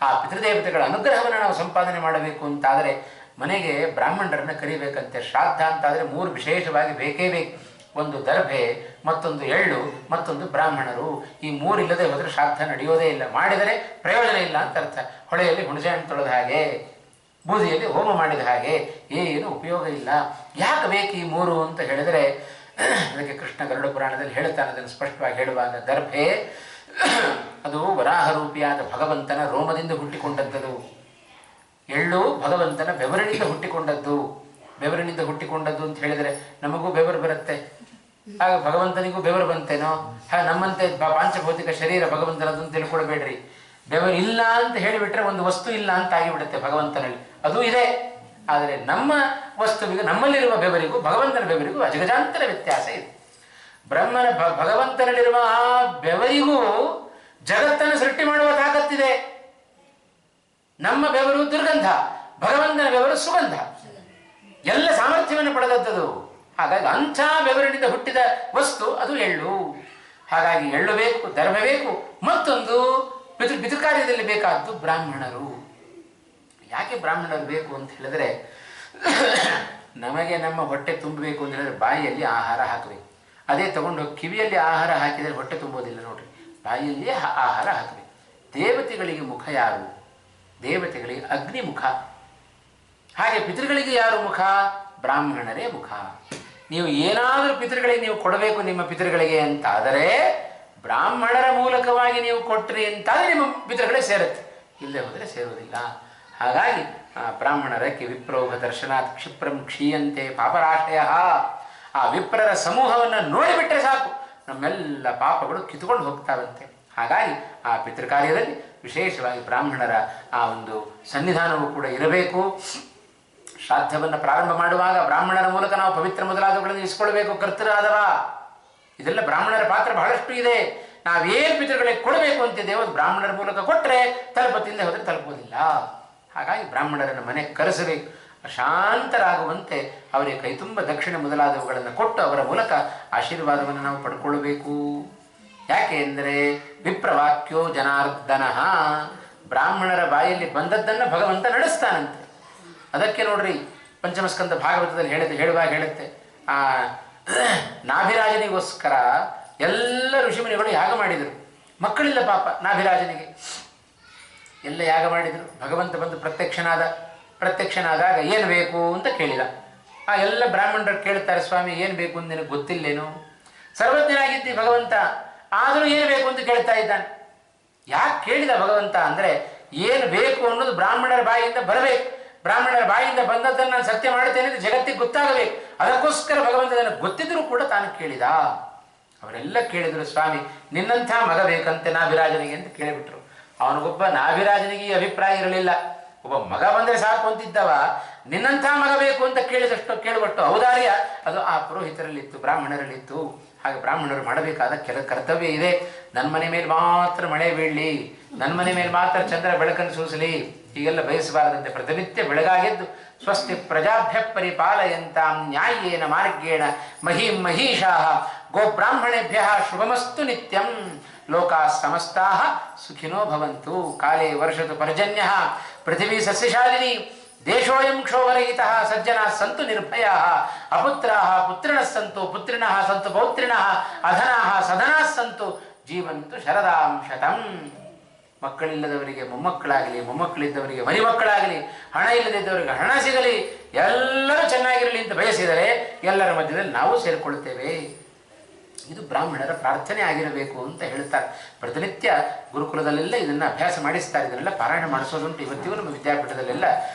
ಆ ಪಿತೃದೇವತೆಗಳ ಅನುಗ್ರಹವನ್ನು ನಾವು ಸಂಪಾದನೆ ಮಾಡಬೇಕು ಅಂತಾದರೆ ಮನೆಗೆ ಬ್ರಾಹ್ಮಣರನ್ನು ಕರಿಬೇಕಂತೆ. ಶ್ರಾದ್ದ ಅಂತಾದರೆ 3 ವಿಶೇಷವಾಗಿ ಬೇಕೇ ಬೇಕು. ಒಂದು ದರ್ಭೆ, ಮತ್ತೊಂದು ಎಳ್ಳು, ಮತ್ತೊಂದು ಬ್ರಾಹ್ಮಣರು. ಈ 3 ಇಲ್ಲದೆ ಹೋದರೆ ಶ್ರಾದ್ದ ನಡೆಯೋದೇ ಇಲ್ಲ. ಮಾಡಿದರೆ ಪ್ರಯೋಜನ ಇಲ್ಲ ಅಂತ ಅರ್ಥ. ಹೊಳೆಯಲ್ಲಿ ಹುಣಸೆ ಹಣ್ಣು ತೊಳೆದ ಹಾಗೆ, ಬೂದಿಯಲ್ಲಿ ಹೋಮ ಮಾಡಿದ ಹಾಗೆ, ಏನು ಉಪಯೋಗ ಇಲ್ಲ. ಯಾಕೆ ಬೇಕು ಈ 3 ಅಂತ ಹೇಳಿದರೆ, ಅದಕ್ಕೆ ಕೃಷ್ಣ ಗರುಡ ಪುರಾಣದಲ್ಲಿ ಹೇಳ್ತಾನೆ. ಅದನ್ನು ಸ್ಪಷ್ಟವಾಗಿ ಹೇಳುವಾಗ, ದರ್ಭೆ ಅದು ವರಾಹರೂಪಿಯಾದ ಭಗವಂತನ ರೋಮದಿಂದ ಹುಟ್ಟಿಕೊಂಡದ್ದು. ಎಳ್ಳು ಭಗವಂತನ ಬೆವರಿನಿಂದ ಹುಟ್ಟಿಕೊಂಡದ್ದು. ಬೆವರಿನಿಂದ ಹುಟ್ಟಿಕೊಂಡದ್ದು ಅಂತ ಹೇಳಿದರೆ ನಮಗೂ ಬೆವರು ಬರುತ್ತೆ, ಆಗ ಭಗವಂತನಿಗೂ ಬೆವರು ಬಂತೇನೋ? ಹಾಗೆ ನಮ್ಮಂತೆ ಪಾಂಚಭೌತಿಕ ಶರೀರ ಭಗವಂತನದ್ದು ಅಂತ ತಿಳ್ಕೊಳ್ಬೇಡ್ರಿ. ಬೆವರು ಇಲ್ಲ ಅಂತ ಹೇಳಿಬಿಟ್ರೆ ಒಂದು ವಸ್ತು ಇಲ್ಲ ಅಂತ ಆಗಿಬಿಡುತ್ತೆ ಭಗವಂತನಲ್ಲಿ. ಅದು ಇದೆ, ಆದರೆ ನಮ್ಮ ವಸ್ತುವಿಗೆ, ನಮ್ಮಲ್ಲಿರುವ ಬೆವರಿಗೂ ಭಗವಂತನ ಬೆವರಿಗೂ ಅಜಗಜಾಂತರ ವ್ಯತ್ಯಾಸ ಇದೆ. ಭಗವಂತನಲ್ಲಿರುವ ಆ ಬೆವರಿಗೂ ಜಗತ್ತನ್ನು ಸೃಷ್ಟಿ ಮಾಡುವ ತಾಕತ್ತಿದೆ. ನಮ್ಮ ಬೆವರು ದುರ್ಗಂಧ, ಭಗವಂತನ ಬೆವರು ಸುಗಂಧ, ಎಲ್ಲ ಸಾಮರ್ಥ್ಯವನ್ನು ಪಡೆದದ್ದು. ಹಾಗಾಗಿ ಅಂಥ ಬೆವರಿನಿಂದ ಹುಟ್ಟಿದ ವಸ್ತು ಅದು ಎಳ್ಳು. ಹಾಗಾಗಿ ಎಳ್ಳು ಬೇಕು, ದರ್ಭೆ ಬೇಕು, ಮತ್ತೊಂದು ಪಿತೃಕಾರ್ಯದಲ್ಲಿ ಬೇಕಾದ್ದು ಬ್ರಾಹ್ಮಣರು. ಯಾಕೆ ಬ್ರಾಹ್ಮಣರು ಬೇಕು ಅಂತ ಹೇಳಿದ್ರೆ, ನಮಗೆ ನಮ್ಮ ಹೊಟ್ಟೆ ತುಂಬಬೇಕು ಅಂತ ಹೇಳಿದ್ರೆ ಬಾಯಿಯಲ್ಲಿ ಆಹಾರ ಹಾಕಬೇಕು. ಅದೇ ತಗೊಂಡು ಕಿವಿಯಲ್ಲಿ ಆಹಾರ ಹಾಕಿದರೆ ಹೊಟ್ಟೆ ತುಂಬೋದಿಲ್ಲ ನೋಡ್ರಿ. ಬಾಯಿಯಲ್ಲಿಯೇ ಆಹಾರ ಹಾಕಬೇಕು. ದೇವತೆಗಳಿಗೆ ಮುಖ ಯಾರು? ದೇವತೆಗಳಿಗೆ ಅಗ್ನಿ ಮುಖ. ಹಾಗೆ ಪಿತೃಗಳಿಗೆ ಯಾರು ಮುಖ? ಬ್ರಾಹ್ಮಣರೇ ಮುಖ. ನೀವು ಏನಾದರೂ ಪಿತೃಗಳಿಗೆ ನೀವು ಕೊಡಬೇಕು ನಿಮ್ಮ ಪಿತೃಗಳಿಗೆ ಅಂತಾದರೆ ಬ್ರಾಹ್ಮಣರ ಮೂಲಕವಾಗಿ ನೀವು ಕೊಟ್ರಿ ಅಂತಾದರೆ ನಿಮ್ಮ ಪಿತೃಗಳೇ ಸೇರುತ್ತೆ, ಇಲ್ಲದೆ ಹೋದರೆ ಸೇರುವುದಿಲ್ಲ. ಹಾಗಾಗಿ ಬ್ರಾಹ್ಮಣರಕ್ಕೆ ವಿಪ್ರೋಹ ದರ್ಶನಾತ್ ಕ್ಷಿಪ್ರಂ ಕ್ಷೀಯಂತೆ ಪಾಪರಾಶಯ. ಆ ವಿಪ್ರರ ಸಮೂಹವನ್ನು ನೋಡಿಬಿಟ್ರೆ ಸಾಕು, ನಮ್ಮೆಲ್ಲ ಪಾಪಗಳು ಕಿತ್ತುಕೊಂಡು ಹೋಗ್ತಾವಂತೆ. ಹಾಗಾಗಿ ಆ ಪಿತೃಕಾರ್ಯದಲ್ಲಿ ವಿಶೇಷವಾಗಿ ಬ್ರಾಹ್ಮಣರ ಆ ಒಂದು ಸನ್ನಿಧಾನವೂ ಕೂಡ ಇರಬೇಕು. ಶ್ರಾದ್ದವನ್ನು ಪ್ರಾರಂಭ ಮಾಡುವಾಗ ಬ್ರಾಹ್ಮಣರ ಮೂಲಕ ನಾವು ಪವಿತ್ರ ಮೊದಲಾದವುಗಳನ್ನು ಇಸ್ಕೊಳ್ಬೇಕು. ಕರ್ತರಾದವ ಇದೆಲ್ಲ ಬ್ರಾಹ್ಮಣರ ಪಾತ್ರ ಬಹಳಷ್ಟು ಇದೆ. ನಾವೇನು ಪಿತೃಗಳಿಗೆ ಕೊಡಬೇಕು ಅಂತಿದ್ದೇವೆ ಅದು ಬ್ರಾಹ್ಮಣರ ಮೂಲಕ ಕೊಟ್ಟರೆ ತಲುಪುತ್ತಿಲ್ಲದೆ ಹೋದರೆ ತಲುಪುವುದಿಲ್ಲ. ಹಾಗಾಗಿ ಬ್ರಾಹ್ಮಣರನ್ನು ಮನೆಗೆ ಕರೆಸಬೇಕು. ಶಾಂತರಾಗುವಂತೆ ಅವರಿಗೆ ಕೈತುಂಬ ದಕ್ಷಿಣೆ ಮೊದಲಾದವುಗಳನ್ನು ಕೊಟ್ಟು ಅವರ ಮೂಲಕ ಆಶೀರ್ವಾದವನ್ನು ನಾವು ಪಡ್ಕೊಳ್ಬೇಕು. ಯಾಕೆ ಅಂದರೆ ವಿಪ್ರವಾಕ್ಯೋ ಜನಾರ್ದನ, ಬ್ರಾಹ್ಮಣರ ಬಾಯಲ್ಲಿ ಬಂದದ್ದನ್ನು ಭಗವಂತ ನಡೆಸ್ತಾನಂತೆ. ಅದಕ್ಕೆ ನೋಡ್ರಿ ಪಂಚಮಸ್ಕಂದ ಭಾಗವತದಲ್ಲಿ ಹೇಳುವಾಗ ಹೇಳುತ್ತೆ, ಆ ನಾಭಿರಾಜನಿಗೋಸ್ಕರ ಎಲ್ಲ ಋಷಿಮುನಿಗಳು ಯಾಗ ಮಾಡಿದರು. ಮಕ್ಕಳಿಲ್ಲ ಪಾಪ ನಾಭಿರಾಜನಿಗೆ, ಎಲ್ಲ ಯಾಗ ಮಾಡಿದರು. ಭಗವಂತ ಬಂದು ಪ್ರತ್ಯಕ್ಷನಾದಾಗ ಏನು ಬೇಕು ಅಂತ ಕೇಳಿದ. ಆ ಎಲ್ಲ ಬ್ರಾಹ್ಮಣರು ಕೇಳ್ತಾರೆ, ಸ್ವಾಮಿ ಏನು ಬೇಕು ಅಂತ ನಿನಗೆ ಗೊತ್ತಿಲ್ಲೇನು? ಸರ್ವಜ್ಞನಾಗಿದ್ದಿ ಭಗವಂತ, ಆದರೂ ಏನು ಬೇಕು ಅಂತ ಕೇಳ್ತಾ ಇದ್ದಾನೆ. ಯಾಕೆ ಕೇಳಿದ ಭಗವಂತ ಅಂದರೆ ಏನು ಬೇಕು ಅನ್ನೋದು ಬ್ರಾಹ್ಮಣರ ಬಾಯಿಯಿಂದ ಬರಬೇಕು. ಬ್ರಾಹ್ಮಣರ ಬಾಯಿಯಿಂದ ಬಂದದ್ದನ್ನು ನಾನು ಸತ್ಯ ಮಾಡುತ್ತೇನೆ ಅಂತ ಜಗತ್ತಿಗೆ ಗೊತ್ತಾಗಬೇಕು. ಅದಕ್ಕೋಸ್ಕರ ಭಗವಂತ ಅದನ್ನು ಗೊತ್ತಿದ್ರೂ ಕೂಡ ತಾನು ಕೇಳಿದ. ಅವರೆಲ್ಲ ಕೇಳಿದರು, ಸ್ವಾಮಿ ನಿನ್ನಂಥ ಮಗ ಬೇಕಂತೆ ನಾಭಿರಾಜನಿಗೆ ಅಂತ ಕೇಳಿಬಿಟ್ರು. ಅವನಿಗೊಬ್ಬ ನಾಭಿರಾಜನಿಗೆ ಈ ಅಭಿಪ್ರಾಯ ಇರಲಿಲ್ಲ. ಒಬ್ಬ ಮಗ ಬಂದರೆ ಸಾಕು ಅಂತಿದ್ದವ ನಿನ್ನಂಥ ಮಗ ಬೇಕು ಅಂತ ಕೇಳುವಷ್ಟು ಔದಾರ್ಯ ಅದು ಆ ಪುರೋಹಿತರಲ್ಲಿತ್ತು, ಬ್ರಾಹ್ಮಣರಲ್ಲಿತ್ತು. ಹಾಗೆ ಬ್ರಾಹ್ಮಣರು ಮಾಡಬೇಕಾದ ಕರ್ತವ್ಯ ಇದೆ. ನನ್ನ ಮನೆ ಮೇಲೆ ಮಾತ್ರ ಮಳೆ ಬೀಳಲಿ, ನನ್ನ ಮನೆ ಮೇಲೆ ಮಾತ್ರ ಚಂದ್ರ ಬೆಳಕನ್ನು ಸೂಸಲಿ, ಹೀಗೆಲ್ಲ ಬಯಸಬಾರದಂತೆ. ಪ್ರತಿನಿತ್ಯ ಬೆಳಗಾಗೆದ್ದು ಸ್ವಸ್ತಿ ಪ್ರಜಾಭ್ಯ ಪರಿಪಾಲಯಂತಾಂ ನ್ಯಾಯೇನ ಮಾರ್ಗೇಣ ಮಹೀಂ ಮಹೀಷಾಃ ಗೋಬ್ರಾಹ್ಮಣೇಭ್ಯಃ ಶುಭಮಸ್ತು ನಿತ್ಯಂ ಲೋಕಾಃ ಸಮಸ್ತಾಃ ಸುಖಿನೋ ಭವಂತು. ಕಾಲೇ ವರ್ಷತು ಪರ್ಜನ್ಯಃ ಪೃಥಿವೀ ಸಸ್ಯಶಾಲಿನಿ ದೇಶೋಯಂ ಕ್ಷೋಭರಹಿತಃ ಸಜ್ಜನಾಃ ಸಂತು ನಿರ್ಭಯಾಃ ಅಪುತ್ರಾಃ ಪುತ್ರಿಣಃ ಸಂತು ಪುತ್ರಿಣಃ ಸಂತು ಪೌತ್ರಿಣಃ ಅಧನಾಃ ಸಧನಾಃ ಸಂತು ಜೀವಂತು ಶರದಾಂ ಶತಂ. ಮಕ್ಕಳಿಲ್ಲದವರಿಗೆ ಮೊಮ್ಮಕ್ಕಳಾಗಲಿ, ಮೊಮ್ಮಕ್ಕಳಿದ್ದವರಿಗೆ ಮರಿಮಕ್ಕಳಾಗಲಿ, ಹಣ ಇಲ್ಲದಿದ್ದವರಿಗೆ ಹಣ ಸಿಗಲಿ, ಎಲ್ಲರೂ ಚೆನ್ನಾಗಿರಲಿ ಅಂತ ಬಯಸಿದರೆ ಎಲ್ಲರ ಮಧ್ಯದಲ್ಲಿ ನಾವು ಸೇರಿಕೊಳ್ಳುತ್ತೇವೆ. ಇದು ಬ್ರಾಹ್ಮಣರ ಪ್ರಾರ್ಥನೆ ಆಗಿರಬೇಕು ಅಂತ ಹೇಳ್ತಾರೆ. ಪ್ರತಿನಿತ್ಯ ಗುರುಕುಲದಲ್ಲೆಲ್ಲ ಇದನ್ನು ಅಭ್ಯಾಸ ಮಾಡಿಸ್ತಾರೆ. ಇದನ್ನೆಲ್ಲ ಪಾರಾಯಣ ಮಾಡಿಸೋದುಂಟು. ಇವತ್ತಿಗೂ ನಮ್ಮ ವಿದ್ಯಾಪೀಠದಲ್ಲೆಲ್ಲ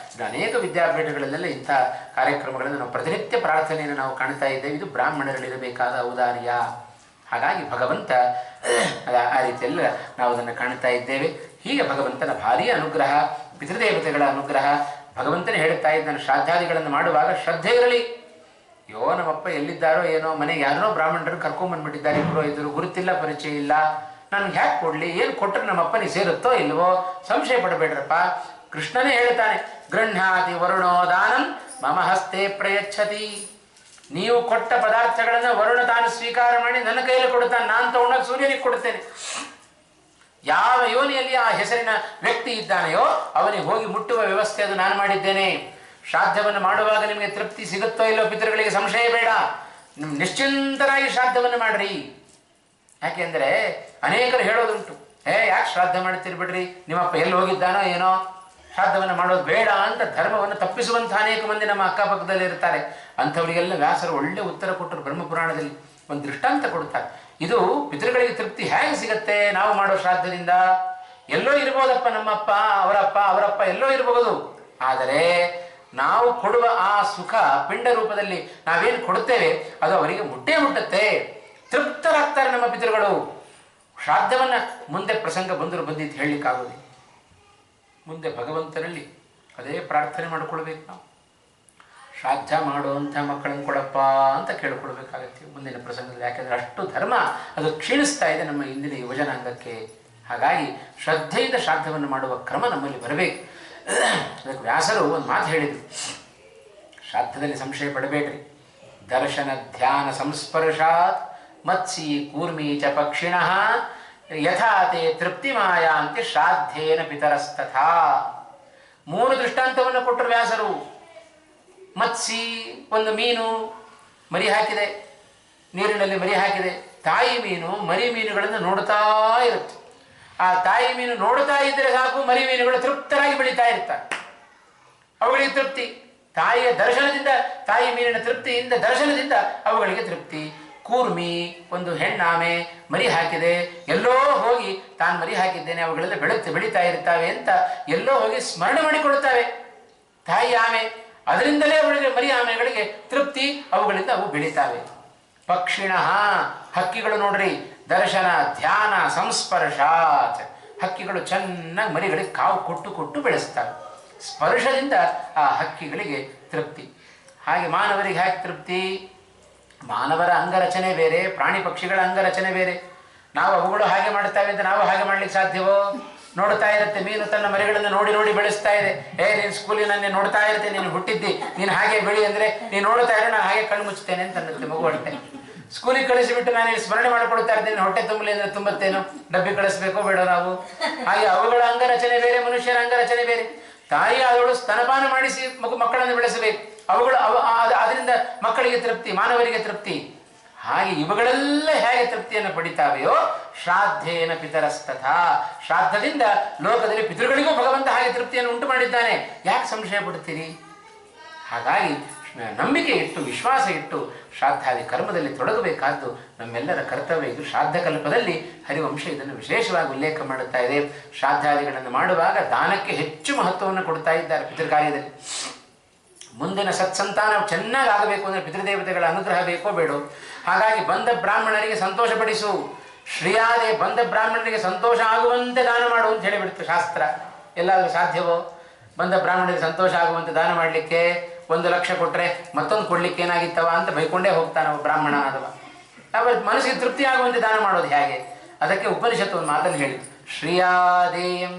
ಅನೇಕ ವಿದ್ಯಾಪೀಠಗಳಲ್ಲೆಲ್ಲ ಇಂಥ ಕಾರ್ಯಕ್ರಮಗಳನ್ನು ನಾವು ಪ್ರತಿನಿತ್ಯ ಪ್ರಾರ್ಥನೆಯನ್ನು ನಾವು ಕಾಣ್ತಾ ಇದ್ದೇವೆ. ಇದು ಬ್ರಾಹ್ಮಣರಲ್ಲಿರಬೇಕಾದ ಔದಾರ್ಯ. ಹಾಗಾಗಿ ಭಗವಂತ ಆ ರೀತಿಯೆಲ್ಲ ನಾವು ಅದನ್ನು ಕಾಣ್ತಾ ಇದ್ದೇವೆ. ಹೀಗೆ ಭಗವಂತನ ಭಾರೀ ಅನುಗ್ರಹ, ಪಿತೃದೇವತೆಗಳ ಅನುಗ್ರಹ. ಭಗವಂತನೇ ಹೇಳ್ತಾ ಇದ್ದಾನೆ, ಶ್ರಾದ್ದಾದಿಗಳನ್ನು ಮಾಡುವಾಗ ಶ್ರದ್ಧೆ ಇರಲಿ. ನಮ್ಮಪ್ಪ ಎಲ್ಲಿದ್ದಾರೋ ಏನೋ, ಮನೆಗೆ ಯಾರೋ ಬ್ರಾಹ್ಮಣರನ್ನು ಕರ್ಕೊಂಡ್ಬಂದ್ಬಿಟ್ಟಿದ್ದಾರೆ, ಪುರೋಹಿತರು, ಗುರುತಿಲ್ಲ, ಪರಿಚಯ ಇಲ್ಲ, ನನಗೆ ಹ್ಯಾಕೆ ಕೊಡಲಿ, ಏನು ಕೊಟ್ಟರೆ ನಮ್ಮಪ್ಪನಿಗೆ ಸೇರುತ್ತೋ ಇಲ್ವೋ, ಸಂಶಯ ಪಡಬೇಡ್ರಪ್ಪ. ಕೃಷ್ಣನೇ ಹೇಳ್ತಾನೆ, ಗೃಹ್ಣಾತಿ ವರುಣೋ ದಾನಂ ಮಮ ಹಸ್ತೆ ಪ್ರಯಚ್ಛತಿ. ನೀವು ಕೊಟ್ಟ ಪದಾರ್ಥಗಳನ್ನು ವರುಣ ತಾನು ಸ್ವೀಕಾರ ಮಾಡಿ ನನ್ನ ಕೈಯಲ್ಲಿ ಕೊಡುತ್ತಾನೆ, ನಾನು ತಗೊಂಡಾಗ ಸೂರ್ಯನಿಗೆ ಕೊಡುತ್ತೇನೆ. ಯಾವ ಯೋನಿಯಲ್ಲಿ ಆ ಹೆಸರಿನ ವ್ಯಕ್ತಿ ಇದ್ದಾನೆಯೋ ಅವನಿಗೆ ಹೋಗಿ ಮುಟ್ಟುವ ವ್ಯವಸ್ಥೆ ಅದು ನಾನು ಮಾಡಿದ್ದೇನೆ. ಶ್ರಾದ್ದವನ್ನು ಮಾಡುವಾಗ ನಿಮಗೆ ತೃಪ್ತಿ ಸಿಗುತ್ತೋ ಇಲ್ಲೋ ಪಿತೃಗಳಿಗೆ ಸಂಶಯ ಬೇಡ, ನಿಶ್ಚಿಂತರಾಗಿ ಶ್ರಾದ್ದವನ್ನು ಮಾಡ್ರಿ. ಯಾಕೆಂದರೆ ಅನೇಕರು ಹೇಳೋದುಂಟು, ಯಾಕೆ ಶ್ರಾದ್ದ ಮಾಡ್ತೀರಿ ಬಿಡ್ರಿ, ನಿಮ್ಮಪ್ಪ ಎಲ್ಲಿ ಹೋಗಿದ್ದಾನೋ ಏನೋ, ಶ್ರಾದ್ದವನ್ನು ಮಾಡೋದು ಬೇಡ ಅಂತ ಧರ್ಮವನ್ನು ತಪ್ಪಿಸುವಂಥ ಅನೇಕ ಮಂದಿ ನಮ್ಮ ಅಕ್ಕಪಕ್ಕದಲ್ಲಿ ಇರ್ತಾರೆ. ಅಂಥವರಿಗೆಲ್ಲ ವ್ಯಾಸರು ಒಳ್ಳೆ ಉತ್ತರ ಕೊಟ್ಟರು. ಬ್ರಹ್ಮಪುರಾಣದಲ್ಲಿ ಒಂದು ದೃಷ್ಟಾಂತ ಕೊಡ್ತಾರೆ. ಇದು ಪಿತೃಗಳಿಗೆ ತೃಪ್ತಿ ಹೇಗೆ ಸಿಗತ್ತೆ ನಾವು ಮಾಡೋ ಶ್ರಾದ್ದದಿಂದ? ಎಲ್ಲೋ ಇರ್ಬೋದಪ್ಪ ನಮ್ಮಪ್ಪ, ಅವರಪ್ಪ ಎಲ್ಲೋ ಇರಬಹುದು. ಆದರೆ ನಾವು ಕೊಡುವ ಆ ಸುಖ ಪಿಂಡ ರೂಪದಲ್ಲಿ ನಾವೇನು ಕೊಡುತ್ತೇವೆ ಅದು ಅವರಿಗೆ ಮುಟ್ಟುತ್ತೆ, ತೃಪ್ತರಾಗ್ತಾರೆ ನಮ್ಮ ಪಿತೃಗಳು. ಶ್ರಾದ್ದವನ್ನು ಮುಂದೆ ಪ್ರಸಂಗ ಬಂದಿದ್ದು ಹೇಳಲಿಕ್ಕಾಗೋದಿಲ್ಲ. ಮುಂದೆ ಭಗವಂತನಲ್ಲಿ ಅದೇ ಪ್ರಾರ್ಥನೆ ಮಾಡಿಕೊಳ್ಬೇಕು. ನಾವು ಶ್ರಾದ್ದ ಮಾಡುವಂಥ ಮಕ್ಕಳನ್ನು ಕೊಡಪ್ಪ ಅಂತ ಕೇಳಿಕೊಳ್ಬೇಕಾಗತ್ತೆ ಮುಂದಿನ ಪ್ರಸಂಗದಲ್ಲಿ. ಯಾಕೆಂದರೆ ಅಷ್ಟು ಧರ್ಮ ಅದು ಕ್ಷೀಣಿಸ್ತಾ ಇದೆ ನಮ್ಮ ಇಂದಿನ ಯುವಜನಾಂಗಕ್ಕೆ. ಹಾಗಾಗಿ ಶ್ರದ್ಧೆಯಿಂದ ಶ್ರಾದ್ದವನ್ನು ಮಾಡುವ ಕ್ರಮ ನಮ್ಮಲ್ಲಿ ಬರಬೇಕು. ಅದಕ್ಕೆ ವ್ಯಾಸರು ಒಂದು ಮಾತು ಹೇಳಿದರು, ಶ್ರಾದ್ದದಲ್ಲಿ ಸಂಶಯ ಪಡಬೇಡ್ರಿ. ದರ್ಶನ ಧ್ಯಾನ ಸಂಸ್ಪರ್ಶಾತ್ ಮತ್ಸಿ ಕೂರ್ಮಿ ಚ ಪಕ್ಷಿಣಃ ಯಥಾತೆ ತೃಪ್ತಿಮಾಯಾಂತಿ ಶ್ರಾದ್ದೇನ ಪಿತರಸ್ತಥಾ. 3 ದೃಷ್ಟಾಂತವನ್ನು ಕೊಟ್ಟರು ವ್ಯಾಸರು. ಮತ್ಸಿ, ಒಂದು ಮೀನು ಮರಿ ಹಾಕಿದೆ, ನೀರಿನಲ್ಲಿ ಮರಿ ಹಾಕಿದೆ. ತಾಯಿ ಮೀನು ಮರಿ ಮೀನುಗಳನ್ನು ನೋಡ್ತಾ ಇರುತ್ತೆ. ಆ ತಾಯಿ ಮೀನು ನೋಡ್ತಾ ಇದ್ದರೆ ಸಾಕು, ಮರಿ ಮೀನುಗಳು ತೃಪ್ತರಾಗಿ ಬೆಳೀತಾ ಇರ್ತಾರೆ. ಅವುಗಳಿಗೆ ತೃಪ್ತಿ. ತಾಯಿಯ ದರ್ಶನದಿಂದ, ತಾಯಿ ಮೀನಿನ ತೃಪ್ತಿಯಿಂದ, ದರ್ಶನದಿಂದ ಅವುಗಳಿಗೆ ತೃಪ್ತಿ. ಕೂರ್ಮಿ, ಒಂದು ಹೆಣ್ಣಾಮೆ ಮರಿ ಹಾಕಿದೆ, ಎಲ್ಲೋ ಹೋಗಿ ತಾನು ಮರಿ ಹಾಕಿದ್ದೇನೆ, ಅವುಗಳೆಲ್ಲ ಬೆಳೀತಾ ಇರ್ತಾವೆ ಅಂತ ಎಲ್ಲೋ ಹೋಗಿ ಸ್ಮರಣೆ ಮಾಡಿಕೊಳ್ಳುತ್ತವೆ ತಾಯಿ ಆಮೆ. ಅದರಿಂದಲೇ ಅವಳಿಗೆ ಮರಿ ಆಮೆಗಳಿಗೆ ತೃಪ್ತಿ, ಅವುಗಳಿಂದ ಅವು ಬೆಳೀತಾವೆ. ಪಕ್ಷಿಣಃ, ಹಕ್ಕಿಗಳು ನೋಡ್ರಿ, ದರ್ಶನ ಧ್ಯಾನ ಸಂಸ್ಪರ್ಶಾತ್. ಹಕ್ಕಿಗಳು ಚೆನ್ನಾಗಿ ಮರಿಗಳಿಗೆ ಕಾವು ಕೊಟ್ಟು ಬೆಳೆಸ್ತವೆ. ಸ್ಪರ್ಶದಿಂದ ಆ ಹಕ್ಕಿಗಳಿಗೆ ತೃಪ್ತಿ. ಹಾಗೆ ಮಾನವರಿಗೆ ಹೇಗೆ ತೃಪ್ತಿ? ಮಾನವರ ಅಂಗರಚನೆ ಬೇರೆ, ಪ್ರಾಣಿ ಪಕ್ಷಿಗಳ ಅಂಗರಚನೆ ಬೇರೆ. ನಾವು ಅವುಗಳು ಹಾಗೆ ಮಾಡ್ತಾವೆ ಅಂತ ನಾವು ಹಾಗೆ ಮಾಡ್ಲಿಕ್ಕೆ ಸಾಧ್ಯವೋ? ನೋಡ್ತಾ ಇರುತ್ತೆ ಮೀನು ತನ್ನ ಮರಿಗಳನ್ನು ನೋಡಿ ಬೆಳೆಸ್ತಾ ಇದೆ. ನೀನು ಸ್ಕೂಲಿನಲ್ಲಿ ನೋಡ್ತಾ ಇರುತ್ತೆ, ನೀನು ಹುಟ್ಟಿದ್ದಿ, ನೀನು ಹಾಗೆ ಬೆಳಿ ಅಂದರೆ ನೀನು ನೋಡ್ತಾ ಇದ್ರೆ ನಾನು ಹಾಗೆ ಕಣ್ಣು ಮುಚ್ಚುತ್ತೇನೆ ಅಂತ ಅನ್ನತ್ತೆ ಮಗು. ಅಷ್ಟೇ ಸ್ಕೂಲಿಗೆ ಕಳಿಸಿಬಿಟ್ಟು ನಾನು ಇಲ್ಲಿ ಸ್ಮರಣೆ ಮಾಡಿಕೊಡ್ತಾ ಇರ್ತೇನೆ, ಹೊಟ್ಟೆ ತುಂಬಲಿ ಅಂದರೆ ತುಂಬತ್ತೇನು, ಡಬ್ಬಿ ಕಳಿಸ್ಬೇಕೋ ಬೇಡ ನಾವು? ಹಾಗೆ ಅವುಗಳ ಅಂಗರಚನೆ ಬೇರೆ, ಮನುಷ್ಯರ ಅಂಗರಚನೆ ಬೇರೆ. ತಾಯಿ ಆದವಳು ಸ್ತನಪಾನ ಮಾಡಿಸಿ ಮಕ್ಕಳನ್ನು ಬೆಳೆಸಬೇಕು. ಅದರಿಂದ ಮಕ್ಕಳಿಗೆ ತೃಪ್ತಿ, ಮಾನವರಿಗೆ ತೃಪ್ತಿ. ಹಾಗೆ ಇವುಗಳೆಲ್ಲ ಹೇಗೆ ತೃಪ್ತಿಯನ್ನು ಪಡಿತಾವೆಯೋ ಶ್ರಾದ್ದೇನ ಪಿತರಸ್ತಥಾ. ಶ್ರಾದ್ದದಿಂದ ಲೋಕದಲ್ಲಿ ಪಿತೃಗಳಿಗೂ ಭಗವಂತ ಹಾಗೆ ತೃಪ್ತಿಯನ್ನು ಉಂಟು ಮಾಡಿದ್ದಾನೆ. ಯಾಕೆ ಸಂಶಯ ಪಡ್ತೀರಿ? ಹಾಗಾಗಿ ನಂಬಿಕೆ ಇಟ್ಟು, ವಿಶ್ವಾಸ ಇಟ್ಟು ಶ್ರಾದ್ದಾದಿ ಕರ್ಮದಲ್ಲಿ ತೊಡಗಬೇಕಾದ್ದು ನಮ್ಮೆಲ್ಲರ ಕರ್ತವ್ಯ. ಇದು ಶ್ರಾದ್ದ ಕಲ್ಪದಲ್ಲಿ ಹರಿವಂಶ ಇದನ್ನು ವಿಶೇಷವಾಗಿ ಉಲ್ಲೇಖ ಮಾಡುತ್ತಾ ಇದೆ. ಶ್ರಾದ್ದಾದಿಗಳನ್ನು ಮಾಡುವಾಗ ದಾನಕ್ಕೆ ಹೆಚ್ಚು ಮಹತ್ವವನ್ನು ಕೊಡ್ತಾ ಇದ್ದಾರೆ ಪಿತೃಕಾರ್ಯದಲ್ಲಿ. ಮುಂದಿನ ಸತ್ಸಂತಾನ ಚೆನ್ನಾಗಿ ಆಗಬೇಕು ಅಂದರೆ ಪಿತೃದೇವತೆಗಳ ಅನುಗ್ರಹ ಬೇಕೋ ಬೇಡೋ. ಹಾಗಾಗಿ ಬಂದ ಬ್ರಾಹ್ಮಣರಿಗೆ ಸಂತೋಷಪಡಿಸು. ಶ್ರೀಯಾದೆ ಬಂದ ಬ್ರಾಹ್ಮಣರಿಗೆ ಸಂತೋಷ ಆಗುವಂತೆ ದಾನ ಮಾಡು ಅಂತ ಹೇಳಿಬಿಡ್ತು ಶಾಸ್ತ್ರ. ಎಲ್ಲಾದರೂ ಸಾಧ್ಯವೋ? ಬಂದ ಬ್ರಾಹ್ಮಣರಿಗೆ ಸಂತೋಷ ಆಗುವಂತೆ ದಾನ ಮಾಡಲಿಕ್ಕೆ 1 ಲಕ್ಷ ಕೊಟ್ಟರೆ ಮತ್ತೊಂದು ಕೊಡ್ಲಿಕ್ಕೆ ಏನಾಗಿತ್ತವ ಅಂತ ಬೈಕೊಂಡೇ ಹೋಗ್ತಾನೆ ಅವ ಬ್ರಾಹ್ಮಣ ಆದವ. ನಾವು ಮನಸ್ಸಿಗೆ ತೃಪ್ತಿ ಆಗುವಂತೆ ದಾನ ಮಾಡೋದು ಹೇಗೆ? ಅದಕ್ಕೆ ಉಪನಿಷತ್ತು ಒಂದು ಮಾತನ್ನು ಹೇಳಿತು, ಶ್ರೀಯಾದೇಯಂ.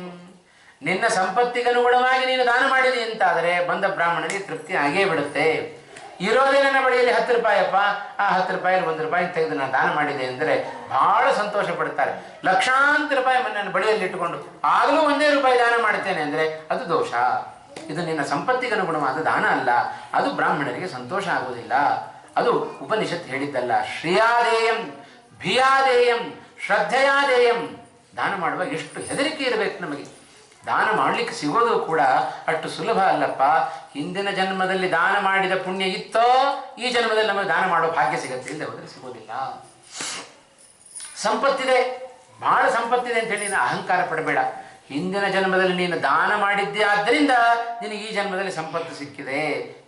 ನಿನ್ನ ಸಂಪತ್ತಿಗನುಗುಣವಾಗಿ ನೀನು ದಾನ ಮಾಡಿದಿ ಅಂತಾದರೆ ಬಂದ ಬ್ರಾಹ್ಮಣನಿಗೆ ತೃಪ್ತಿ ಆಗೇ ಬಿಡುತ್ತೆ. ಇರೋದೇ ನನ್ನ ಬಳಿಯಲ್ಲಿ 10 ರೂಪಾಯಪ್ಪ, ಆ 10 ರೂಪಾಯಲ್ಲಿ 1 ರೂಪಾಯಿ ತೆಗೆದು ನಾನು ದಾನ ಮಾಡಿದೆ ಅಂದರೆ ಬಹಳ ಸಂತೋಷ ಪಡ್ತಾರೆ. ಲಕ್ಷಾಂತರ ರೂಪಾಯಿ ನನ್ನ ಬಳಿಯಲ್ಲಿ ಇಟ್ಟುಕೊಂಡು ಆಗಲೂ 1 ರೂಪಾಯಿ ದಾನ ಮಾಡುತ್ತೇನೆ ಅಂದರೆ ಅದು ದೋಷ. ಇದು ನಿನ್ನ ಸಂಪತ್ತಿಗನುಗುಣವಾದ ದಾನ ಅಲ್ಲ, ಅದು ಬ್ರಾಹ್ಮಣರಿಗೆ ಸಂತೋಷ ಆಗುವುದಿಲ್ಲ. ಅದು ಉಪನಿಷತ್ ಹೇಳಿದ್ದಲ್ಲ. ಶ್ರೀಯಾದೇಯಂ, ಭಿಯಾದೇಯಂ, ಶ್ರದ್ಧೆಯಾದೇಯಂ. ದಾನ ಮಾಡುವಾಗ ಎಷ್ಟು ಹೆದರಿಕೆ ಇರಬೇಕು ನಮಗೆ. ದಾನ ಮಾಡಲಿಕ್ಕೆ ಸಿಗೋದು ಕೂಡ ಅಷ್ಟು ಸುಲಭ ಅಲ್ಲಪ್ಪ. ಹಿಂದಿನ ಜನ್ಮದಲ್ಲಿ ದಾನ ಮಾಡಿದ ಪುಣ್ಯ ಇತ್ತೋ ಈ ಜನ್ಮದಲ್ಲಿ ನಮಗೆ ದಾನ ಮಾಡೋ ಭಾಗ್ಯ ಸಿಗುತ್ತೆ, ಇಲ್ಲದೆ ಹೋದರೆ ಸಿಗೋದಿಲ್ಲ. ಸಂಪತ್ತಿದೆ, ಬಹಳ ಸಂಪತ್ತಿದೆ ಅಂತೇಳಿ ನೀನು ಅಹಂಕಾರ ಪಡಬೇಡ. ಹಿಂದಿನ ಜನ್ಮದಲ್ಲಿ ನೀನು ದಾನ ಮಾಡಿದ್ದೆ, ಆದ್ದರಿಂದ ನಿನಗೆ ಈ ಜನ್ಮದಲ್ಲಿ ಸಂಪತ್ತು ಸಿಕ್ಕಿದೆ.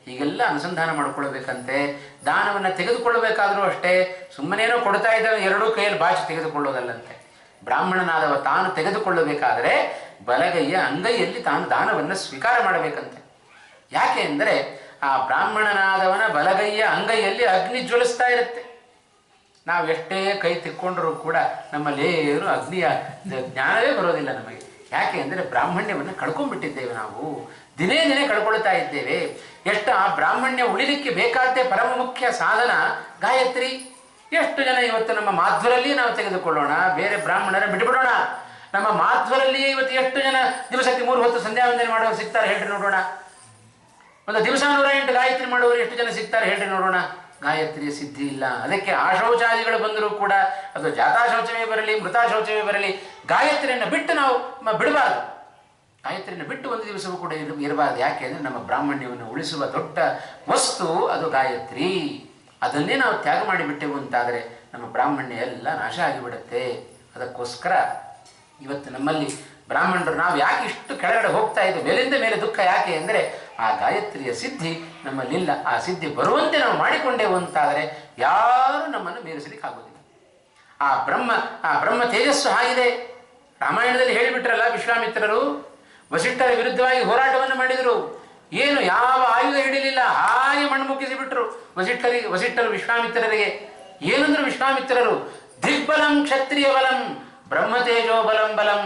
ಹೀಗೆಲ್ಲ ಅನುಸಂಧಾನ ಮಾಡಿಕೊಳ್ಬೇಕಂತೆ. ದಾನವನ್ನು ತೆಗೆದುಕೊಳ್ಳಬೇಕಾದರೂ ಅಷ್ಟೇ, ಸುಮ್ಮನೇನೋ ಕೊಡ್ತಾ ಇದ್ದರೆ 2 ಕೈಯಲ್ಲಿ ಬಾಚಿ ತೆಗೆದುಕೊಳ್ಳೋದಲ್ಲಂತೆ. ಬ್ರಾಹ್ಮಣನಾದವ ತಾನು ತೆಗೆದುಕೊಳ್ಳಬೇಕಾದರೆ ಬಲಗೈಯ ಅಂಗೈಯಲ್ಲಿ ತಾನು ದಾನವನ್ನು ಸ್ವೀಕಾರ ಮಾಡಬೇಕಂತೆ. ಯಾಕೆ ಅಂದರೆ ಆ ಬ್ರಾಹ್ಮಣನಾದವನ ಬಲಗೈಯ ಅಂಗೈಯಲ್ಲಿ ಅಗ್ನಿ ಜ್ವಲಿಸ್ತಾ ಇರುತ್ತೆ. ನಾವು ಎಷ್ಟೇ ಕೈ ತಿಕ್ಕೊಂಡ್ರೂ ಕೂಡ ನಮ್ಮಲ್ಲೇನು ಅಗ್ನಿಯ ಜ್ಞಾನವೇ ಬರೋದಿಲ್ಲ ನಮಗೆ. ಯಾಕೆ ಅಂದರೆ ಬ್ರಾಹ್ಮಣ್ಯವನ್ನು ಕಳ್ಕೊಂಡ್ಬಿಟ್ಟಿದ್ದೇವೆ ನಾವು, ದಿನೇ ದಿನೇ ಕಳ್ಕೊಳ್ತಾ ಇದ್ದೇವೆ. ಎಷ್ಟು ಆ ಬ್ರಾಹ್ಮಣ್ಯ ಉಳಿಲಿಕ್ಕೆ ಬೇಕಾದ್ದೇ ಪರಮ ಮುಖ್ಯ ಸಾಧನ ಗಾಯತ್ರಿ. ಎಷ್ಟು ಜನ ಇವತ್ತು ನಮ್ಮ ಮಾಧ್ವರಲ್ಲಿಯೇ ನಾವು ತೆಗೆದುಕೊಳ್ಳೋಣ, ಬೇರೆ ಬ್ರಾಹ್ಮಣರ ಬಿಟ್ಟುಬಿಡೋಣ. ನಮ್ಮ ಮಾಧ್ವರಲ್ಲಿಯೇ ಇವತ್ತು ಎಷ್ಟು ಜನ ದಿವಸಕ್ಕೆ 3 ಹೊತ್ತು ಸಂಧ್ಯಾ ವಂದನೆ ಮಾಡೋರು ಸಿಗ್ತಾರೆ ಹೇಳ್ರಿ ನೋಡೋಣ. ಒಂದು ದಿವಸ 108 ಗಾಯತ್ರಿ ಮಾಡೋರು ಎಷ್ಟು ಜನ ಸಿಗ್ತಾರೆ ಹೇಳ್ರಿ ನೋಡೋಣ. ಗಾಯತ್ರಿಯ ಸಿದ್ಧಿ ಇಲ್ಲ. ಅದಕ್ಕೆ ಆಶೌಚಾದಿಗಳು ಬಂದರೂ ಕೂಡ ಅದು ಜಾತಾ ಶೌಚವೇ ಬರಲಿ, ಮೃತಾ ಶೌಚವೇ ಬರಲಿ, ಗಾಯತ್ರಿಯನ್ನು ಬಿಟ್ಟು ನಾವು ಬಿಡಬಾರ್ದು. ಗಾಯತ್ರಿಯನ್ನು ಬಿಟ್ಟು ಒಂದು ದಿವಸವೂ ಕೂಡ ಇರಬಾರ್ದು. ಯಾಕೆ ಅಂದರೆ ನಮ್ಮ ಬ್ರಾಹ್ಮಣ್ಯವನ್ನು ಉಳಿಸುವ ದೊಡ್ಡ ವಸ್ತು ಅದು ಗಾಯತ್ರಿ. ಅದನ್ನೇ ನಾವು ತ್ಯಾಗ ಮಾಡಿಬಿಟ್ಟೆವು ಅಂತಾದರೆ ನಮ್ಮ ಬ್ರಾಹ್ಮಣ್ಯ ಎಲ್ಲ ನಾಶ ಆಗಿಬಿಡುತ್ತೆ. ಅದಕ್ಕೋಸ್ಕರ ಇವತ್ತು ನಮ್ಮಲ್ಲಿ ಬ್ರಾಹ್ಮಣರು ನಾವು ಯಾಕೆ ಇಷ್ಟು ಕೆಳಗಡೆ ಹೋಗ್ತಾ ಇದ್ದೇವೆ, ಮೇಲಿಂದ ಮೇಲೆ ದುಃಖ ಯಾಕೆ ಅಂದರೆ ಆ ಗಾಯತ್ರಿಯ ಸಿದ್ಧಿ ನಮ್ಮಲ್ಲಿಲ್ಲ. ಆ ಸಿದ್ಧಿ ಬರುವಂತೆ ನಾವು ಮಾಡಿಕೊಂಡೆವು ಅಂತಾದರೆ ಯಾರೂ ನಮ್ಮನ್ನು ಮೀರಿಸಲಿಕ್ಕೆ ಆಗೋದಿಲ್ಲ. ಆ ಬ್ರಹ್ಮ ತೇಜಸ್ಸು ಆಗಿದೆ. ರಾಮಾಯಣದಲ್ಲಿ ಹೇಳಿಬಿಟ್ರಲ್ಲ, ವಿಶ್ವಾಮಿತ್ರರು ವಸಿಷ್ಠರ ವಿರುದ್ಧವಾಗಿ ಹೋರಾಟವನ್ನು ಮಾಡಿದರು. ಏನು ಯಾವ ಆಯುಧ ಹಿಡಿಲಿಲ್ಲ, ಹಾಗೆ ಮಣ್ಣು ಮುಗಿಸಿಬಿಟ್ರು ವಸಿಷ್ಠರು ವಿಶ್ವಾಮಿತ್ರರಿಗೆ. ಏನಂದ್ರು ವಿಶ್ವಾಮಿತ್ರರು, ದಿಗ್ಬಲಂ ಕ್ಷತ್ರಿಯ ಬಲಂ ಬ್ರಹ್ಮತೇಜೋ ಬಲಂ ಬಲಂ.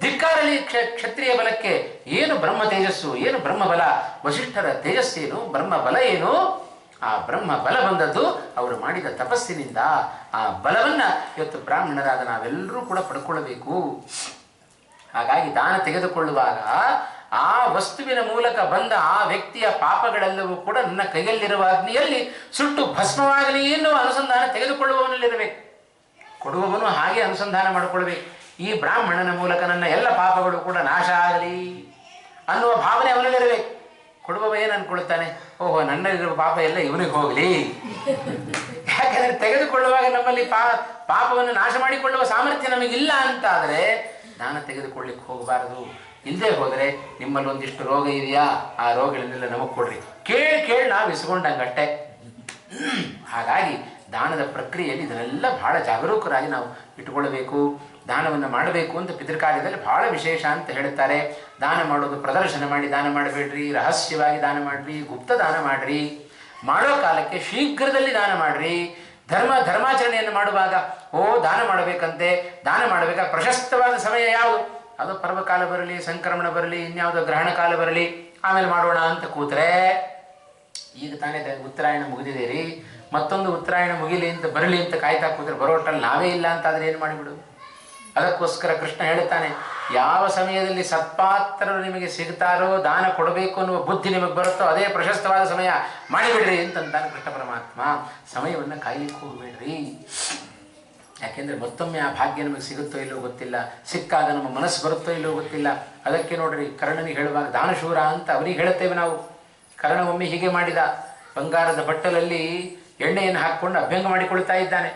ಧಿಕ್ಕಾರಲಿ ಕ್ಷತ್ರಿಯ ಬಲಕ್ಕೆ. ಏನು ಬ್ರಹ್ಮ ತೇಜಸ್ಸು, ಏನು ಬ್ರಹ್ಮ ಬಲ, ವಸಿಷ್ಠರ ತೇಜಸ್ಸೇನು, ಬ್ರಹ್ಮ ಬಲ ಏನು? ಆ ಬ್ರಹ್ಮ ಬಲ ಬಂದದ್ದು ಅವರು ಮಾಡಿದ ತಪಸ್ಸಿನಿಂದ. ಆ ಬಲವನ್ನು ಇವತ್ತು ಬ್ರಾಹ್ಮಣರಾದ ನಾವೆಲ್ಲರೂ ಕೂಡ ಪಡ್ಕೊಳ್ಳಬೇಕು. ಹಾಗಾಗಿ ದಾನ ತೆಗೆದುಕೊಳ್ಳುವಾಗ ಆ ವಸ್ತುವಿನ ಮೂಲಕ ಬಂದ ಆ ವ್ಯಕ್ತಿಯ ಪಾಪಗಳೆಲ್ಲವೂ ಕೂಡ ನನ್ನ ಕೈಯಲ್ಲಿರುವ ಅಗ್ನಿಯಲ್ಲಿ ಸುಟ್ಟು ಭಸ್ಮವಾಗಲಿ ಎನ್ನುವ ಅನುಸಂಧಾನ ತೆಗೆದುಕೊಳ್ಳುವವನಲ್ಲಿರಬೇಕು. ಕೊಡುವವನು ಹಾಗೆ ಅನುಸಂಧಾನ ಮಾಡಿಕೊಳ್ಬೇಕು. ಈ ಬ್ರಾಹ್ಮಣನ ಮೂಲಕ ನನ್ನ ಎಲ್ಲ ಪಾಪಗಳು ಕೂಡ ನಾಶ ಆಗಲಿ ಅನ್ನುವ ಭಾವನೆ ಅವನಲ್ಲಿರಬೇಕು. ಕೊಡುವವ ಏನು ಅನ್ಕೊಳ್ತಾನೆ, ಓಹೋ ನನ್ನಲ್ಲಿರುವ ಪಾಪ ಎಲ್ಲ ಇವನಿಗೆ ಹೋಗಲಿ. ಯಾಕೆಂದರೆ ತೆಗೆದುಕೊಳ್ಳುವಾಗ ನಮ್ಮಲ್ಲಿ ಪಾಪವನ್ನು ನಾಶ ಮಾಡಿಕೊಳ್ಳುವ ಸಾಮರ್ಥ್ಯ ನಮಗಿಲ್ಲ ಅಂತಾದರೆ ದಾನ ತೆಗೆದುಕೊಳ್ಳಿಕ್ಕೆ ಹೋಗಬಾರದು. ಇಲ್ಲದೆ ಹೋದರೆ ನಿಮ್ಮಲ್ಲಿ ಒಂದಿಷ್ಟು ರೋಗ ಇದೆಯಾ, ಆ ರೋಗಗಳನ್ನೆಲ್ಲ ನಮಗೆ ಕೊಡ್ರಿ, ಕೇಳಿ ನಾವು ಇಸ್ಕೊಂಡಂಗಟ್ಟೆ. ಹಾಗಾಗಿ ದಾನದ ಪ್ರಕ್ರಿಯೆಯಲ್ಲಿ ಇದನ್ನೆಲ್ಲ ಬಹಳ ಜಾಗರೂಕರಾಗಿ ನಾವು ಇಟ್ಟುಕೊಳ್ಳಬೇಕು. ದಾನವನ್ನು ಮಾಡಬೇಕು ಅಂತ ಪಿತೃಕಾರ್ಯದಲ್ಲಿ ಬಹಳ ವಿಶೇಷ ಅಂತ ಹೇಳುತ್ತಾರೆ. ದಾನ ಮಾಡೋದು ಪ್ರದರ್ಶನ ಮಾಡಿ ದಾನ ಮಾಡಬೇಡ್ರಿ, ರಹಸ್ಯವಾಗಿ ದಾನ ಮಾಡಿರಿ, ಗುಪ್ತ ದಾನ ಮಾಡಿರಿ, ಮಾಡೋ ಕಾಲಕ್ಕೆ ಶೀಘ್ರದಲ್ಲಿ ದಾನ ಮಾಡಿರಿ. ಧರ್ಮಾಚರಣೆಯನ್ನು ಮಾಡುವಾಗ ದಾನ ಮಾಡಬೇಕಂತೆ, ದಾನ ಮಾಡಬೇಕಾದ ಪ್ರಶಸ್ತವಾದ ಸಮಯ ಯಾವುದು, ಅದು ಪರ್ವಕಾಲ ಬರಲಿ, ಸಂಕ್ರಮಣ ಬರಲಿ, ಇನ್ಯಾವುದೋ ಗ್ರಹಣ ಕಾಲ ಬರಲಿ, ಆಮೇಲೆ ಮಾಡೋಣ ಅಂತ ಕೂತ್ರೆ ಈಗ ತಾನೇ ಉತ್ತರಾಯಣ ಮುಗಿದಿದೆ, ಮತ್ತೊಂದು ಉತ್ತರಾಯಣ ಮುಗಿಲಿ ಅಂತ ಬರಲಿ ಅಂತ ಕಾಯ್ತಾ ಕೂತ್ರೆ ಬರೋಟಲ್ಲಿ ನಾವೇ ಇಲ್ಲ ಅಂತಾದರೆ ಏನು ಮಾಡಿಬಿಡು. ಅದಕ್ಕೋಸ್ಕರ ಕೃಷ್ಣ ಹೇಳುತ್ತಾನೆ, ಯಾವ ಸಮಯದಲ್ಲಿ ಸತ್ಪಾತ್ರರು ನಿಮಗೆ ಸಿಗ್ತಾರೋ, ದಾನ ಕೊಡಬೇಕು ಅನ್ನುವ ಬುದ್ಧಿ ನಿಮಗೆ ಬರುತ್ತೋ ಅದೇ ಪ್ರಶಸ್ತವಾದ ಸಮಯ, ಮಾಡಿಬಿಡ್ರಿ ಅಂತಂತಾನೆ ಕೃಷ್ಣ ಪರಮಾತ್ಮ. ಸಮಯವನ್ನು ಕಾಯ್ಲಿಕ್ಕೆ ಹೋಗಬೇಡ್ರಿ. ಯಾಕೆಂದರೆ ಮತ್ತೊಮ್ಮೆ ಆ ಭಾಗ್ಯ ನಮಗೆ ಸಿಗುತ್ತೋ ಇಲ್ಲೋ ಗೊತ್ತಿಲ್ಲ, ಸಿಕ್ಕಾಗ ನಮ್ಮ ಮನಸ್ಸು ಬರುತ್ತೋ ಇಲ್ಲೋ ಗೊತ್ತಿಲ್ಲ. ಅದಕ್ಕೆ ನೋಡ್ರಿ, ಕರ್ಣನಿಗೆ ಹೇಳುವಾಗ ದಾನಶೂರ ಅಂತ ಅವರಿಗೆ ಹೇಳುತ್ತೇವೆ ನಾವು. ಕರ್ಣ ಒಮ್ಮೆ ಹೀಗೆ ಮಾಡಿದ, ಬಂಗಾರದ ಬಟ್ಟಲಲ್ಲಿ ಎಣ್ಣೆಯನ್ನು ಹಾಕ್ಕೊಂಡು ಅಭ್ಯಂಗ ಮಾಡಿಕೊಳ್ತಾ ಇದ್ದಾನೆ.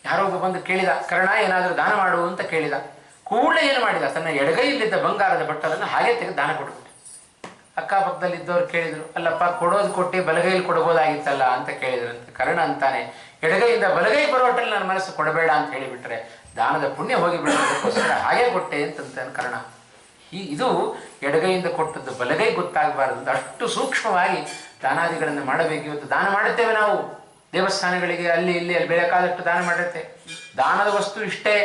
ಯಾರೋ ಒಬ್ಬ ಬಂದು ಕೇಳಿದ, ಕರ್ಣ ಏನಾದರೂ ದಾನ ಮಾಡು ಅಂತ ಕೇಳಿದ. ಕೂಡಲೇ ಏನು ಮಾಡಿದ, ತನ್ನ ಎಡಗೈಯಲ್ಲಿದ್ದ ಬಂಗಾರದ ಬಟ್ಟಲನ್ನು ಹಾಗೆ ತೆಗೆದು ದಾನ ಕೊಟ್ಬಿಟ್ಟೆ. ಅಕ್ಕಪಕ್ಕದಲ್ಲಿದ್ದವ್ರು ಕೇಳಿದರು, ಅಲ್ಲಪ್ಪ ಕೊಡೋದು ಕೊಟ್ಟು ಬಲಗೈಯಲ್ಲಿ ಕೊಡಬಹುದಾಗಿತ್ತಲ್ಲ ಅಂತ ಕೇಳಿದ್ರಂತೆ. ಕರ್ಣ ಅಂತಾನೆ, ಎಡಗೈಯಿಂದ ಬಲಗೈ ಬರೋಟಲ್ಲಿ ನನ್ನ ಮನಸ್ಸು ಕೊಡಬೇಡ ಅಂತ ಹೇಳಿಬಿಟ್ರೆ ದಾನದ ಪುಣ್ಯ ಹೋಗಿಬಿಡೋದಕ್ಕೋಸ್ಕರ ಹಾಗೆ ಕೊಟ್ಟೆ ಅಂತಂತಾನೆ ಕರ್ಣ. ಇದು ಎಡಗೈಯಿಂದ ಕೊಟ್ಟದ್ದು ಬಲಗೈ ಗೊತ್ತಾಗಬಾರದು ಅಂತ ಅಷ್ಟು ಸೂಕ್ಷ್ಮವಾಗಿ ದಾನಾದಿಗಳನ್ನು ಮಾಡಬೇಕು. ಇವತ್ತು ದಾನ ಮಾಡುತ್ತೇವೆ ನಾವು, ದೇವಸ್ಥಾನಗಳಿಗೆ ಅಲ್ಲಿ ಬೇಕಾದಷ್ಟು ದಾನ ಮಾಡಿರುತ್ತೆ. ದಾನದ ವಸ್ತು ಇಷ್ಟೇ,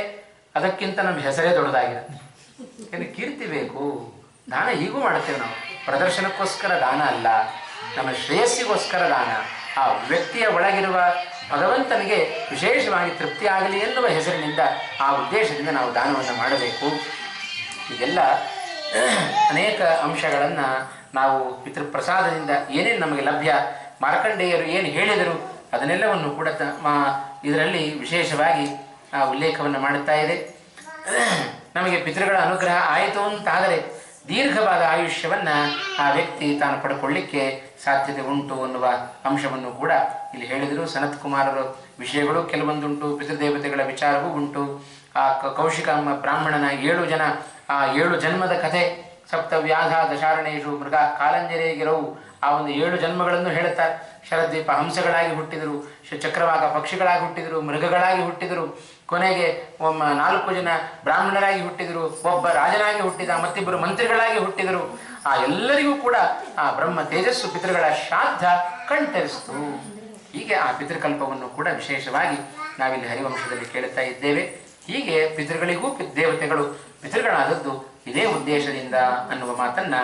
ಅದಕ್ಕಿಂತ ನಮ್ಮ ಹೆಸರೇ ದೊಡ್ಡದಾಗಿರುತ್ತೆ. ಯಾಕಂದರೆ ಕೀರ್ತಿ ಬೇಕು. ದಾನ ಹೀಗೂ ಮಾಡುತ್ತೇವೆ ನಾವು, ಪ್ರದರ್ಶನಕ್ಕೋಸ್ಕರ ದಾನ ಅಲ್ಲ, ನಮ್ಮ ಶ್ರೇಯಸ್ಸಿಗೋಸ್ಕರ ದಾನ. ಆ ವ್ಯಕ್ತಿಯ ಒಳಗಿರುವ ಭಗವಂತನಿಗೆ ವಿಶೇಷವಾಗಿ ತೃಪ್ತಿ ಆಗಲಿ ಎನ್ನುವ ಹೆಸರಿನಿಂದ, ಆ ಉದ್ದೇಶದಿಂದ ನಾವು ದಾನವನ್ನು ಮಾಡಬೇಕು. ಇದೆಲ್ಲ ಅನೇಕ ಅಂಶಗಳನ್ನು ನಾವು ಪಿತೃಪ್ರಸಾದದಿಂದ ಏನೇನು ನಮಗೆ ಲಭ್ಯ, ಮಾರ್ಕಂಡೇಯರು ಏನು ಹೇಳಿದರು ಅದನ್ನೆಲ್ಲವನ್ನು ಕೂಡ ಇದರಲ್ಲಿ ವಿಶೇಷವಾಗಿ ಉಲ್ಲೇಖವನ್ನು ಮಾಡುತ್ತಾ ಇದೆ. ನಮಗೆ ಪಿತೃಗಳ ಅನುಗ್ರಹ ಆಯಿತು ಅಂತಾದರೆ ದೀರ್ಘವಾದ ಆಯುಷ್ಯವನ್ನು ಆ ವ್ಯಕ್ತಿ ತಾನು ಪಡ್ಕೊಳ್ಳಿಕ್ಕೆ ಸಾಧ್ಯತೆ ಉಂಟು ಅನ್ನುವ ಅಂಶವನ್ನು ಕೂಡ ಇಲ್ಲಿ ಹೇಳಿದರು. ಸನತ್ ಕುಮಾರರು ವಿಷಯಗಳು ಕೆಲವೊಂದುಂಟು, ಪಿತೃದೇವತೆಗಳ ವಿಚಾರವೂ ಉಂಟು. ಆ ಕೌಶಿಕ ಬ್ರಾಹ್ಮಣನ 7 ಜನ, ಆ 7 ಜನ್ಮದ ಕಥೆ, ಸಪ್ತವ್ಯಾಧ ದಶಾರಣೇಶು ಮೃಗ ಕಾಲಂಜರೇಗಿರವು, ಆ ಒಂದು 7 ಜನ್ಮಗಳನ್ನು ಹೇಳುತ್ತಾರೆ. ಶರದ್ವೀಪ ಹಂಸಗಳಾಗಿ ಹುಟ್ಟಿದರು, ಚಕ್ರವಾಕ ಪಕ್ಷಿಗಳಾಗಿ ಹುಟ್ಟಿದರು, ಮೃಗಗಳಾಗಿ ಹುಟ್ಟಿದರು, ಕೊನೆಗೆ 4 ಜನ ಬ್ರಾಹ್ಮಣರಾಗಿ ಹುಟ್ಟಿದರು, ಒಬ್ಬ ರಾಜನಾಗಿ ಹುಟ್ಟಿದ, ಮತ್ತಿಬ್ಬರು ಮಂತ್ರಿಗಳಾಗಿ ಹುಟ್ಟಿದರು. ಆ ಎಲ್ಲರಿಗೂ ಕೂಡ ಆ ಬ್ರಹ್ಮ ತೇಜಸ್ಸು ಪಿತೃಗಳ ಶ್ರಾದ್ದ ಕಣ್ತರಿಸಿತು. ಹೀಗೆ ಆ ಪಿತೃಕಲ್ಪವನ್ನು ಕೂಡ ವಿಶೇಷವಾಗಿ ನಾವಿಲ್ಲಿ ಹರಿವಂಶದಲ್ಲಿ ಕೇಳುತ್ತಾ ಇದ್ದೇವೆ. ಹೀಗೆ ಪಿತೃಗಳಿಗೂ ದೇವತೆಗಳು ಪಿತೃಗಳಾದದ್ದು ಇದೇ ಉದ್ದೇಶದಿಂದ ಅನ್ನುವ ಮಾತನ್ನು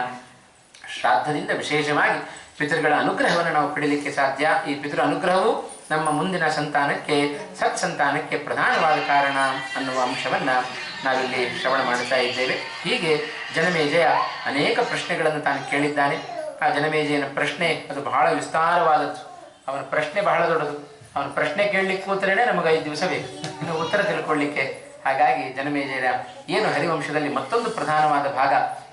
ಶ್ರಾದ್ದದಿಂದ ವಿಶೇಷವಾಗಿ ಪಿತೃಗಳ ಅನುಗ್ರಹವನ್ನು ನಾವು ಪಡೆಯಲಿಕ್ಕೆ ಸಾಧ್ಯ. ಈ ಪಿತೃ ಅನುಗ್ರಹವು ನಮ್ಮ ಮುಂದಿನ ಸಂತಾನಕ್ಕೆ ಸತ್ಸಂತಾನಕ್ಕೆ ಪ್ರಧಾನವಾದ ಕಾರಣ ಅನ್ನುವ ಅಂಶವನ್ನು ನಾವಿಲ್ಲಿ ಶ್ರವಣ ಮಾಡ್ತಾ ಇದ್ದೇವೆ. ಹೀಗೆ ಜನಮೇಜಯ ಅನೇಕ ಪ್ರಶ್ನೆಗಳನ್ನು ತಾನು ಕೇಳಿದ್ದಾನೆ. ಆ ಜನಮೇಜಯನ ಪ್ರಶ್ನೆ ಅದು ಬಹಳ ವಿಸ್ತಾರವಾದದ್ದು. ಅವನ ಪ್ರಶ್ನೆ ಬಹಳ ದೊಡ್ಡದು. ಅವನ ಪ್ರಶ್ನೆ ಕೇಳಲಿಕ್ಕೆ ಕೂತರೇನೆ ನಮಗೆ 5 ದಿವಸ ಬೇಕು ಇನ್ನು ಉತ್ತರ ತಿಳ್ಕೊಳ್ಳಿಕ್ಕೆ. ಹಾಗಾಗಿ ಜನಮೇಜಯರ ಏನು ಹರಿವಂಶದಲ್ಲಿ ಮತ್ತೊಂದು ಪ್ರಧಾನವಾದ ಭಾಗ,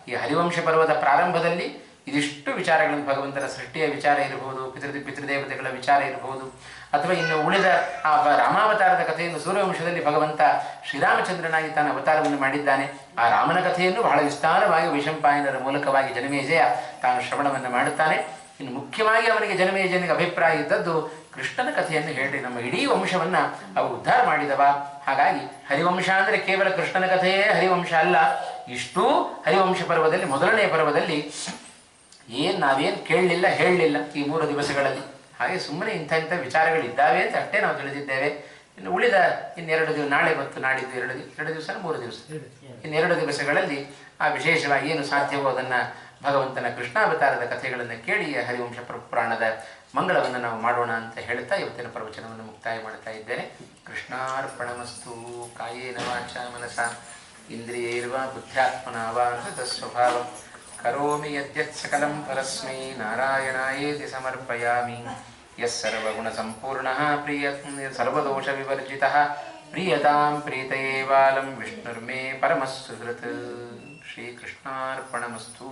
ಈ ಹರಿವಂಶ ಪರ್ವದ ಪ್ರಾರಂಭದಲ್ಲಿ ಇದಿಷ್ಟು ವಿಚಾರಗಳನ್ನು ಭಗವಂತನ ಸೃಷ್ಟಿಯ ವಿಚಾರ ಇರಬಹುದು, ಪಿತೃದೇವತೆಗಳ ವಿಚಾರ ಇರಬಹುದು, ಅಥವಾ ಇನ್ನು ಉಳಿದ ಆ ರಾಮಾವತಾರದ ಕಥೆಯನ್ನು ಸೂರ್ಯವಂಶದಲ್ಲಿ ಭಗವಂತ ಶ್ರೀರಾಮಚಂದ್ರನಾಗಿ ತಾನು ಅವತಾರವನ್ನು ಮಾಡಿದ್ದಾನೆ. ಆ ರಾಮನ ಕಥೆಯನ್ನು ಬಹಳ ವಿಸ್ತಾರವಾಗಿ ವೈಶಂಪಾಯನರ ಮೂಲಕವಾಗಿ ಜನಮೇಜಯ ತಾನು ಶ್ರವಣವನ್ನು ಮಾಡುತ್ತಾನೆ. ಇನ್ನು ಮುಖ್ಯವಾಗಿ ಅವನಿಗೆ ಜನಮೇಜಯನಿಗೆ ಅಭಿಪ್ರಾಯ ಇದ್ದದ್ದು ಕೃಷ್ಣನ ಕಥೆಯನ್ನು ಹೇಳಿ ನಮ್ಮ ಇಡೀ ವಂಶವನ್ನು ಅವು ಉದ್ಧಾರ ಮಾಡಿದವ. ಹಾಗಾಗಿ ಹರಿವಂಶ ಅಂದರೆ ಕೇವಲ ಕೃಷ್ಣನ ಕಥೆಯೇ ಹರಿವಂಶ ಅಲ್ಲ. ಇಷ್ಟೂ ಹರಿವಂಶ ಪರ್ವದಲ್ಲಿ ಮೊದಲನೇ ಪರ್ವದಲ್ಲಿ ನಾವೇನು ಕೇಳಲಿಲ್ಲ ಹೇಳಲಿಲ್ಲ ಈ 3 ದಿವಸಗಳಲ್ಲಿ. ಹಾಗೆ ಸುಮ್ಮನೆ ಇಂಥ ವಿಚಾರಗಳಿದ್ದಾವೆ ಅಂತ ಅಷ್ಟೇ ನಾವು ತಿಳಿದಿದ್ದೇವೆ. ಇನ್ನು ಉಳಿದ ನಾಳೆ ಮತ್ತು ನಾಡಿದ್ದು 2 ದಿವಸ 3 ದಿವಸ ಇನ್ನೆರಡು ದಿವಸಗಳಲ್ಲಿ ಆ ವಿಶೇಷವಾಗಿ ಏನು ಸಾಧ್ಯವೋ ಅದನ್ನು ಭಗವಂತನ ಕೃಷ್ಣಾವತಾರದ ಕಥೆಗಳನ್ನು ಕೇಳಿ ಹರಿವಂಶ ಪುರಾಣದ ಮಂಗಳವನ್ನು ನಾವು ಮಾಡೋಣ ಅಂತ ಹೇಳ್ತಾ ಇವತ್ತಿನ ಪ್ರವಚನವನ್ನು ಮುಕ್ತಾಯ ಮಾಡ್ತಾ ಇದ್ದೇನೆ. ಕೃಷ್ಣಾರ್ಪಣಮಸ್ತು. ಕಾಯೇನ ವಾಚಾ ಮನಸಾ ಇಂದ್ರಿಯೈರ್ವಾ ಬುದ್ಧ್ಯಾತ್ಮನಾ ವಾ ಸ್ವಭಾವ ಕರೋಮಿ ಯದ್ಯತ್ ಸಕಲಂ ಪರಸ್ಮೈ ನಾರಾಯಣಾಯೇತಿ ಸಮರ್ಪಯಾಮಿ. ಯಸ್ಸರ್ವಗುಣಸಂಪೂರ್ಣಃ ಸರ್ವದೋಷವಿವರ್ಜಿತಃ ಪ್ರೀಯತಾಂ ಪ್ರೀತಯೇವಾಲಂ ವಿಷ್ಣುರ್ಮೇ ಪರಮಃ ಸುಹೃತ್. ಶ್ರೀಕೃಷ್ಣಾರ್ಪಣಮಸ್ತು.